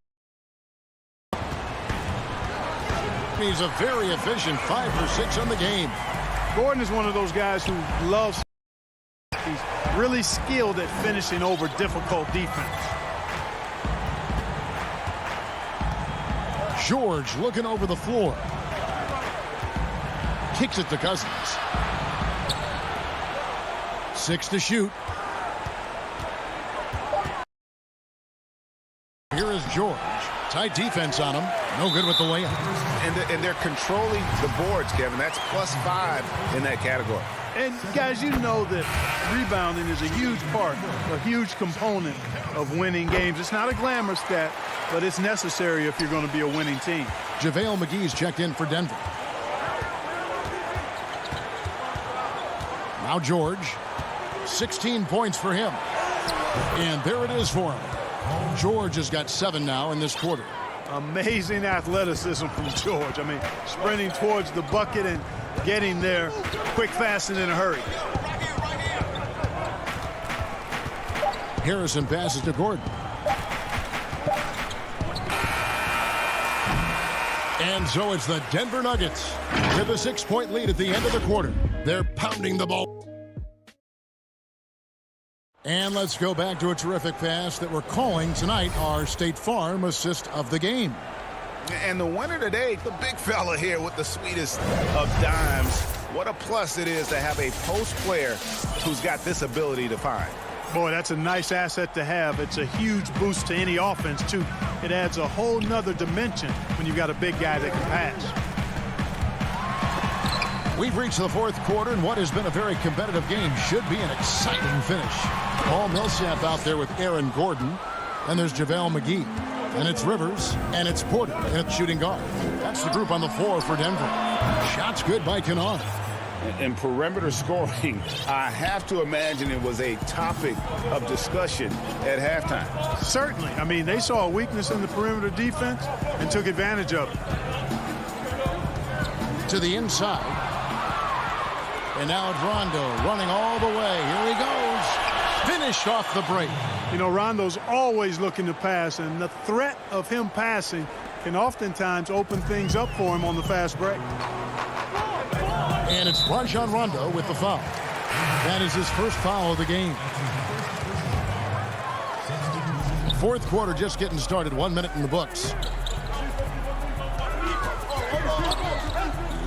A: He's a very efficient 5 for 6 on the game.
N: Gordon is one of those guys who loves. He's really skilled at finishing over difficult defense.
A: George looking over the floor. Kicks it to Cousins. 6 to shoot. Here is George. Tight defense on him. No good with the layup.
E: And they're controlling the boards, Kevin. That's +5 in that category.
N: And, guys, you know that rebounding is a huge part, a huge component of winning games. It's not a glamour stat, but it's necessary if you're going to be a winning team.
A: JaVale McGee's checked in for Denver. Now George. 16 points for him. And there it is for him. George has got 7 now in this quarter.
N: Amazing athleticism from George. I mean, sprinting towards the bucket and getting there quick, fast, and in a hurry.
A: Harrison passes to Gordon. And so it's the Denver Nuggets with a 6-point lead at the end of the quarter. They're pounding the ball. And let's go back to a terrific pass that we're calling tonight our State Farm assist of the game.
E: And the winner today, the big fella here with the sweetest of dimes. What a plus it is to have a post player who's got this ability to find.
N: Boy, that's a nice asset to have. It's a huge boost to any offense, too. It adds a whole nother dimension when you've got a big guy that can pass.
A: We've reached the fourth quarter, and what has been a very competitive game should be an exciting finish. Paul Millsap out there with Aaron Gordon, and there's JaVale McGee, and it's Rivers, and it's Porter, and it's shooting guard. That's the group on the floor for Denver. Shots good by Kennard.
E: In perimeter scoring, I have to imagine it was a topic of discussion at halftime.
N: Certainly. I mean, they saw a weakness in the perimeter defense and took advantage of it.
A: To the inside. And now it's Rondo running all the way. Here he goes. Finished off the break.
N: You know, Rondo's always looking to pass, and the threat of him passing can oftentimes open things up for him on the fast break.
A: And it's Rajon Rondo with the foul. That is his first foul of the game. Fourth quarter just getting started. 1 minute in the books.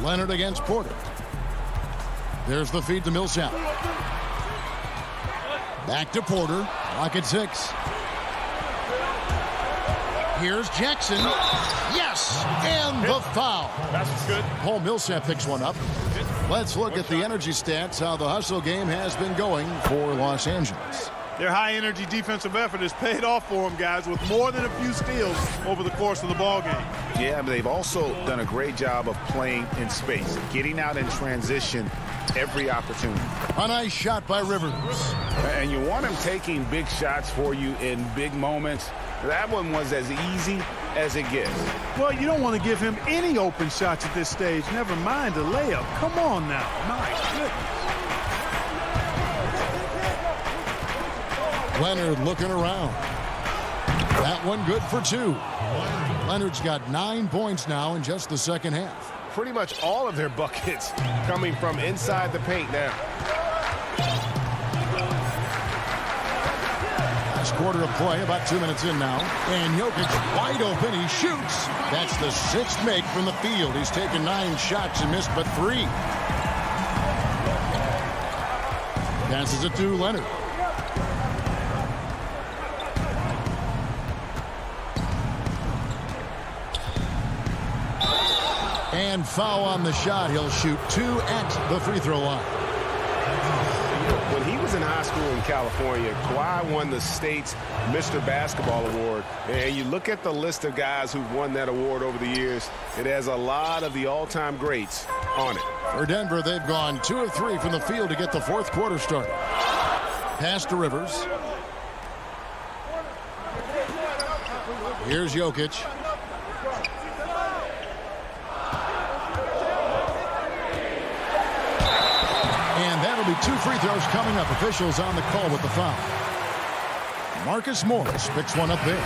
A: Leonard against Porter. There's the feed to Millsap. Back to Porter. Clock at 6. Here's Jackson. Yes! And the foul.
I: That's good.
A: Paul Millsap picks one up. Let's look at the energy stats, how the hustle game has been going for Los Angeles.
N: Their high-energy defensive effort has paid off for them, guys, with more than a few steals over the course of the ball game.
E: Yeah, but they've also done a great job of playing in space, getting out in transition every opportunity.
A: A nice shot by Rivers.
E: And you want him taking big shots for you in big moments. That one was as easy as it gets.
N: Well, you don't want to give him any open shots at this stage, never mind a layup. Come on now. My goodness.
A: Leonard looking around. That one good for 2. Leonard's got 9 points now in just the second half.
I: Pretty much all of their buckets coming from inside the paint now.
A: Last quarter of play, about 2 minutes in now. And Jokic wide open. He shoots. That's the 6th make from the field. He's taken 9 shots and missed but 3. Passes it to Leonard. And foul on the shot. He'll shoot 2 at the free throw line.
I: When he was in high school in California, Kawhi won the state's Mr. Basketball Award. And you look at the list of guys who've won that award over the years, it has a lot of the all-time greats on it.
A: For Denver, they've gone 2 of 3 from the field to get the 4th quarter started. Pass to Rivers. Here's Jokic. And that'll be 2 free throws coming up. Officials on the call with the foul. Marcus Morris picks one up there.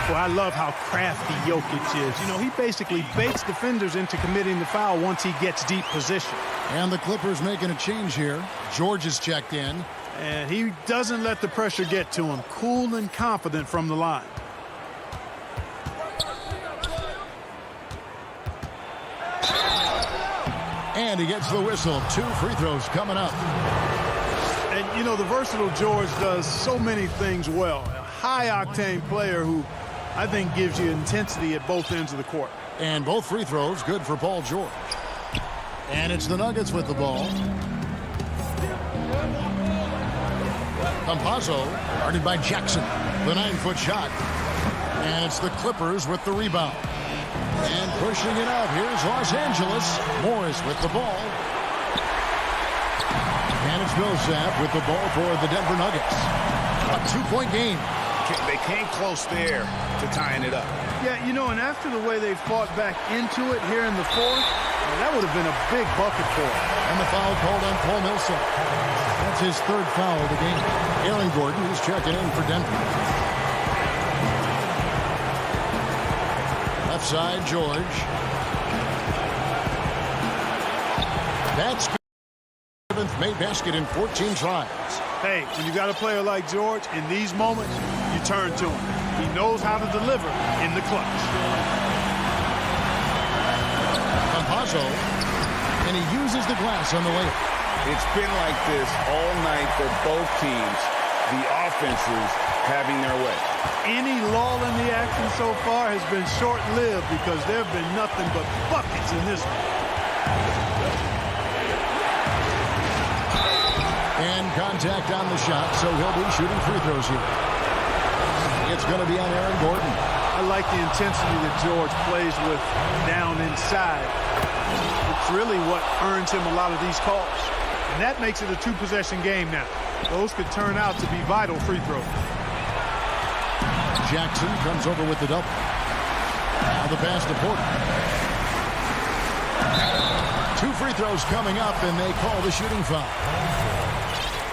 N: Well, I love how crafty Jokic is. You know, he basically baits defenders into committing the foul once he gets deep position.
A: And the Clippers making a change here. George is checked in.
N: And he doesn't let the pressure get to him. Cool and confident from the line.
A: And he gets the whistle. 2 free throws coming up.
N: And, you know, the versatile George does so many things well. A high-octane player who I think gives you intensity at both ends of the court.
A: And both free throws good for Paul George. And it's the Nuggets with the ball. Campazzo guarded by Jackson. The 9-foot shot. And it's the Clippers with the rebound. And pushing it out, here's Los Angeles. Morris with the ball. And it's Millsap with the ball for the Denver Nuggets. A 2-point game.
E: They came close there to tying it up.
N: Yeah, you know, and after the way they fought back into it here in the 4th, that would have been a big bucket for him.
A: And the foul called on Paul Millsap. That's his 3rd foul of the game. Aaron Gordon is checking in for Denver. Left side, George. That's 7th made basket in 14 tries.
N: Hey, when you got a player like George, in these moments, you turn to him. He knows how to deliver in the clutch.
A: Campazzo, and he uses the glass on the layup.
E: It's been like this all night for both teams. The offenses having their way.
N: Any lull in the action so far has been short-lived because there have been nothing but buckets in this one.
A: And contact on the shot, so he'll be shooting free throws here. It's going to be on Aaron Gordon.
N: I like the intensity that George plays with down inside. It's really what earns him a lot of these calls. And that makes it a 2-possession game now. Those could turn out to be vital free throws.
A: Jackson comes over with the double. Now the pass to Porter. 2 free throws coming up, and they call the shooting foul.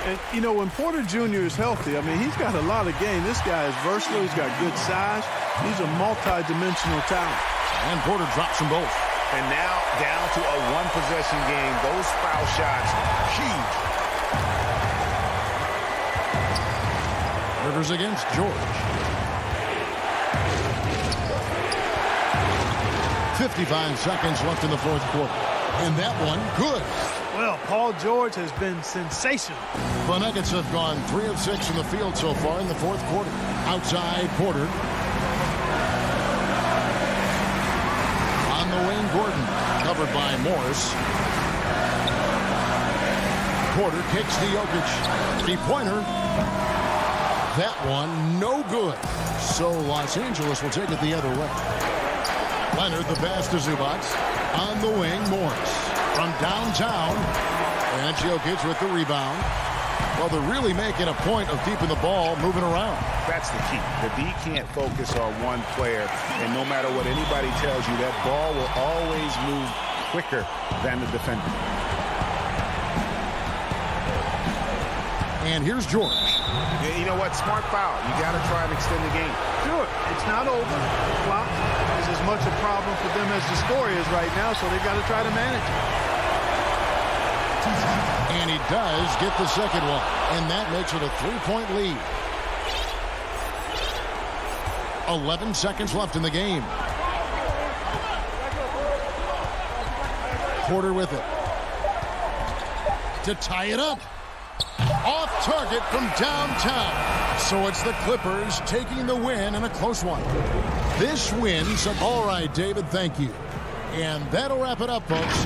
N: And, you know, when Porter Jr. is healthy, I mean, he's got a lot of game. This guy is versatile. He's got good size. He's a multi-dimensional talent.
A: And Porter drops them both.
E: And now down to a 1-possession game. Those foul shots, huge.
A: Rivers against George. 55 seconds left in the 4th quarter. And that one, good.
N: Well, Paul George has been sensational.
A: The Nuggets have gone 3 of 6 from the field so far in the 4th quarter. Outside, Porter. On the wing, Gordon. Covered by Morris. Porter kicks to Jokic. 3-pointer. That one, no good. So Los Angeles will take it the other way. Leonard, the pass to Zubac. On the wing, Morris. From downtown. And Jokic with the rebound. Well, they're really making a point of keeping the ball moving around.
B: That's the key. The D can't focus on one player, and no matter what anybody tells you, that ball will always move quicker than the defender.
A: And here's George.
B: Yeah, you know what? Smart foul. You got to try and extend the game.
N: Sure. It's not over. The clock is as much a problem for them as the score is right now, so they got to try to manage it.
A: And he does get the second one. And that makes it a 3-point lead. 11 seconds left in the game. Porter with it. To tie it up. Off target from downtown. So it's the Clippers taking the win in a close one. This wins. All right, David, thank you. And that'll wrap it up, folks.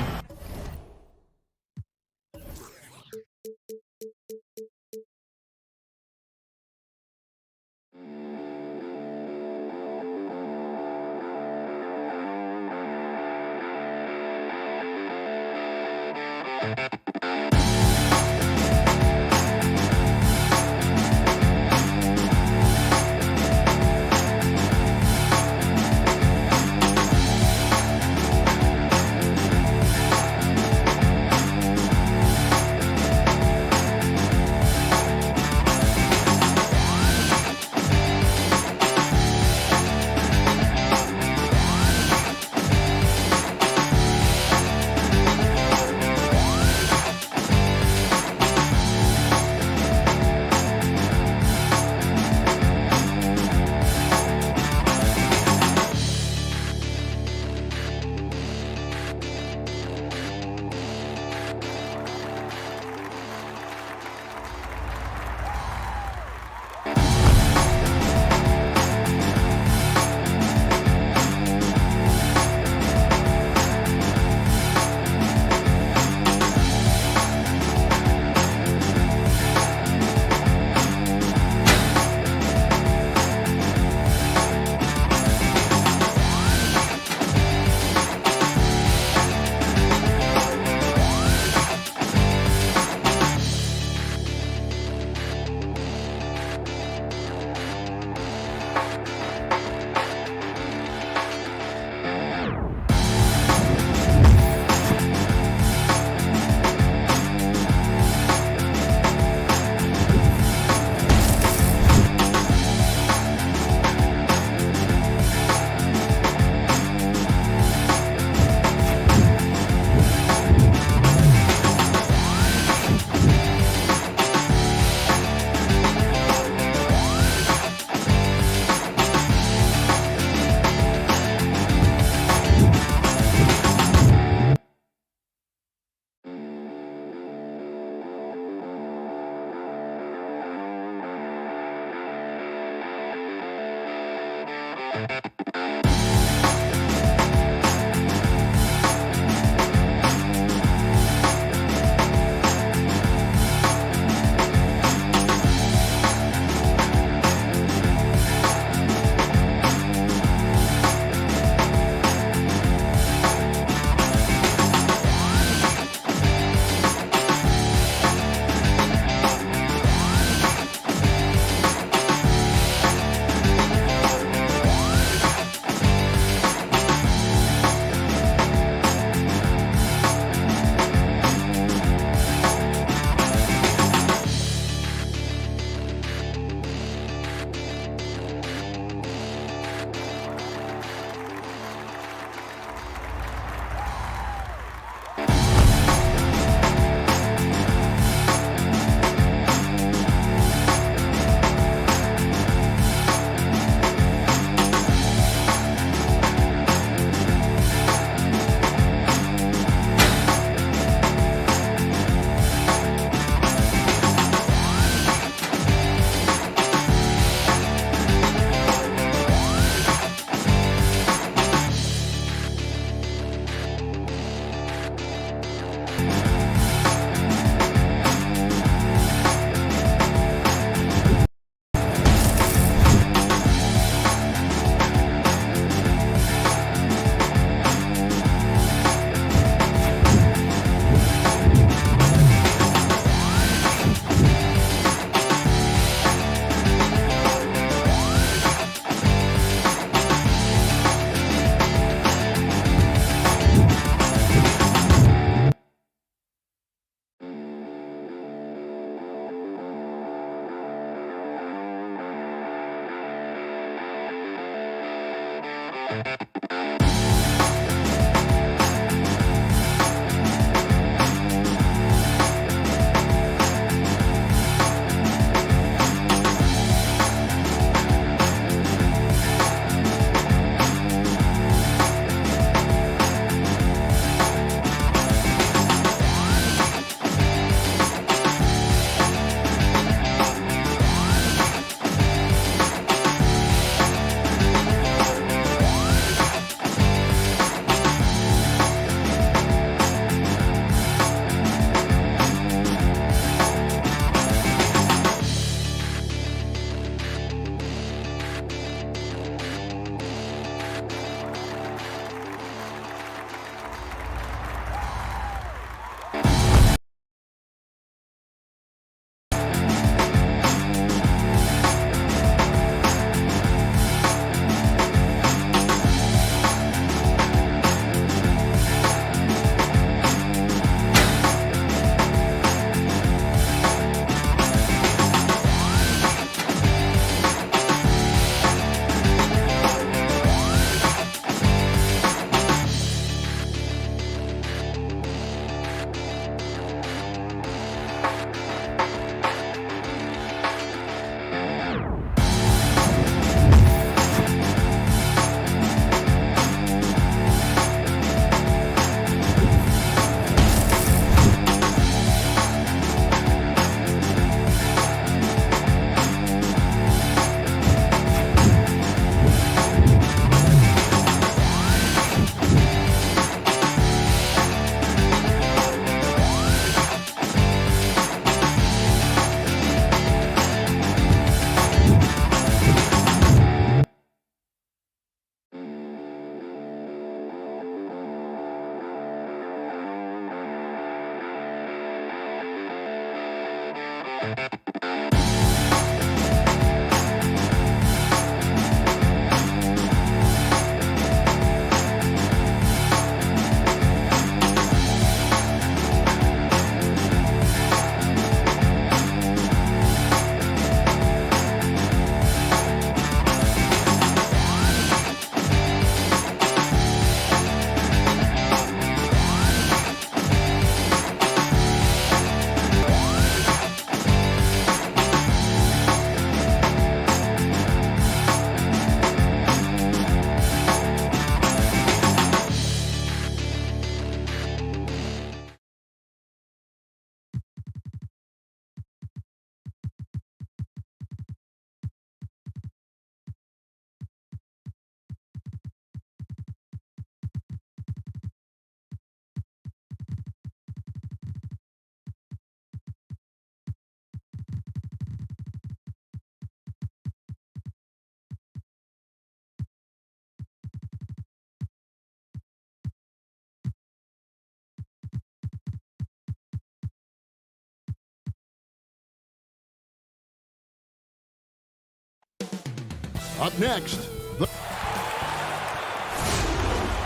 A: Up next,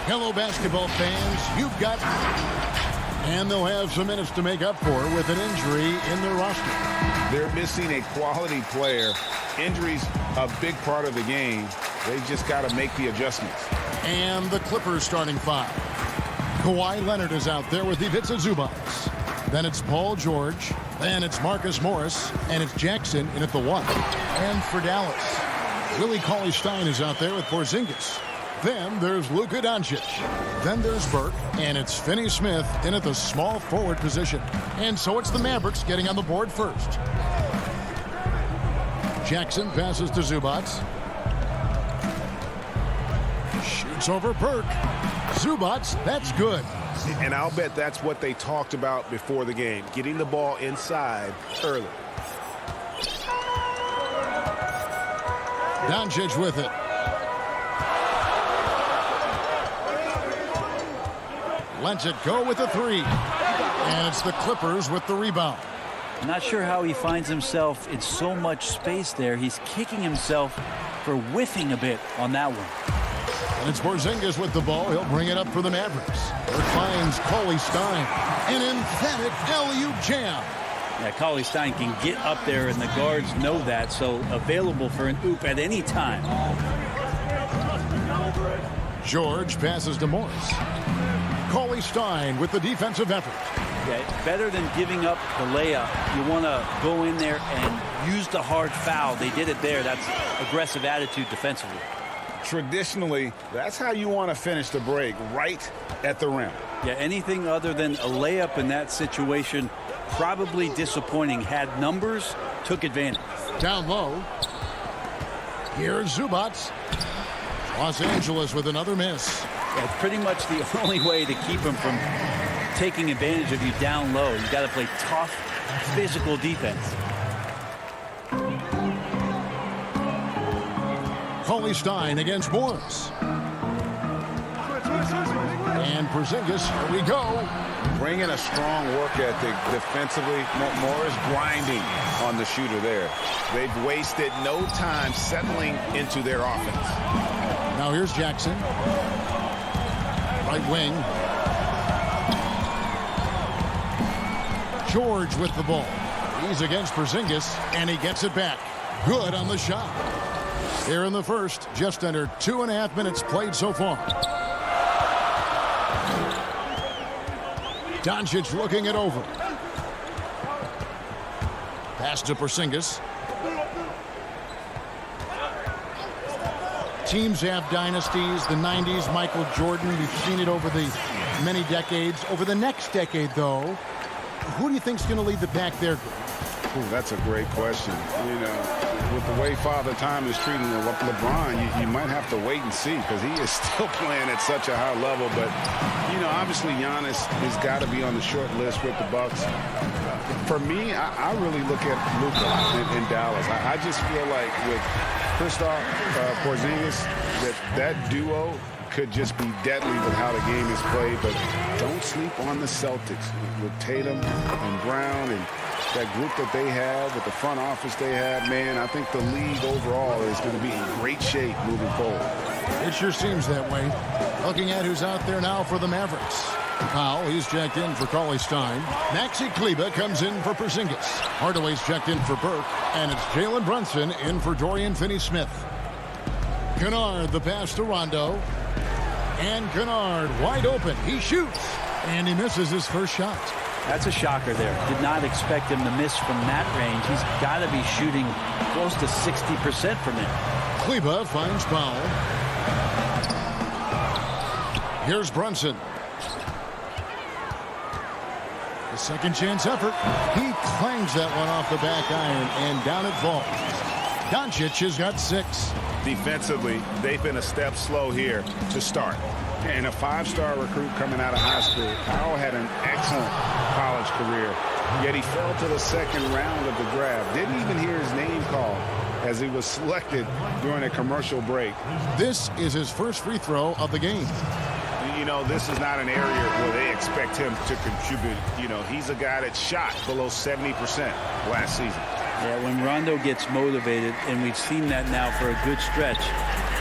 A: hello, basketball fans. You've got... And they'll have some minutes to make up for with an injury in their roster.
B: They're missing a quality player. Injuries a big part of the game. They just got to make the adjustments.
A: And the Clippers starting five. Kawhi Leonard is out there with Ivica Zubac. Then it's Paul George. Then it's Marcus Morris. And it's Jackson in at the one. And for Dallas, Willie Cauley-Stein is out there with Porzingis. Then there's Luka Doncic. Then there's Burke. And it's Finney-Smith in at the small forward position. And so it's the Mavericks getting on the board first. Jackson passes to Zubac. Shoots over Burke. Zubac, that's good.
E: And I'll bet that's what they talked about before the game, getting the ball inside early.
A: Doncic with it. Lets it go with a three. And it's the Clippers with the rebound.
O: Not sure how he finds himself in so much space there. He's kicking himself for whiffing a bit on that one.
A: And it's Porzingis with the ball. He'll bring it up for the Mavericks. It finds Cauley-Stein. An emphatic alley-oop jam.
O: Yeah, Cauley-Stein can get up there, and the guards know that, so available for an oop at any time.
A: George passes to Morris. Cauley Stein with the defensive effort.
O: Yeah, better than giving up the layup. You want to go in there and use the hard foul. They did it there. That's aggressive attitude defensively.
B: Traditionally, that's how you want to finish the break, right at the rim.
O: Yeah, anything other than a layup in that situation, probably disappointing. Had numbers, took advantage.
A: Down low. Here's Zubats. Los Angeles with another miss.
O: Yeah, it's pretty much the only way to keep him from taking advantage of you down low. You got to play tough, physical defense.
A: Cauley Stein against Morris. And Porzingis, here we go.
B: Bringing a strong work ethic defensively. Morris grinding on the shooter there. They've wasted no time settling into their offense.
A: Now here's Jackson. Right wing. George with the ball. He's against Porzingis, and he gets it back. Good on the shot. Here in the first, just under 2.5 minutes played so far. Doncic looking it over. Pass to Porzingis. Teams have dynasties. The 90s, Michael Jordan. We've seen it over the many decades. Over the next decade, though, who do you think is going to lead the pack there?
B: Ooh, that's a great question. You know, with the way Father Time is treating LeBron, you might have to wait and see because he is still playing at such a high level. But, you know, obviously Giannis has got to be on the short list with the Bucks. For me, I really look at Luka in Dallas. I just feel like with Kristaps Porzingis, that duo could just be deadly with how the game is played. But don't sleep on the Celtics with Tatum and Brown and that group that they have, with the front office they have. Man, I think the league overall is going to be in great shape moving forward.
A: It sure seems that way. Looking at who's out there now for the Mavericks. Powell, he's checked in for Cauley Stein. Maxi Kleber comes in for Porzingis. Hardaway's checked in for Burke. And it's Jalen Brunson in for Dorian Finney-Smith. Kennard, the pass to Rondo. And Kennard wide open. He shoots. And he misses his first shot.
O: That's a shocker there. Did not expect him to miss from that range. He's got to be shooting close to 60% from it.
A: Kleber finds Powell. Here's Brunson. The second chance effort. He clangs that one off the back iron, and down it falls. Doncic has got 6.
B: Defensively, they've been a step slow here to start. And a 5-star recruit coming out of high school. Powell had an excellent college career, yet he fell to the second round of the draft. Didn't even hear his name called as he was selected during a commercial break.
A: This is his first free throw of the game.
B: You know, this is not an area where they expect him to contribute. You know, he's a guy that shot below 70% last season.
O: Yeah, when Rondo gets motivated, and we've seen that now for a good stretch,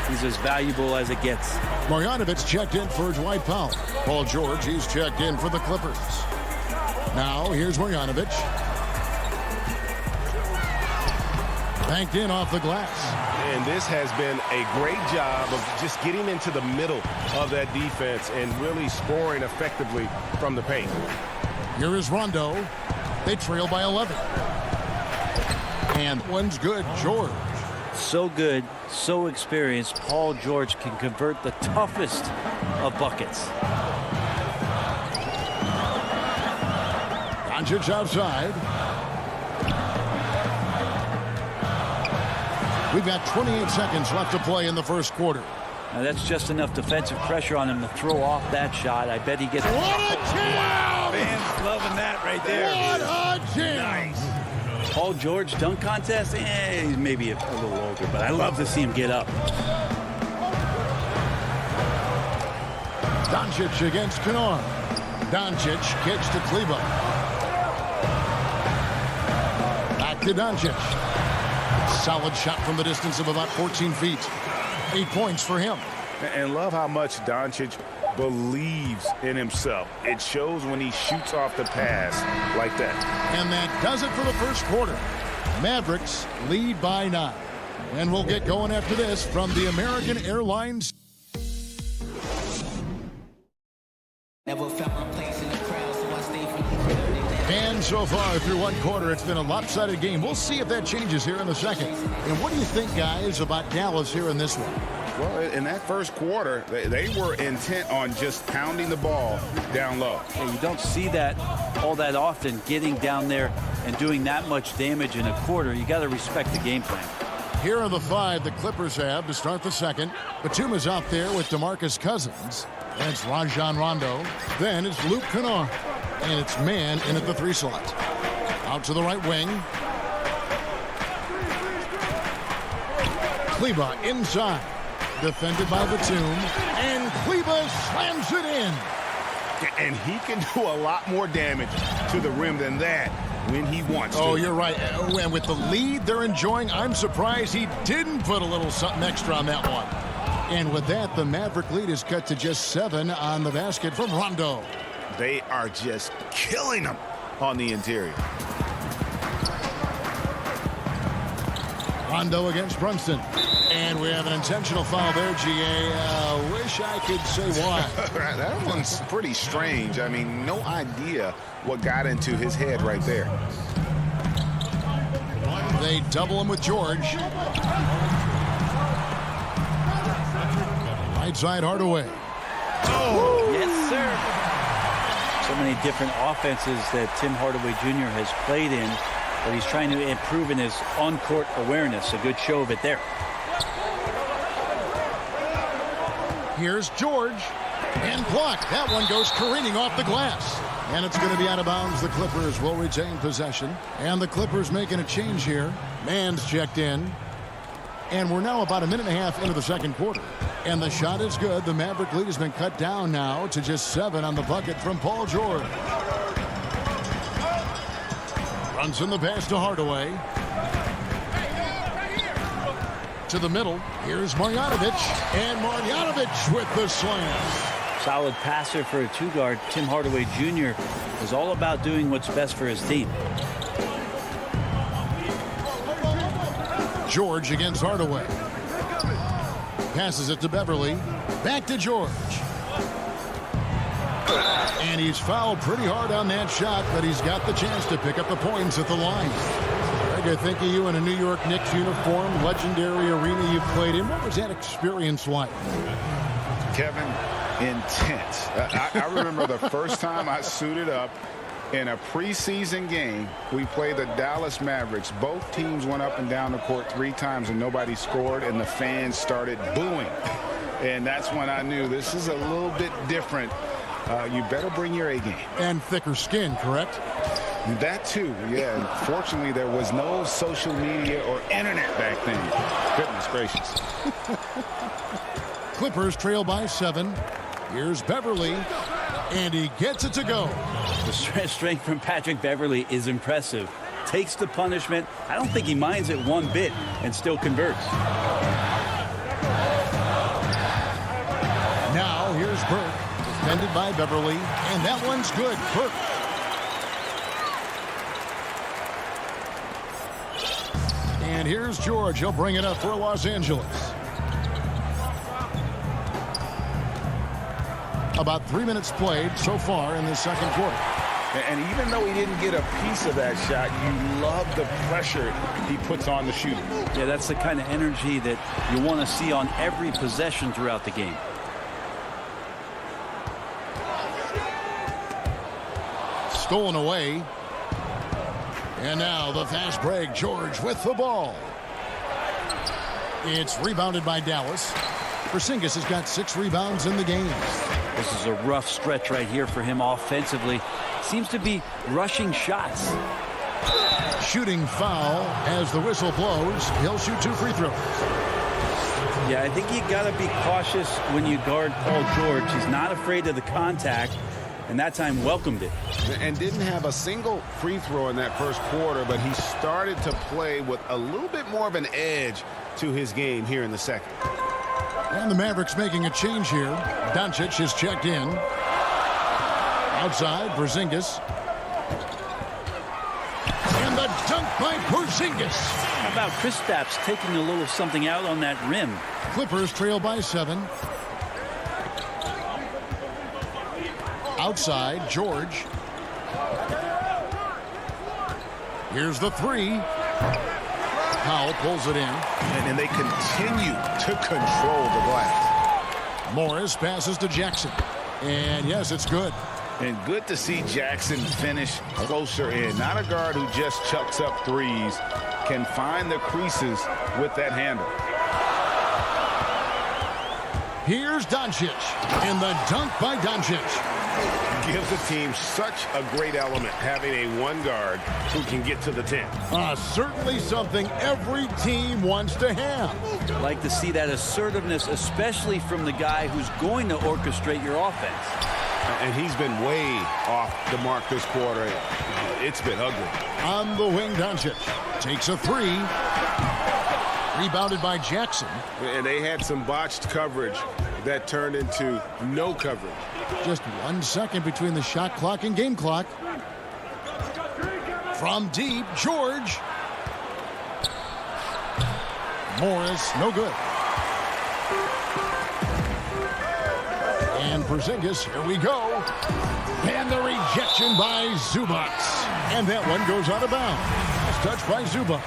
O: he's as valuable as it gets.
A: Marjanovic checked in for Dwight Powell. Paul George, he's checked in for the Clippers. Now, here's Marjanovic. Banked in off the glass.
I: And this has been a great job of just getting into the middle of that defense and really scoring effectively from the paint.
A: Here is Rondo. They trail by 11. And one's good, George.
O: So good, so experienced. Paul George can convert the toughest of buckets.
A: Doncic outside. We've got 28 seconds left to play in the first quarter.
O: Now that's just enough defensive pressure on him to throw off that shot. I bet he gets...
A: What a jam!
O: Wow, fans loving that right there.
A: What a jam!
O: Nice. Paul George dunk contest? He's maybe a little older, but I love to see him get up.
A: Doncic against Kennard. Doncic kicks to Kleber. Back to Doncic. Solid shot from the distance of about 14 feet. 8 points for him.
B: And love how much Doncic believes in himself. It shows when he shoots off the pass like that.
A: And that does it for the first quarter. Mavericks lead by 9. And we'll get going after this from the American Airlines.
P: Never felt my place in the crowd, so I stay from the crowd.
A: And so far through one quarter, it's been a lopsided game. We'll see if that changes here in the second. And what do you think, guys, about Dallas here in this one?
B: Well, in that first quarter, they were intent on just pounding the ball down low.
O: Yeah, you don't see that all that often, getting down there and doing that much damage in a quarter. You got to respect the game plan.
A: Here are the 5 the Clippers have to start the second. Batuma's out there with DeMarcus Cousins. And it's Rajon Rondo. Then it's Luke Kennard. And it's man in at the 3 slot. Out to the right wing. Kleba inside. Defended by Batum. And Kleba slams it in.
B: And he can do a lot more damage to the rim than that when he wants to.
A: Oh, you're right. And with the lead they're enjoying, I'm surprised he didn't put a little something extra on that one. And with that, the Maverick lead is cut to just 7 on the basket from Rondo.
B: They are just killing them on the interior.
A: Rondo against Brunson. And we have an intentional foul there, GA. Wish I could say why.
B: That one's pretty strange. I mean, no idea what got into his head right there.
A: They double him with George. Right side Hardaway.
O: Oh, yes, sir. So many different offenses that Tim Hardaway Jr. has played in, but he's trying to improve in his on-court awareness. A good show of it there.
A: Here's George. And blocked. That one goes careening off the glass. And it's going to be out of bounds. The Clippers will retain possession. And the Clippers making a change here. Mann's checked in. And we're now about a minute and a half into the second quarter. And the shot is good. The Maverick lead has been cut down now to just 7 on the bucket from Paul George. Runs in the pass to Hardaway. To the middle. Here's Marjanovic. And Marjanovic with the slam.
O: Solid passer for a 2-guard. Tim Hardaway Jr. is all about doing what's best for his team.
A: George against Hardaway. Passes it to Beverly. Back to George. And he's fouled pretty hard on that shot, but he's got the chance to pick up the points at the line. Greg, I think of you in a New York Knicks uniform, legendary arena you played in. What was that experience like?
B: Kevin, intense. I remember the first time I suited up in a preseason game. We played the Dallas Mavericks. Both teams went up and down the court 3 times and nobody scored, and the fans started booing. And that's when I knew this is a little bit different. You better bring your A game.
A: And thicker skin, correct?
B: That too, yeah. Unfortunately, there was no social media or internet back then. Goodness gracious.
A: Clippers trail by 7. Here's Beverly, and he gets it to go.
O: The strength from Patrick Beverly is impressive. Takes the punishment. I don't think he minds it one bit and still converts.
A: Now here's Burke, defended by Beverly, and that one's good. Burke. And here's George. He'll bring it up for Los Angeles. About 3 minutes played so far in the second quarter.
B: And even though he didn't get a piece of that shot, you love the pressure he puts on the shooter.
O: Yeah, that's the kind of energy that you want to see on every possession throughout the game.
A: Stolen away. And now the fast break. George with the ball. It's rebounded by Dallas. Porzingis has got 6 rebounds in the game.
O: This is a rough stretch right here for him offensively. Seems to be rushing shots.
A: Shooting foul as the whistle blows. He'll shoot 2 free throws.
O: Yeah, I think you got to be cautious when you guard Paul George. He's not afraid of the contact, and that time welcomed it.
B: And didn't have a single free throw in that first quarter, but he started to play with a little bit more of an edge to his game here in the second.
A: And the Mavericks making a change here. Doncic is checked in. Outside, Porzingis. And the dunk by Porzingis.
O: How about Kristaps taking a little something out on that rim?
A: Clippers trail by 7. Outside, George. Here's the 3. Powell pulls it in.
E: And they continue to control the glass.
A: Morris passes to Jackson. And yes, it's good.
B: And good to see Jackson finish closer in. Not a guard who just chucks up threes. Can find the creases with that handle.
A: Here's Doncic. And the dunk by Doncic.
E: Gives the team such a great element having a one guard who can get to the 10.
A: Certainly something every team wants to have.
O: Like to see that assertiveness, especially from the guy who's going to orchestrate your offense.
E: And he's been way off the mark this quarter. It's been ugly.
A: On the wing, Doncic takes a 3. Rebounded by Jackson.
E: And they had some botched coverage that turned into no coverage.
A: Just 1 second between the shot clock and game clock. From deep, George. Morris, no good. And Porzingis, here we go. And the rejection by Zubac. And that one goes out of bounds. Last touch by Zubac.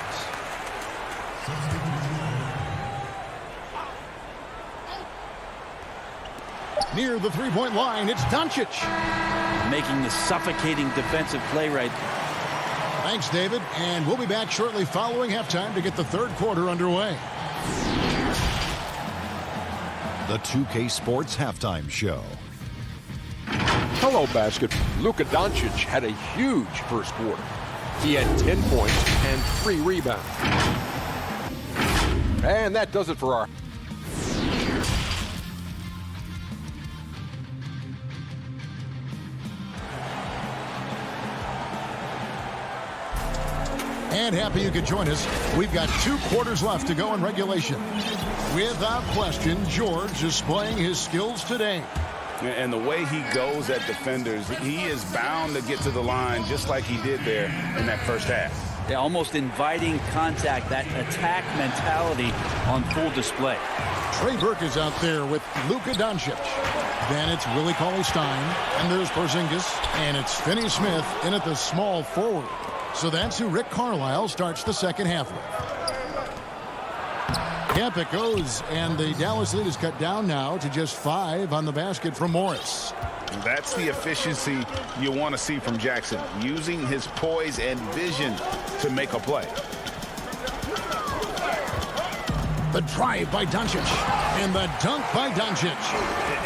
A: Near the three-point line, it's Doncic.
O: Making the suffocating defensive play right.
A: Thanks, David. And we'll be back shortly following halftime to get the third quarter underway.
F: The 2K Sports Halftime Show.
G: Hello, basket. Luka Doncic had a huge first quarter. He had 10 points and 3 rebounds. And that does it for our...
A: And happy you could join us. We've got 2 quarters left to go in regulation. Without question, George is displaying his skills today.
B: And the way he goes at defenders, he is bound to get to the line just like he did there in that first half.
O: Yeah, almost inviting contact, that attack mentality on full display.
A: Trey Burke is out there with Luka Doncic. Then it's Willie Cauley-Stein, and there's Porzingis, and it's Finney Smith in at the small forward. So that's who Rick Carlisle starts the second half with. Camp it goes, and the Dallas lead is cut down now to just 5 on the basket from Morris.
B: That's the efficiency you want to see from Jackson, using his poise and vision to make a play.
A: The drive by Doncic, and the dunk by Doncic.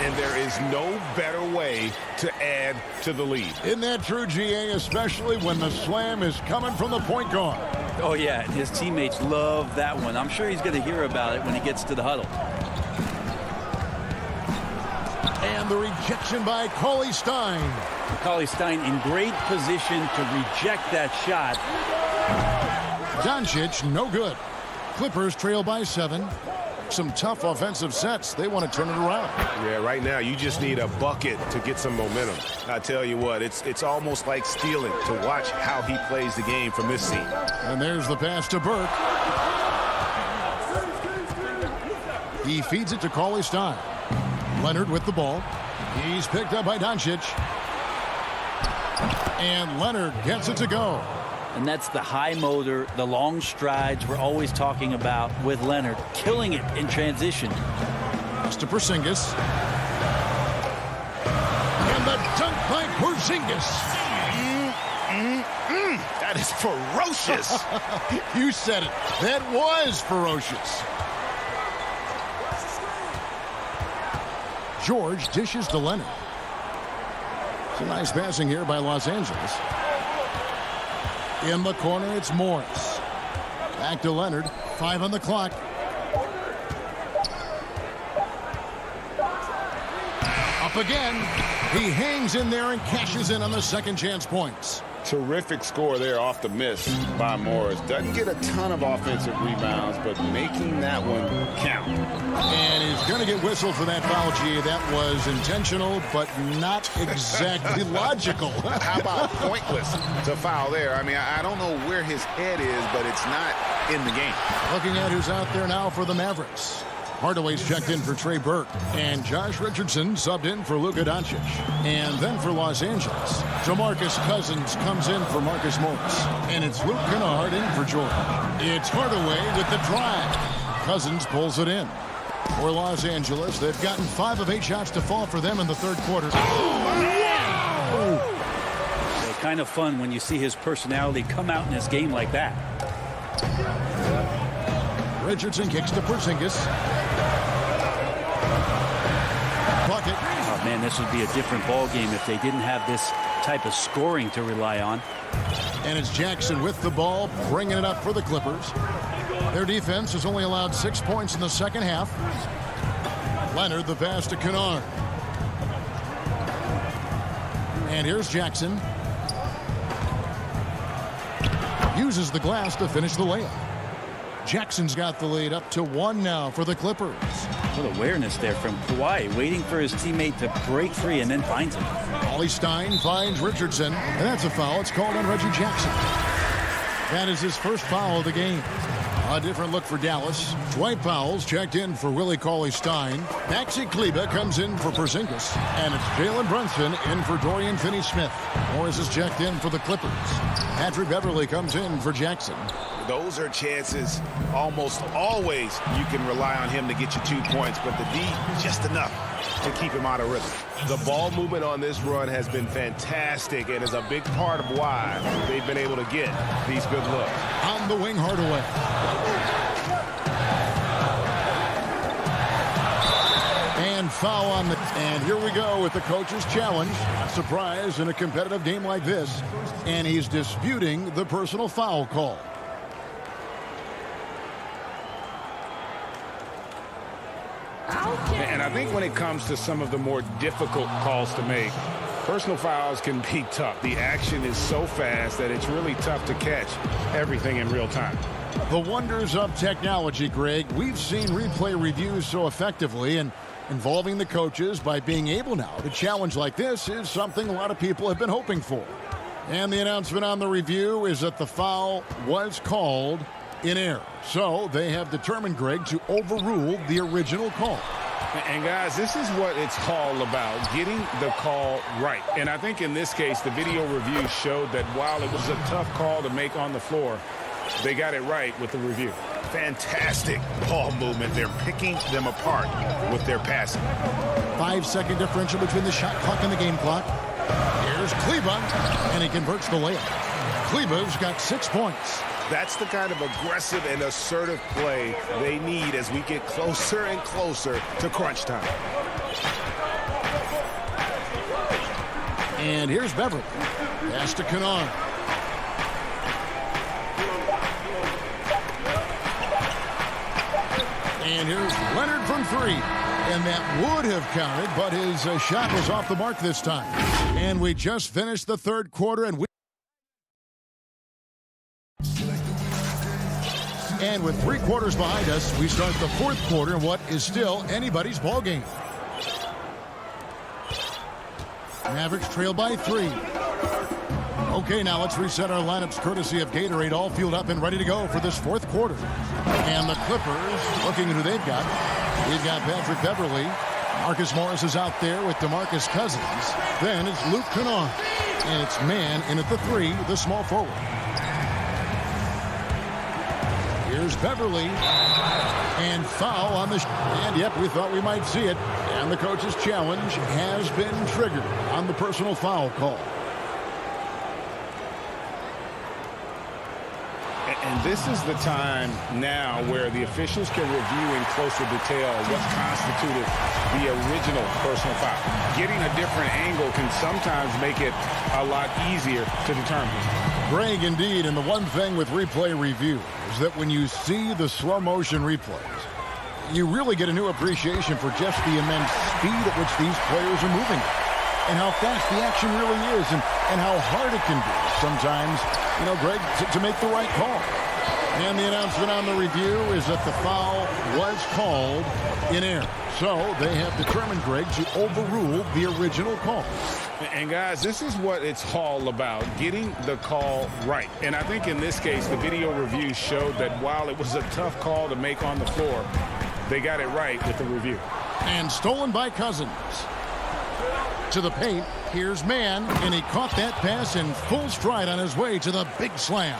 E: And there is no better way to add to the lead.
A: Isn't that true, GA, especially when the slam is coming from the point guard?
O: Oh, yeah, his teammates love that one. I'm sure he's going to hear about it when he gets to the huddle.
A: And the rejection by Cauley-Stein.
O: Cauley-Stein in great position to reject that shot.
A: Doncic, no good. Clippers trail by 7. Some tough offensive sets. They want to turn it around.
E: Yeah, right now you just need a bucket to get some momentum. I tell you what, it's almost like stealing to watch how he plays the game from this seat.
A: And there's the pass to Burke. He feeds it to Cauley-Stein. Leonard with the ball. He's picked up by Doncic. And Leonard gets it to go.
O: And that's the high motor, the long strides we're always talking about with Leonard. Killing it in transition.
A: Pass to Porzingis. And the dunk by Porzingis.
B: That is ferocious.
A: You said it. That was ferocious. George dishes to Leonard. It's a nice passing here by Los Angeles. In the corner, it's Morris. Back to Leonard. 5 on the clock. Up again. He hangs in there and cashes in on the second chance points.
B: Terrific score there off the miss by Morris. Doesn't get a ton of offensive rebounds, but making that one count.
A: And he's going to get whistled for that foul, G. That was intentional, but not exactly logical.
B: How about pointless to foul there? I mean, I don't know where his head is, but it's not in the game.
A: Looking at who's out there now for the Mavericks. Hardaway's checked in for Trey Burke, and Josh Richardson subbed in for Luka Doncic. And then for Los Angeles, DeMarcus Cousins comes in for Marcus Morris. And it's Luke Kennard in for George. It's Hardaway with the drive. Cousins pulls it in. For Los Angeles, they've gotten 5 of 8 shots to fall for them in the third quarter.
O: So kind of fun when you see his personality come out in his game like that.
A: Richardson kicks to Porzingis. Bucket.
O: Oh, man, this would be a different ball game if they didn't have this type of scoring to rely on.
A: And it's Jackson with the ball, bringing it up for the Clippers. Their defense has only allowed 6 points in the second half. Leonard, the pass to Kennard. And here's Jackson. Uses the glass to finish the layup. Jackson's got the lead up to 1 now for the Clippers.
O: What awareness there from Kawhi, waiting for his teammate to break free and then finds him.
A: Ollie Stein finds Richardson, and that's a foul. It's called on Reggie Jackson. That is his first foul of the game. A different look for Dallas. Dwight Powell's checked in for Willie Cauley-Stein. Maxi Kleber comes in for Porzingis. And it's Jalen Brunson in for Dorian Finney-Smith. Morris is checked in for the Clippers. Patrick Beverly comes in for Jackson.
E: Those are chances almost always you can rely on him to get you 2 points, but the D just enough to keep him out of rhythm.
I: The ball movement on this run has been fantastic and is a big part of why they've been able to get these good looks.
A: On the wing, Hardaway. And foul on the... And here we go with the coach's challenge. Surprise in a competitive game like this. And he's disputing the personal foul call.
E: And I think when it comes to some of the more difficult calls to make, personal fouls can be tough. The action is so fast that it's really tough to catch everything in real time.
A: The wonders of technology, Greg. We've seen replay reviews so effectively, and involving the coaches by being able now to challenge like this is something a lot of people have been hoping for. And the announcement on the review is that the foul was called in error. So they have determined, Greg, to overrule the original call.
E: And guys, this is what it's all about, getting the call right. And I think in this case, the video review showed that while it was a tough call to make on the floor, they got it right with the review. Fantastic ball movement. They're picking them apart with their passing.
A: 5-second differential between the shot clock and the game clock. Here's Kleber, and he converts the layup. Kleber's got 6 points.
E: That's the kind of aggressive and assertive play they need as we get closer and closer to crunch time.
A: And here's Beverly. Pass to Kennard. And here's Leonard from 3. And that would have counted, but his shot was off the mark this time. And we just finished the third quarter, and with 3 quarters behind us, we start the fourth quarter in what is still anybody's ball game. Mavericks trail by 3. Okay, now let's reset our lineups courtesy of Gatorade, all fueled up and ready to go for this fourth quarter. And the Clippers, looking at who they've got. We've got Patrick Beverly. Marcus Morris is out there with DeMarcus Cousins. Then it's Luke Kennard. And it's man in at the 3, the small forward. Here's Beverly. And foul on the... And yep, we thought we might see it. And the coach's challenge has been triggered on the personal foul call.
E: And this is the time now where the officials can review in closer detail what constituted the original personal foul. Getting a different angle can sometimes make it a lot easier to determine.
A: Greg, indeed, and the one thing with replay review is that when you see the slow motion replays, you really get a new appreciation for just the immense speed at which these players are moving. and how fast the action really is and how hard it can be sometimes, Greg, to make the right call. And the announcement on the review is that the foul was called in air. So they have determined, Greg, to overrule the original call.
B: And, guys, this is what it's all about, getting the call right. And I think in this case, the video review showed that while it was a tough call to make on the floor, they got it right with the review.
A: And stolen by Cousins. To the paint, here's Mann, and he caught that pass in full stride on his way to the big slam.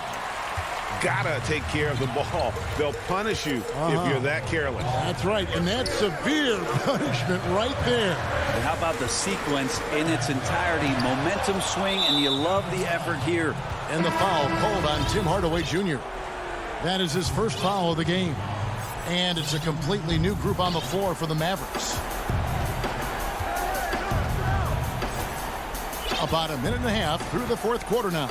B: Gotta take care of the ball. They'll punish you if you're that careless.
A: That's right, and that's severe punishment right there.
O: And how about the sequence in its entirety? Momentum swing, and you love the effort here.
A: And the foul called on Tim Hardaway Jr. That is his first foul of the game. And it's a completely new group on the floor for the Mavericks. About a minute and a half through the fourth quarter now.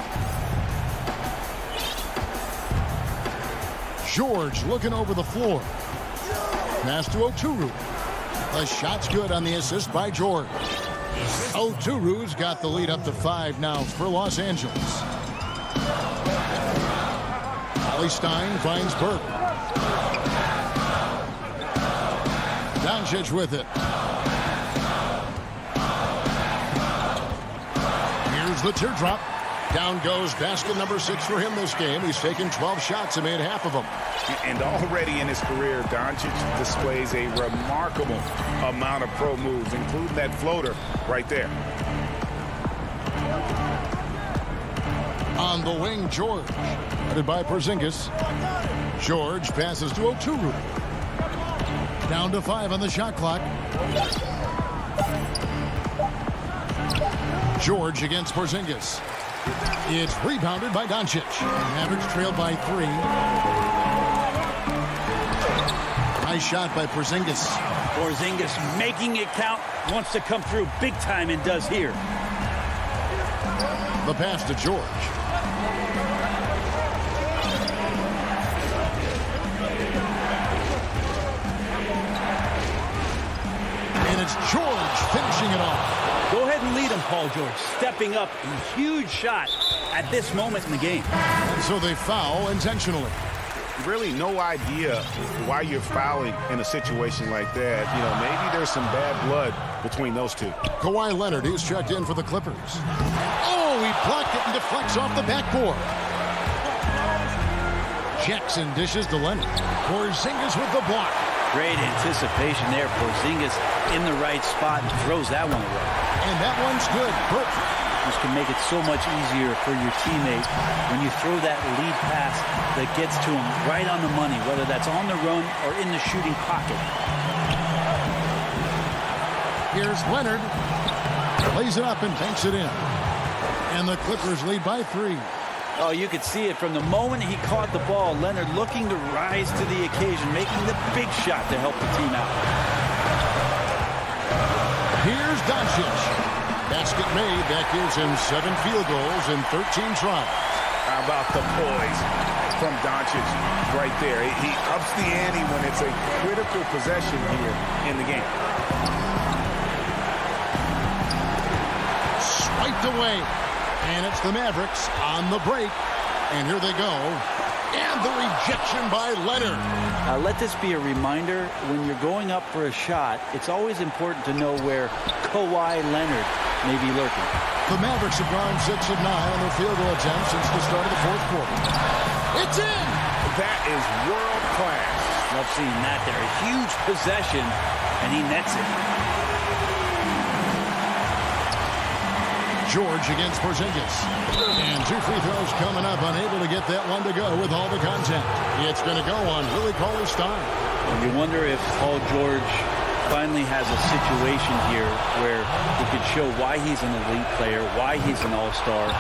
A: George looking over the floor. Pass to Oturu. The shot's good on the assist by George. Oturu's got the lead up to 5 now for Los Angeles. Ollie Stein finds Burke. Doncic with it. Here's the teardrop. Down goes basket number 6 for him this game. He's taken 12 shots and made half of them.
B: And already in his career, Doncic displays a remarkable amount of pro moves, including that floater right there.
A: On the wing, George. Headed by Porzingis. George passes to Oturu. Down to 5 on the shot clock. George against Porzingis. It's rebounded by Doncic. Mavericks trailed by 3. Nice shot by Porzingis.
O: Porzingis making it count. Wants to come through big time and does here.
A: The pass to George. And it's George finishing it off.
O: Go ahead and lead him, Paul George. Stepping up, a huge shot at this moment in the game.
A: And so they foul intentionally.
B: Really no idea why you're fouling in a situation like that. Maybe there's some bad blood between those two.
A: Kawhi Leonard is checked in for the Clippers. Oh, he blocked it and deflects off the backboard. Jackson dishes to Leonard. Porzingis with the block.
O: Great anticipation there. Porzingis in the right spot and throws that one away.
A: And that one's good. Perfect.
O: This can make it so much easier for your teammate when you throw that lead pass that gets to him right on the money, whether that's on the run or in the shooting pocket.
A: Here's Leonard. Lays it up and banks it in. And the Clippers lead by 3.
O: Oh, you could see it from the moment he caught the ball. Leonard looking to rise to the occasion, making the big shot to help the team out.
A: Here's Doncic. Basket made. That gives him 7 field goals in 13 tries.
B: How about the poise from Doncic right there? He ups the ante when it's a critical possession here in the game.
A: Swiped away. And it's the Mavericks on the break. And here they go. And the rejection by Leonard.
O: Let this be a reminder, when you're going up for a shot, it's always important to know where Kawhi Leonard may be lurking.
A: The Mavericks have gone 6 of 9 on their field goal attempts since the start of the fourth quarter. It's in!
B: That is world class.
O: Love seeing that there. A huge possession, and he nets it.
A: George against Porzingis. And 2 free throws coming up. Unable to get that one to go with all the contact. It's going to go on Willie Cauley-Stein.
O: And you wonder if Paul George finally has a situation here where he could show why he's an elite player, why he's an all-star,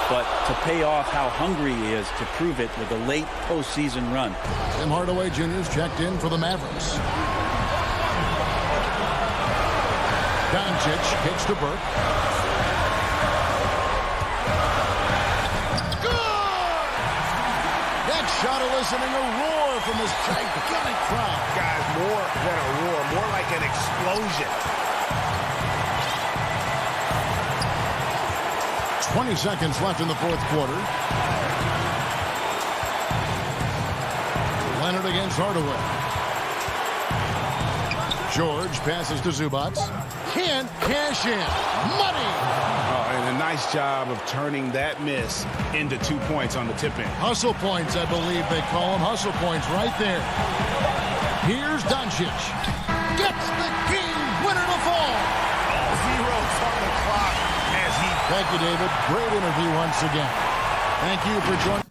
O: but to pay off how hungry he is to prove it with a late postseason run.
A: Tim Hardaway Jr.'s checked in for the Mavericks. Doncic kicks to Burke. Shot eliciting a roar from this gigantic crowd.
B: Guys, more than a roar, more like an explosion.
A: 20 seconds left in the fourth quarter. Leonard against Hardaway. George passes to Zubac. Can't cash in. Money!
E: And a nice job of turning that miss into 2 points on the tip-in.
A: Hustle points, I believe they call them. Hustle points right there. Here's Doncic. Gets the game winner to fall.
E: Zeros on the clock as he...
A: Thank you, David. Great interview once again. Thank you for joining.